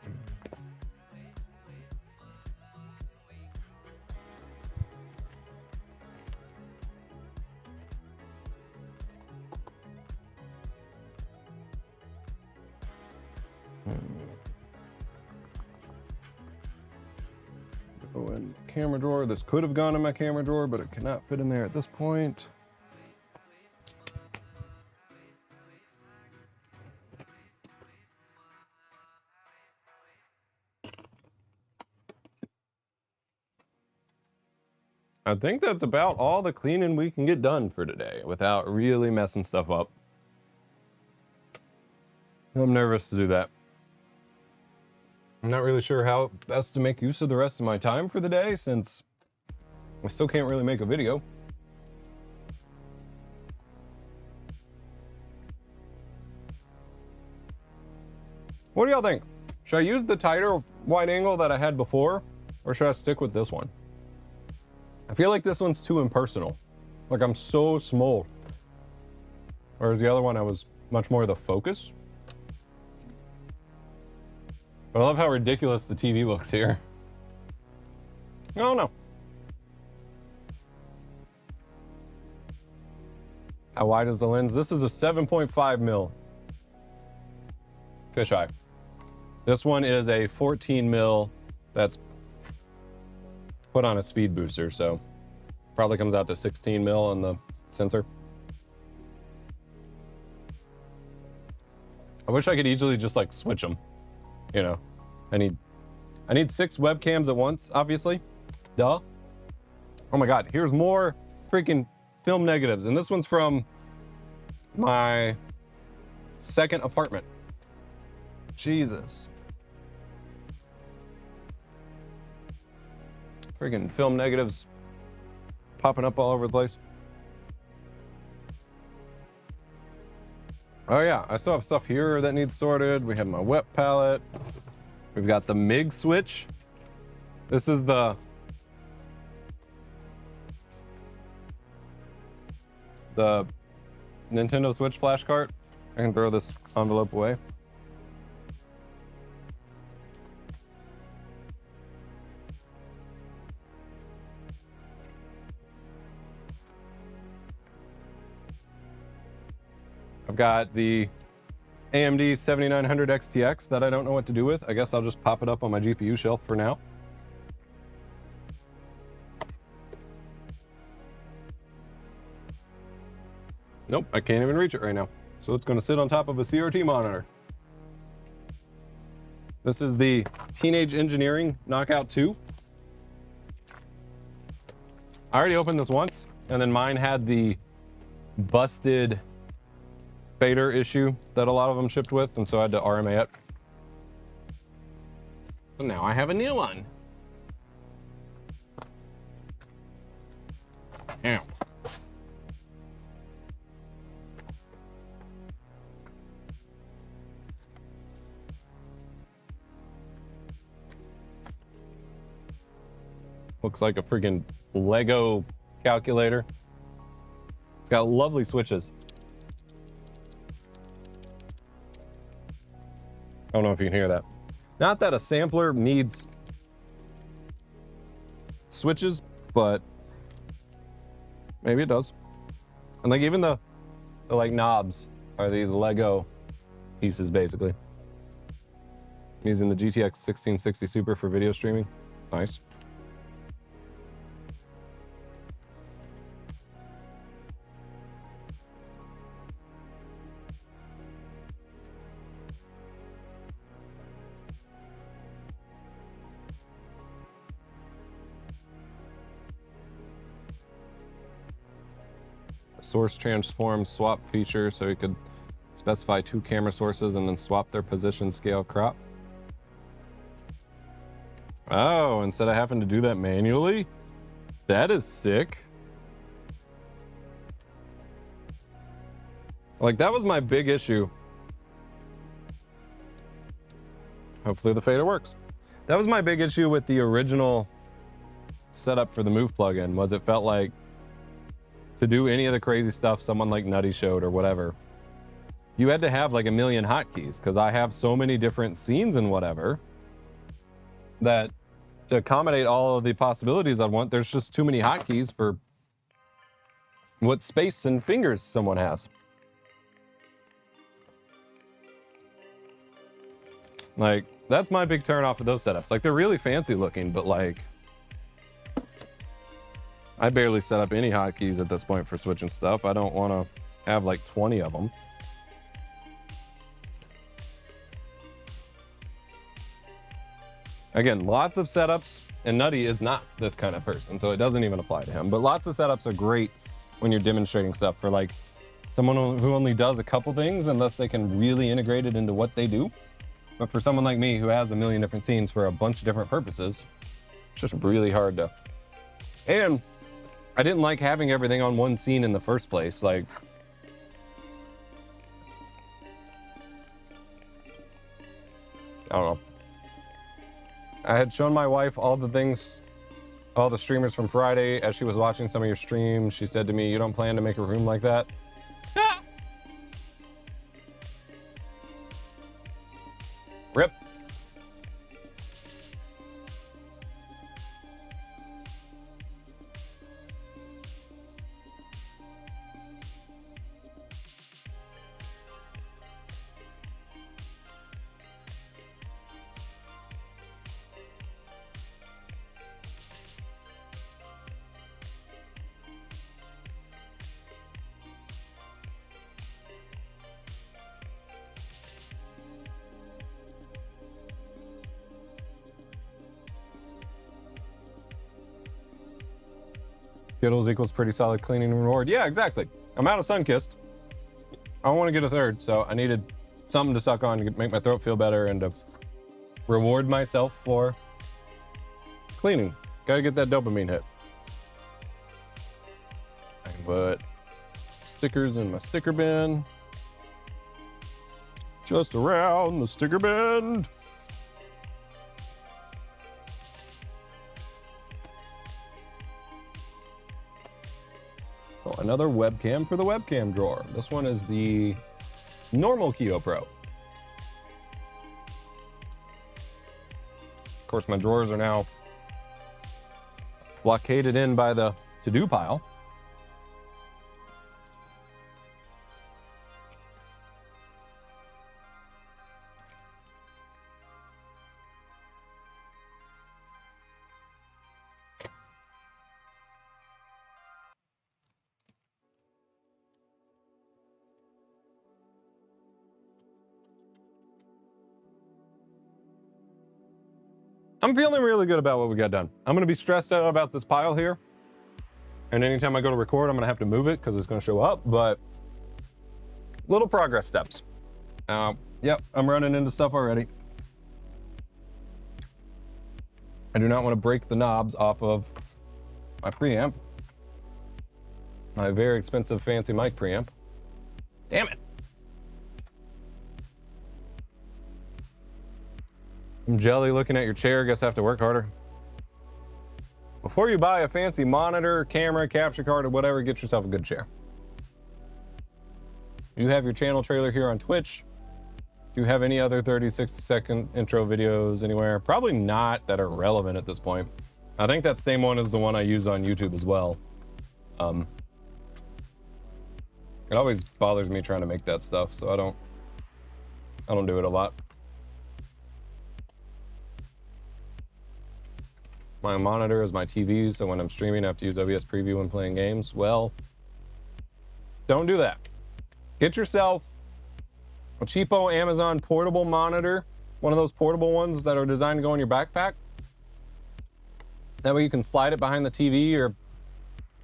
Go in camera drawer. This could have gone in my camera drawer, but it cannot fit in there at this point. I think that's about all the cleaning we can get done for today without really messing stuff up. I'm nervous to do that. I'm not really sure how best to make use of the rest of my time for the day since I still can't really make a video. What do y'all think? Should I use the tighter wide angle that I had before, or should I stick with this one? I feel like this one's too impersonal. Like I'm so small. Whereas the other one, I was much more the focus. But I love how ridiculous the TV looks here. Oh no. How wide is the lens? This is a 7.5 mil fisheye. This one is a 14 mil that's put on a speed booster, so probably comes out to 16 mil on the sensor. I wish I could easily just like switch them. You know, I need 6 webcams at once, obviously. Duh. Oh my God, here's more freaking film negatives. And this one's from my second apartment. Jesus. Freaking film negatives popping up all over the place. Oh yeah, I still have stuff here that needs sorted. We have my wet palette. We've got the MIG switch. This is the Nintendo Switch flash cart. I can throw this envelope away. I've got the AMD 7900 XTX that I don't know what to do with. I guess I'll just pop it up on my GPU shelf for now. Nope, I can't even reach it right now. So it's gonna sit on top of a CRT monitor. This is the Teenage Engineering Knockout 2. I already opened this once, and then mine had the busted fader issue that a lot of them shipped with, and so I had to RMA it. So now I have a new one. Ow. Looks like a freaking Lego calculator. It's got lovely switches. I don't know if you can hear that. Not that a sampler needs switches, but maybe it does. And like even the like knobs are these Lego pieces basically. I'm using the GTX 1660 Super for video streaming. Nice. Source transform swap feature, so you could specify 2 camera sources and then swap their position, scale, crop. Oh, instead of having to do that manually? That is sick. Like, that was my big issue. Hopefully the fader works. That was my big issue with the original setup for the Move plugin, was it felt like to do any of the crazy stuff someone like Nutty showed or whatever, you had to have like a million hotkeys, because I have so many different scenes and whatever that to accommodate all of the possibilities I want, there's just too many hotkeys for what space and fingers someone has. Like, that's my big turn off of those setups. Like, they're really fancy looking, but like, I barely set up any hotkeys at this point for switching stuff. I don't want to have like 20 of them. Again, lots of setups, and Nutty is not this kind of person, so it doesn't even apply to him. But lots of setups are great when you're demonstrating stuff for like someone who only does a couple things, unless they can really integrate it into what they do. But for someone like me who has a million different scenes for a bunch of different purposes, it's just really hard to. And I didn't like having everything on one scene in the first place. Like, I don't know. I had shown my wife all the things, all the streamers from Friday as she was watching some of your streams. She said to me, "You don't plan to make a room like that?" Rip. Skittles equals pretty solid cleaning reward. Yeah, exactly. I'm out of Sunkist. I don't want to get a third, so I needed something to suck on to make my throat feel better and to reward myself for cleaning. Gotta get that dopamine hit. I can put stickers in my sticker bin. Just around the sticker bin. Oh, another webcam for the webcam drawer. This one is the normal Keo Pro. Of course, my drawers are now blockaded in by the to-do pile. I'm feeling really good about what we got done. I'm gonna be stressed out about this pile here. And anytime I go to record, I'm gonna have to move it because it's gonna show up, but little progress steps. Yep, I'm running into stuff already. I do not want to break the knobs off of my preamp. My very expensive fancy mic preamp. Damn it. I'm jelly looking at your chair, guess I have to work harder. Before you buy a fancy monitor, camera, capture card, or whatever, get yourself a good chair. You have your channel trailer here on Twitch. Do you have any other 30, 60-second intro videos anywhere? Probably not that are relevant at this point. I think that same one is the one I use on YouTube as well. It always bothers me trying to make that stuff, so I don't do it a lot. My monitor is my TV, so when I'm streaming, I have to use OBS Preview when playing games. Well, don't do that. Get yourself a cheapo Amazon portable monitor, one of those portable ones that are designed to go in your backpack. That way you can slide it behind the TV or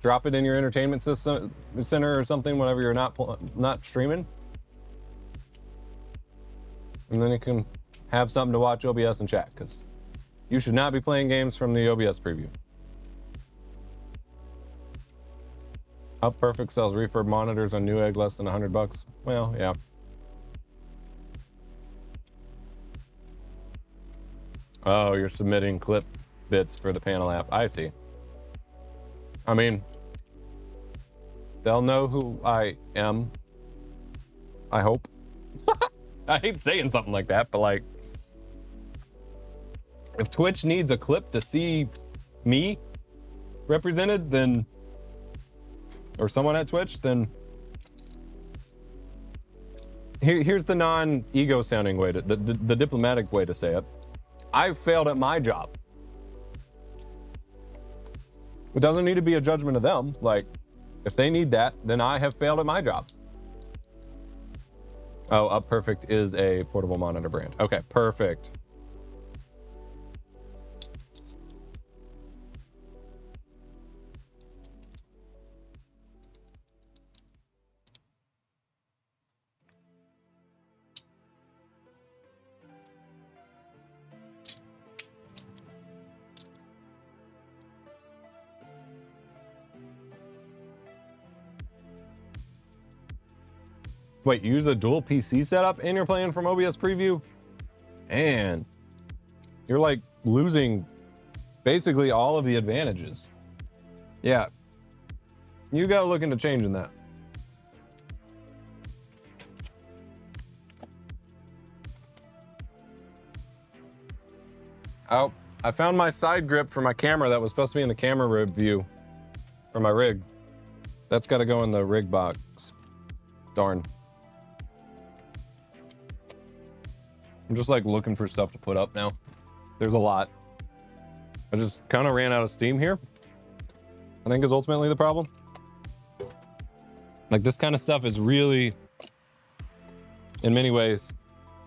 drop it in your entertainment system center or something whenever you're not streaming. And then you can have something to watch OBS and chat, because you should not be playing games from the OBS preview. Up Perfect sells refurb monitors on Newegg less than $100. Well, yeah. Oh, you're submitting clip bits for the panel app. I see. I mean, they'll know who I am. I hope. I hate saying something like that, but like, if Twitch needs a clip to see me represented, then, or someone at Twitch, then here's the non-ego sounding way to, the diplomatic way to say it. I've failed at my job. It doesn't need to be a judgment of them. Like, if they need that, then I have failed at my job. Oh, Up Perfect is a portable monitor brand. Okay, perfect. Wait, you use a dual PC setup and you're playing from OBS Preview? Man, you're like losing basically all of the advantages. Yeah, you gotta look into changing that. Oh, I found my side grip for my camera that was supposed to be in the camera review for my rig. That's gotta go in the rig box. Darn. I'm just like looking for stuff to put up now. There's a lot. I just kind of ran out of steam here, I think is ultimately the problem. Like, this kind of stuff is really, in many ways,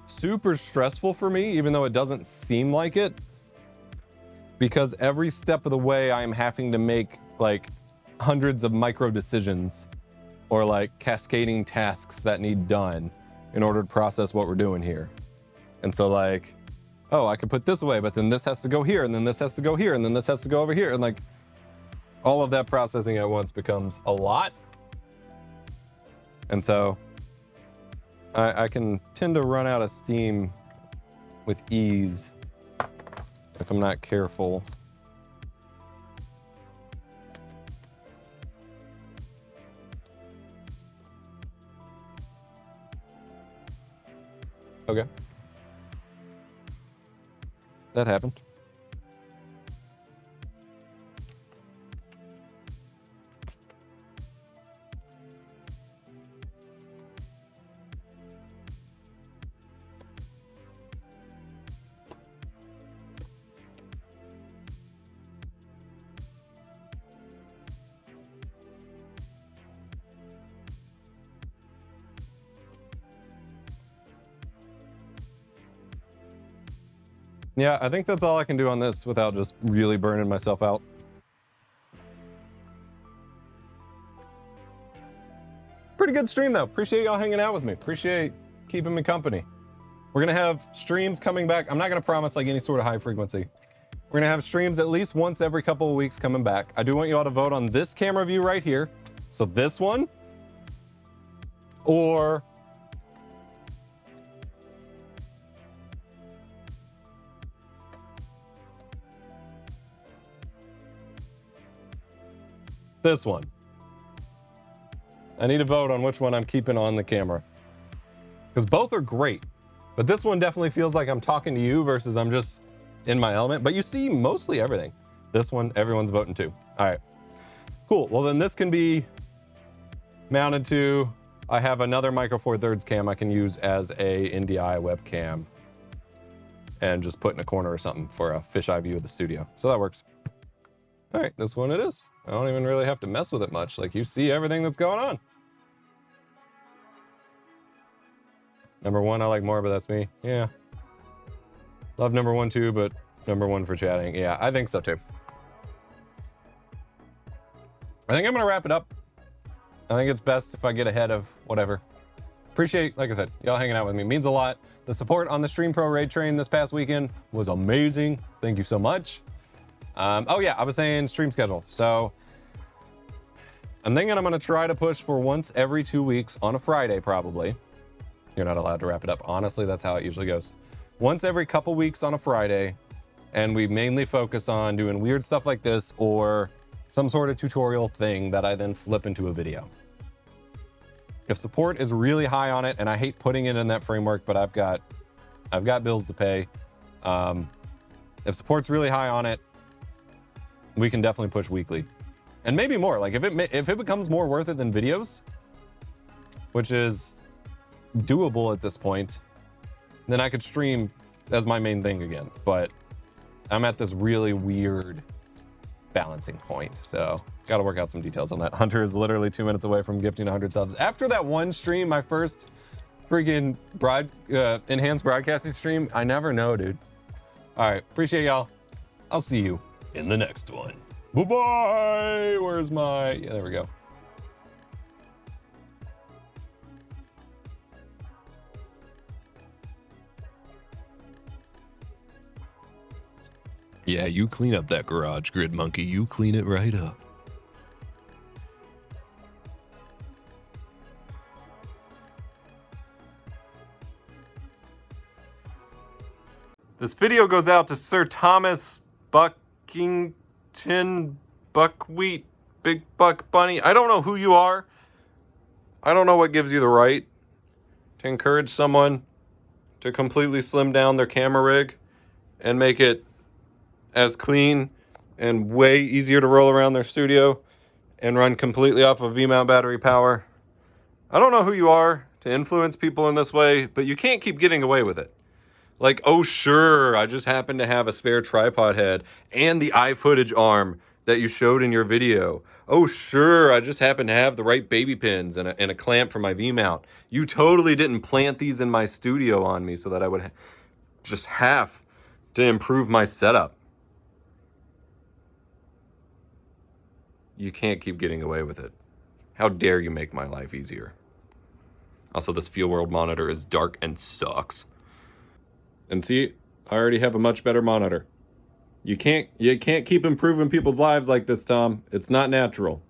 super stressful for me, even though it doesn't seem like it. Because every step of the way I am having to make like hundreds of micro decisions or like cascading tasks that need done in order to process what we're doing here. And so like, oh, I could put this away, but then this has to go here, and then this has to go here, and then this has to go over here. And like all of that processing at once becomes a lot. And so I can tend to run out of steam with ease if I'm not careful. Okay. That happened. Yeah, I think that's all I can do on this without just really burning myself out. Pretty good stream though. Appreciate y'all hanging out with me. Appreciate keeping me company. We're gonna have streams coming back. I'm not gonna promise like any sort of high frequency. We're gonna have streams at least once every couple of weeks coming back. I do want you all to vote on this camera view right here. So this one, or this one. I need to vote on which one I'm keeping on the camera. Because both are great. But this one definitely feels like I'm talking to you versus I'm just in my element. But you see mostly everything. This one, everyone's voting too. All right. Cool. Well, then this can be mounted to, I have another Micro Four Thirds cam I can use as a NDI webcam and just put in a corner or something for a fisheye view of the studio. So that works. All right, this one it is. I don't even really have to mess with it much. Like you see everything that's going on. Number one, I like more, but that's me. Yeah. Love number one too, but number one for chatting. Yeah, I think so too. I think I'm gonna wrap it up. I think it's best if I get ahead of whatever. Appreciate, like I said, y'all hanging out with me. It means a lot. The support on the Stream Pro Raid Train this past weekend was amazing. Thank you so much. Oh yeah, I was saying stream schedule. So I'm thinking I'm gonna try to push for once every 2 weeks on a Friday, probably. You're not allowed to wrap it up. Honestly, that's how it usually goes. Once every couple weeks on a Friday, and we mainly focus on doing weird stuff like this or some sort of tutorial thing that I then flip into a video. If support is really high on it, and I hate putting it in that framework, but I've got bills to pay. If support's really high on it, we can definitely push weekly, and maybe more. Like if it becomes more worth it than videos, which is doable at this point, then I could stream as my main thing again. But I'm at this really weird balancing point, so got to work out some details on that. Hunter is literally 2 minutes away from gifting 100 subs. After that one stream, my first freaking enhanced broadcasting stream, I never know, dude. All right, appreciate y'all. I'll see you in the next one. Bye-bye. Where's my... Yeah, there we go. Yeah, you clean up that garage, Grid Monkey. You clean it right up. This video goes out to Sir Thomas Buckington Buckwheat Big Buck Bunny. I don't know who you are. I don't know what gives you the right to encourage someone to completely slim down their camera rig and make it as clean and way easier to roll around their studio and run completely off of V-mount battery power. I don't know who you are to influence people in this way, but you can't keep getting away with it. Like, oh sure, I just happen to have a spare tripod head and the iFootage arm that you showed in your video. Oh sure, I just happen to have the right baby pins and a clamp for my V-mount. You totally didn't plant these in my studio on me so that I would just have to improve my setup. You can't keep getting away with it. How dare you make my life easier? Also, this Feel World monitor is dark and sucks. And see, I already have a much better monitor. You can't keep improving people's lives like this, Tom. It's not natural.